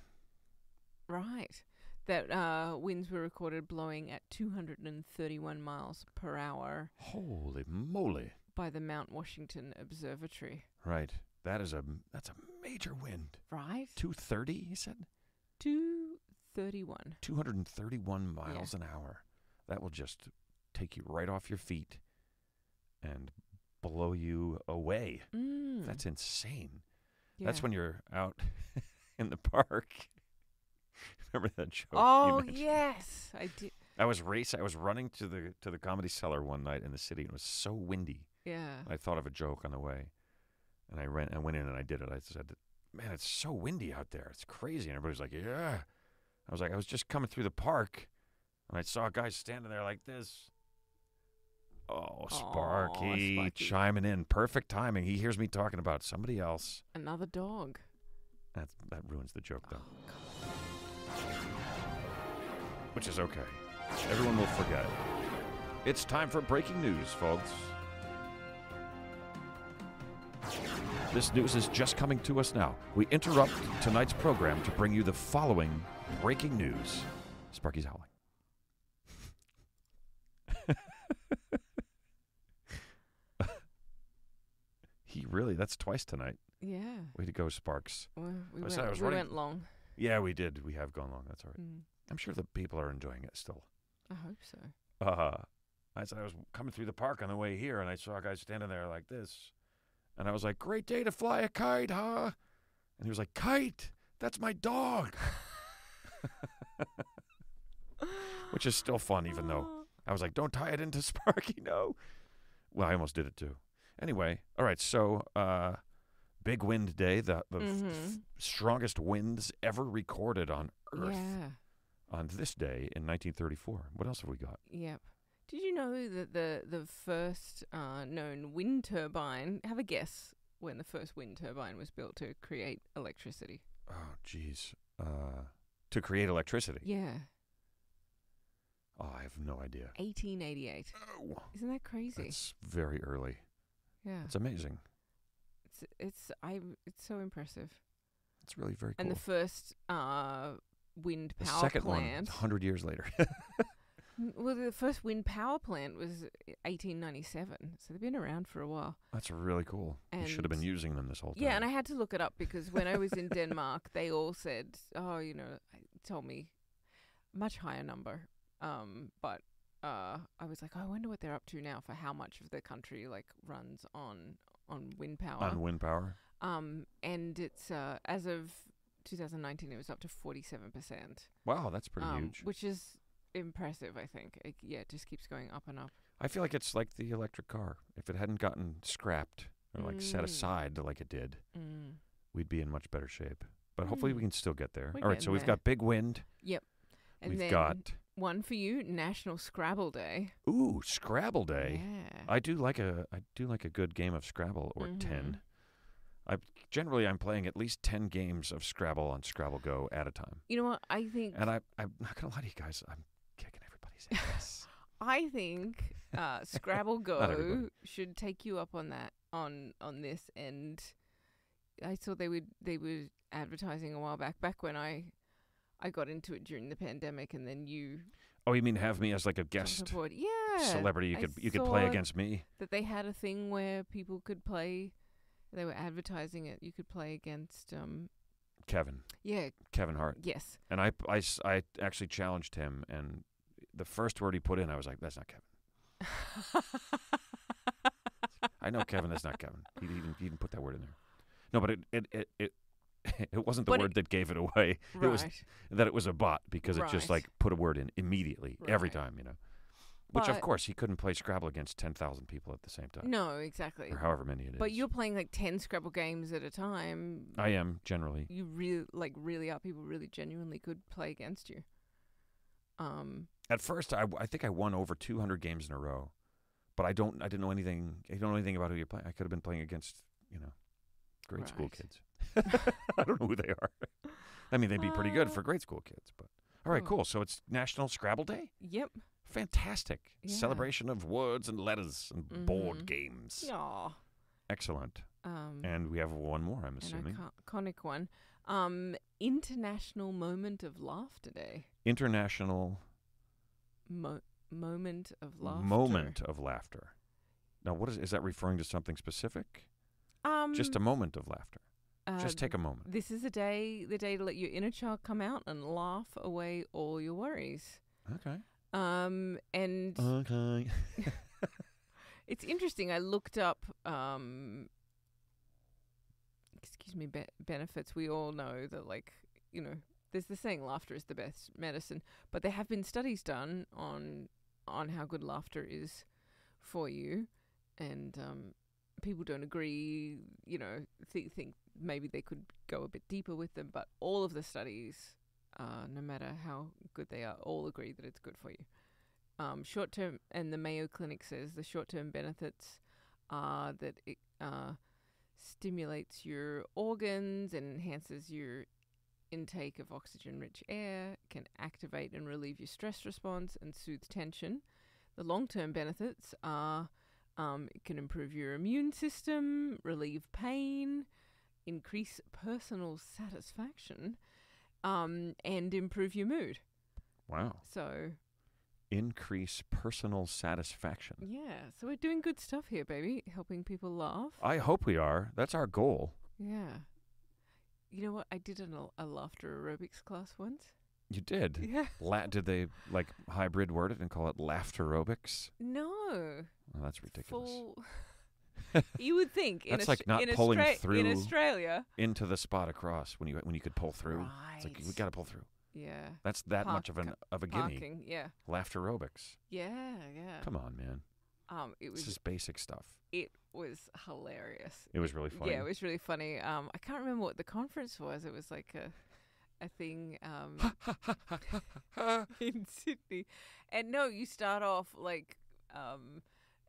Right. That winds were recorded blowing at 231 miles per hour.
Holy moly.
By the Mount Washington Observatory.
Right. That's a major wind.
Right.
230, he said?
231.
231 miles an hour. That will just take you right off your feet and blow you away. That's insane. Yeah. That's when you're out in the park. Remember that joke?
Oh, yes. I did.
I was running to the Comedy Cellar one night in the city, and it was so windy.
Yeah.
I thought of a joke on the way, and I went in and I did it. I said, "Man, it's so windy out there. It's crazy." And everybody's like, "Yeah." I was like, I was just coming through the park, and I saw a guy standing there like this. Oh, Sparky chiming in. Perfect timing. He hears me talking about somebody else.
Another dog.
That ruins the joke, though. Which is okay. Everyone will forget. It's time for breaking news, folks. This news is just coming to us now. We interrupt tonight's program to bring you the following breaking news. Sparky's howling. That's twice tonight.
Yeah.
Way to go, Sparks.
Well, we went long.
Yeah, we did. We have gone long. That's all right. I'm sure the people are enjoying it still.
I hope so.
I said I was coming through the park on the way here, and I saw a guy standing there like this. And I was like, "Great day to fly a kite, huh?" And he was like, "Kite? That's my dog." Which is still fun, even though I was like, "Don't tie it into Sparky, no." Well, I almost did it too. Anyway, all right, so big wind day, the strongest winds ever recorded on Earth on this day in 1934. What else have we got?
Yep. Did you know that the first known wind turbine, have a guess when the first wind turbine was built to create electricity?
Oh, geez. To create electricity?
Yeah.
Oh, I have no idea.
1888.
Oh.
Isn't that crazy?
It's very early.
Yeah.
It's amazing.
It's so impressive.
It's really very cool.
And the first wind power plant.
The second one, 100 years later.
Well, the first wind power plant was 1897, so they've been around for a while.
That's really cool. You should have been using them this whole time.
Yeah, and I had to look it up because when I was in Denmark, they all said, told me much higher number. But I was like, I wonder what they're up to now for how much of the country runs on wind power.
On wind power.
And it's as of 2019, it was up to 47%.
Wow, that's pretty huge.
Which is impressive, I think. It just keeps going up and up.
I feel like it's like the electric car. If it hadn't gotten scrapped or set aside like it did, we'd be in much better shape. But hopefully we can still get there. All right, so we've got big wind.
Yep. And
we've got
one for you, National Scrabble Day.
Ooh, Scrabble Day.
Yeah.
I do like a good game of Scrabble or 10. I'm playing at least 10 games of Scrabble on Scrabble Go at a time.
You know what? I think...
And I'm not going to lie to you guys, I'm kicking everybody's ass.
I think Scrabble Go should take you up on that, on this. And I saw they were advertising a while back when I got into it during the pandemic, and then you...
Oh, you mean have me as like a guest celebrity? You could play against me?
That they had a thing where people could play... They were advertising it. You could play against
Kevin.
Yeah.
Kevin Hart.
Yes.
And I actually challenged him, and the first word he put in, I was like, "That's not Kevin." I know Kevin. That's not Kevin. He didn't put that word in there. No, but it wasn't the word that gave it away.
Right.
It was that it was a bot because it just put a word in immediately every time, Which, of course, he couldn't play Scrabble against 10,000 people at the same time.
No, exactly.
Or however many it is.
But you're playing 10 Scrabble games at a time.
I am, generally.
You really are. People really genuinely could play against you.
At first, I think I won over 200 games in a row, but I didn't know anything. I don't know anything about who you're playing. I could have been playing against, grade school kids. I don't know who they are. I mean, they'd be pretty good for grade school kids, but all right, cool. So it's National Scrabble Day?
Yep.
Fantastic.
Yeah.
Celebration of words and letters and board games.
Aw.
Excellent. And we have one more, I'm assuming.
An iconic one. International Moment of Laughter Day.
International
Moment of Laughter.
Moment of laughter. Now, what is that referring to something specific? Just a moment of laughter. Just take a moment.
This is the day to let your inner child come out and laugh away all your worries.
Okay.
And
okay.
it's interesting. I looked up, benefits. We all know that, there's the saying laughter is the best medicine, but there have been studies done on how good laughter is for you, and people don't agree, think maybe they could go a bit deeper with them, but all of the studies, no matter how good they are, all agree that it's good for you. Short-term, and the Mayo Clinic says the short-term benefits are that it stimulates your organs and enhances your intake of oxygen-rich air, can activate and relieve your stress response and soothe tension. The long-term benefits are it can improve your immune system, relieve pain, increase personal satisfaction, and improve your mood.
Wow.
So
increase personal satisfaction.
Yeah. So we're doing good stuff here, baby. Helping people laugh.
I hope we are. That's our goal.
Yeah. You know what? I did a laughter aerobics class once.
You did?
Yeah.
Did they hybrid word it and call it laughter aerobics?
No.
Well, that's ridiculous.
You would think
that's like not pulling through
in Australia
into the spot across when you could pull through.
Right.
It's like we got to pull through.
Yeah.
That's that much of a gimme.
Parking, yeah.
Laughter aerobics.
Yeah, yeah.
Come on, man. This is basic stuff.
It was hilarious.
It was really funny.
Yeah, it was really funny. I can't remember what the conference was. It was like a thing in Sydney. And no, you start off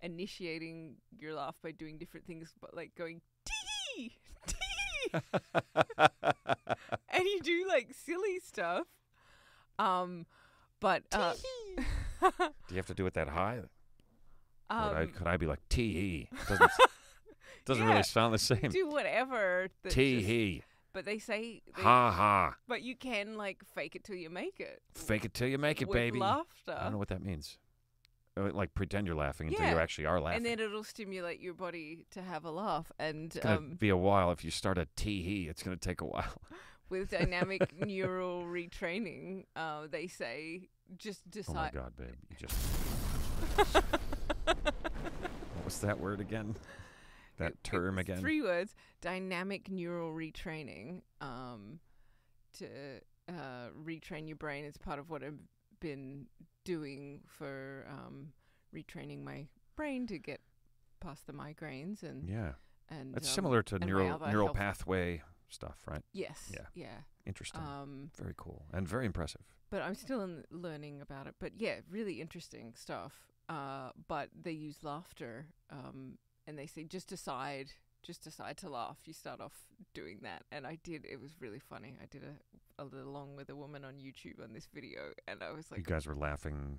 initiating your laugh by doing different things, but going tee tee, and you do silly stuff. But
do you have to do it that high? Could I be like tee? Doesn't really sound the same.
Do whatever.
Tee.
But they say
ha ha.
But you can fake it till you make it.
Fake it till you make it,
with
baby.
Laughter.
I don't know what that means. Pretend you're laughing until you actually are laughing.
And then it'll stimulate your body to have a laugh. And
it's gonna be a while. If you start a tee, it's gonna take a while.
With dynamic neural retraining, they say just decide.
Oh my God, babe! You just. What's that word again? That term again?
3 words. Dynamic neural retraining. To retrain your brain is part of what I've been doing for retraining my brain to get past the migraines and
it's similar to neural pathway stuff, right?
Yes.
Yeah. Interesting. Very cool and very impressive.
But I'm still learning about it. But yeah, really interesting stuff. But they use laughter, and they say just decide to laugh. You start off doing that, and I did. It was really funny. I did a little along with a woman on YouTube on this video, and I was like,
you guys were laughing,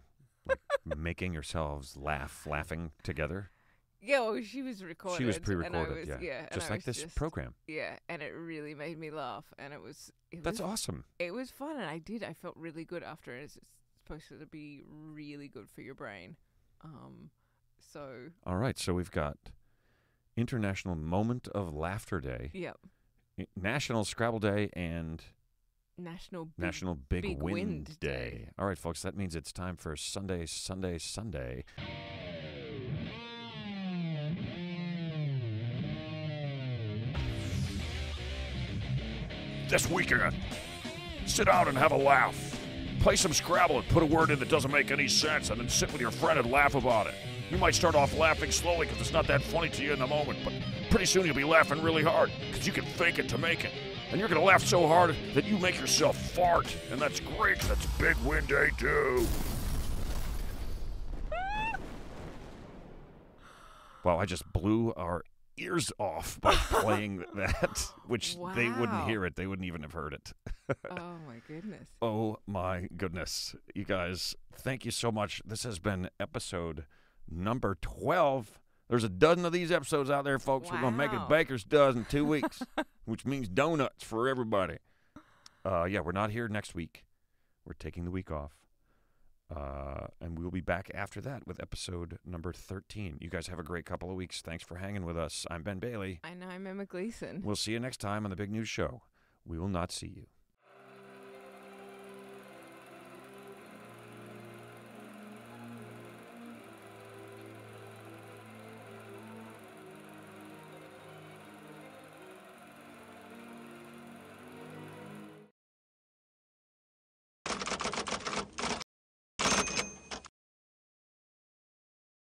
making yourselves laughing together.
Yeah, well, she was recorded.
She was pre-recorded,
and I was,
just like this program.
Yeah, and it really made me laugh, and
That's awesome.
It was fun, and I felt really good after it. It's supposed to be really good for your brain.
All right, so we've got International Moment of Laughter Day.
Yep.
National Scrabble Day and
National
Big Wind Day. All right, folks, that means it's time for Sunday. This weekend, sit down and have a laugh. Play some Scrabble and put a word in that doesn't make any sense, and then sit with your friend and laugh about it. You might start off laughing slowly because it's not that funny to you in the moment, but pretty soon you'll be laughing really hard because you can fake it to make it. And you're going to laugh so hard that you make yourself fart. And that's great. That's Big Win Day, too. Well, I just blew our ears off by playing that, which they wouldn't hear it. They wouldn't even have heard it.
Oh, my goodness.
Oh, my goodness. You guys, thank you so much. This has been episode number 12. There's a dozen of these episodes out there, folks.
Wow.
We're going to make it a baker's dozen in 2 weeks, which means donuts for everybody. Yeah, we're not here next week. We're taking the week off. And we'll be back after that with episode number 13. You guys have a great couple of weeks. Thanks for hanging with us. I'm Ben Bailey.
And I'm Emma Gleeson.
We'll see you next time on The Big News Show. We will not see you.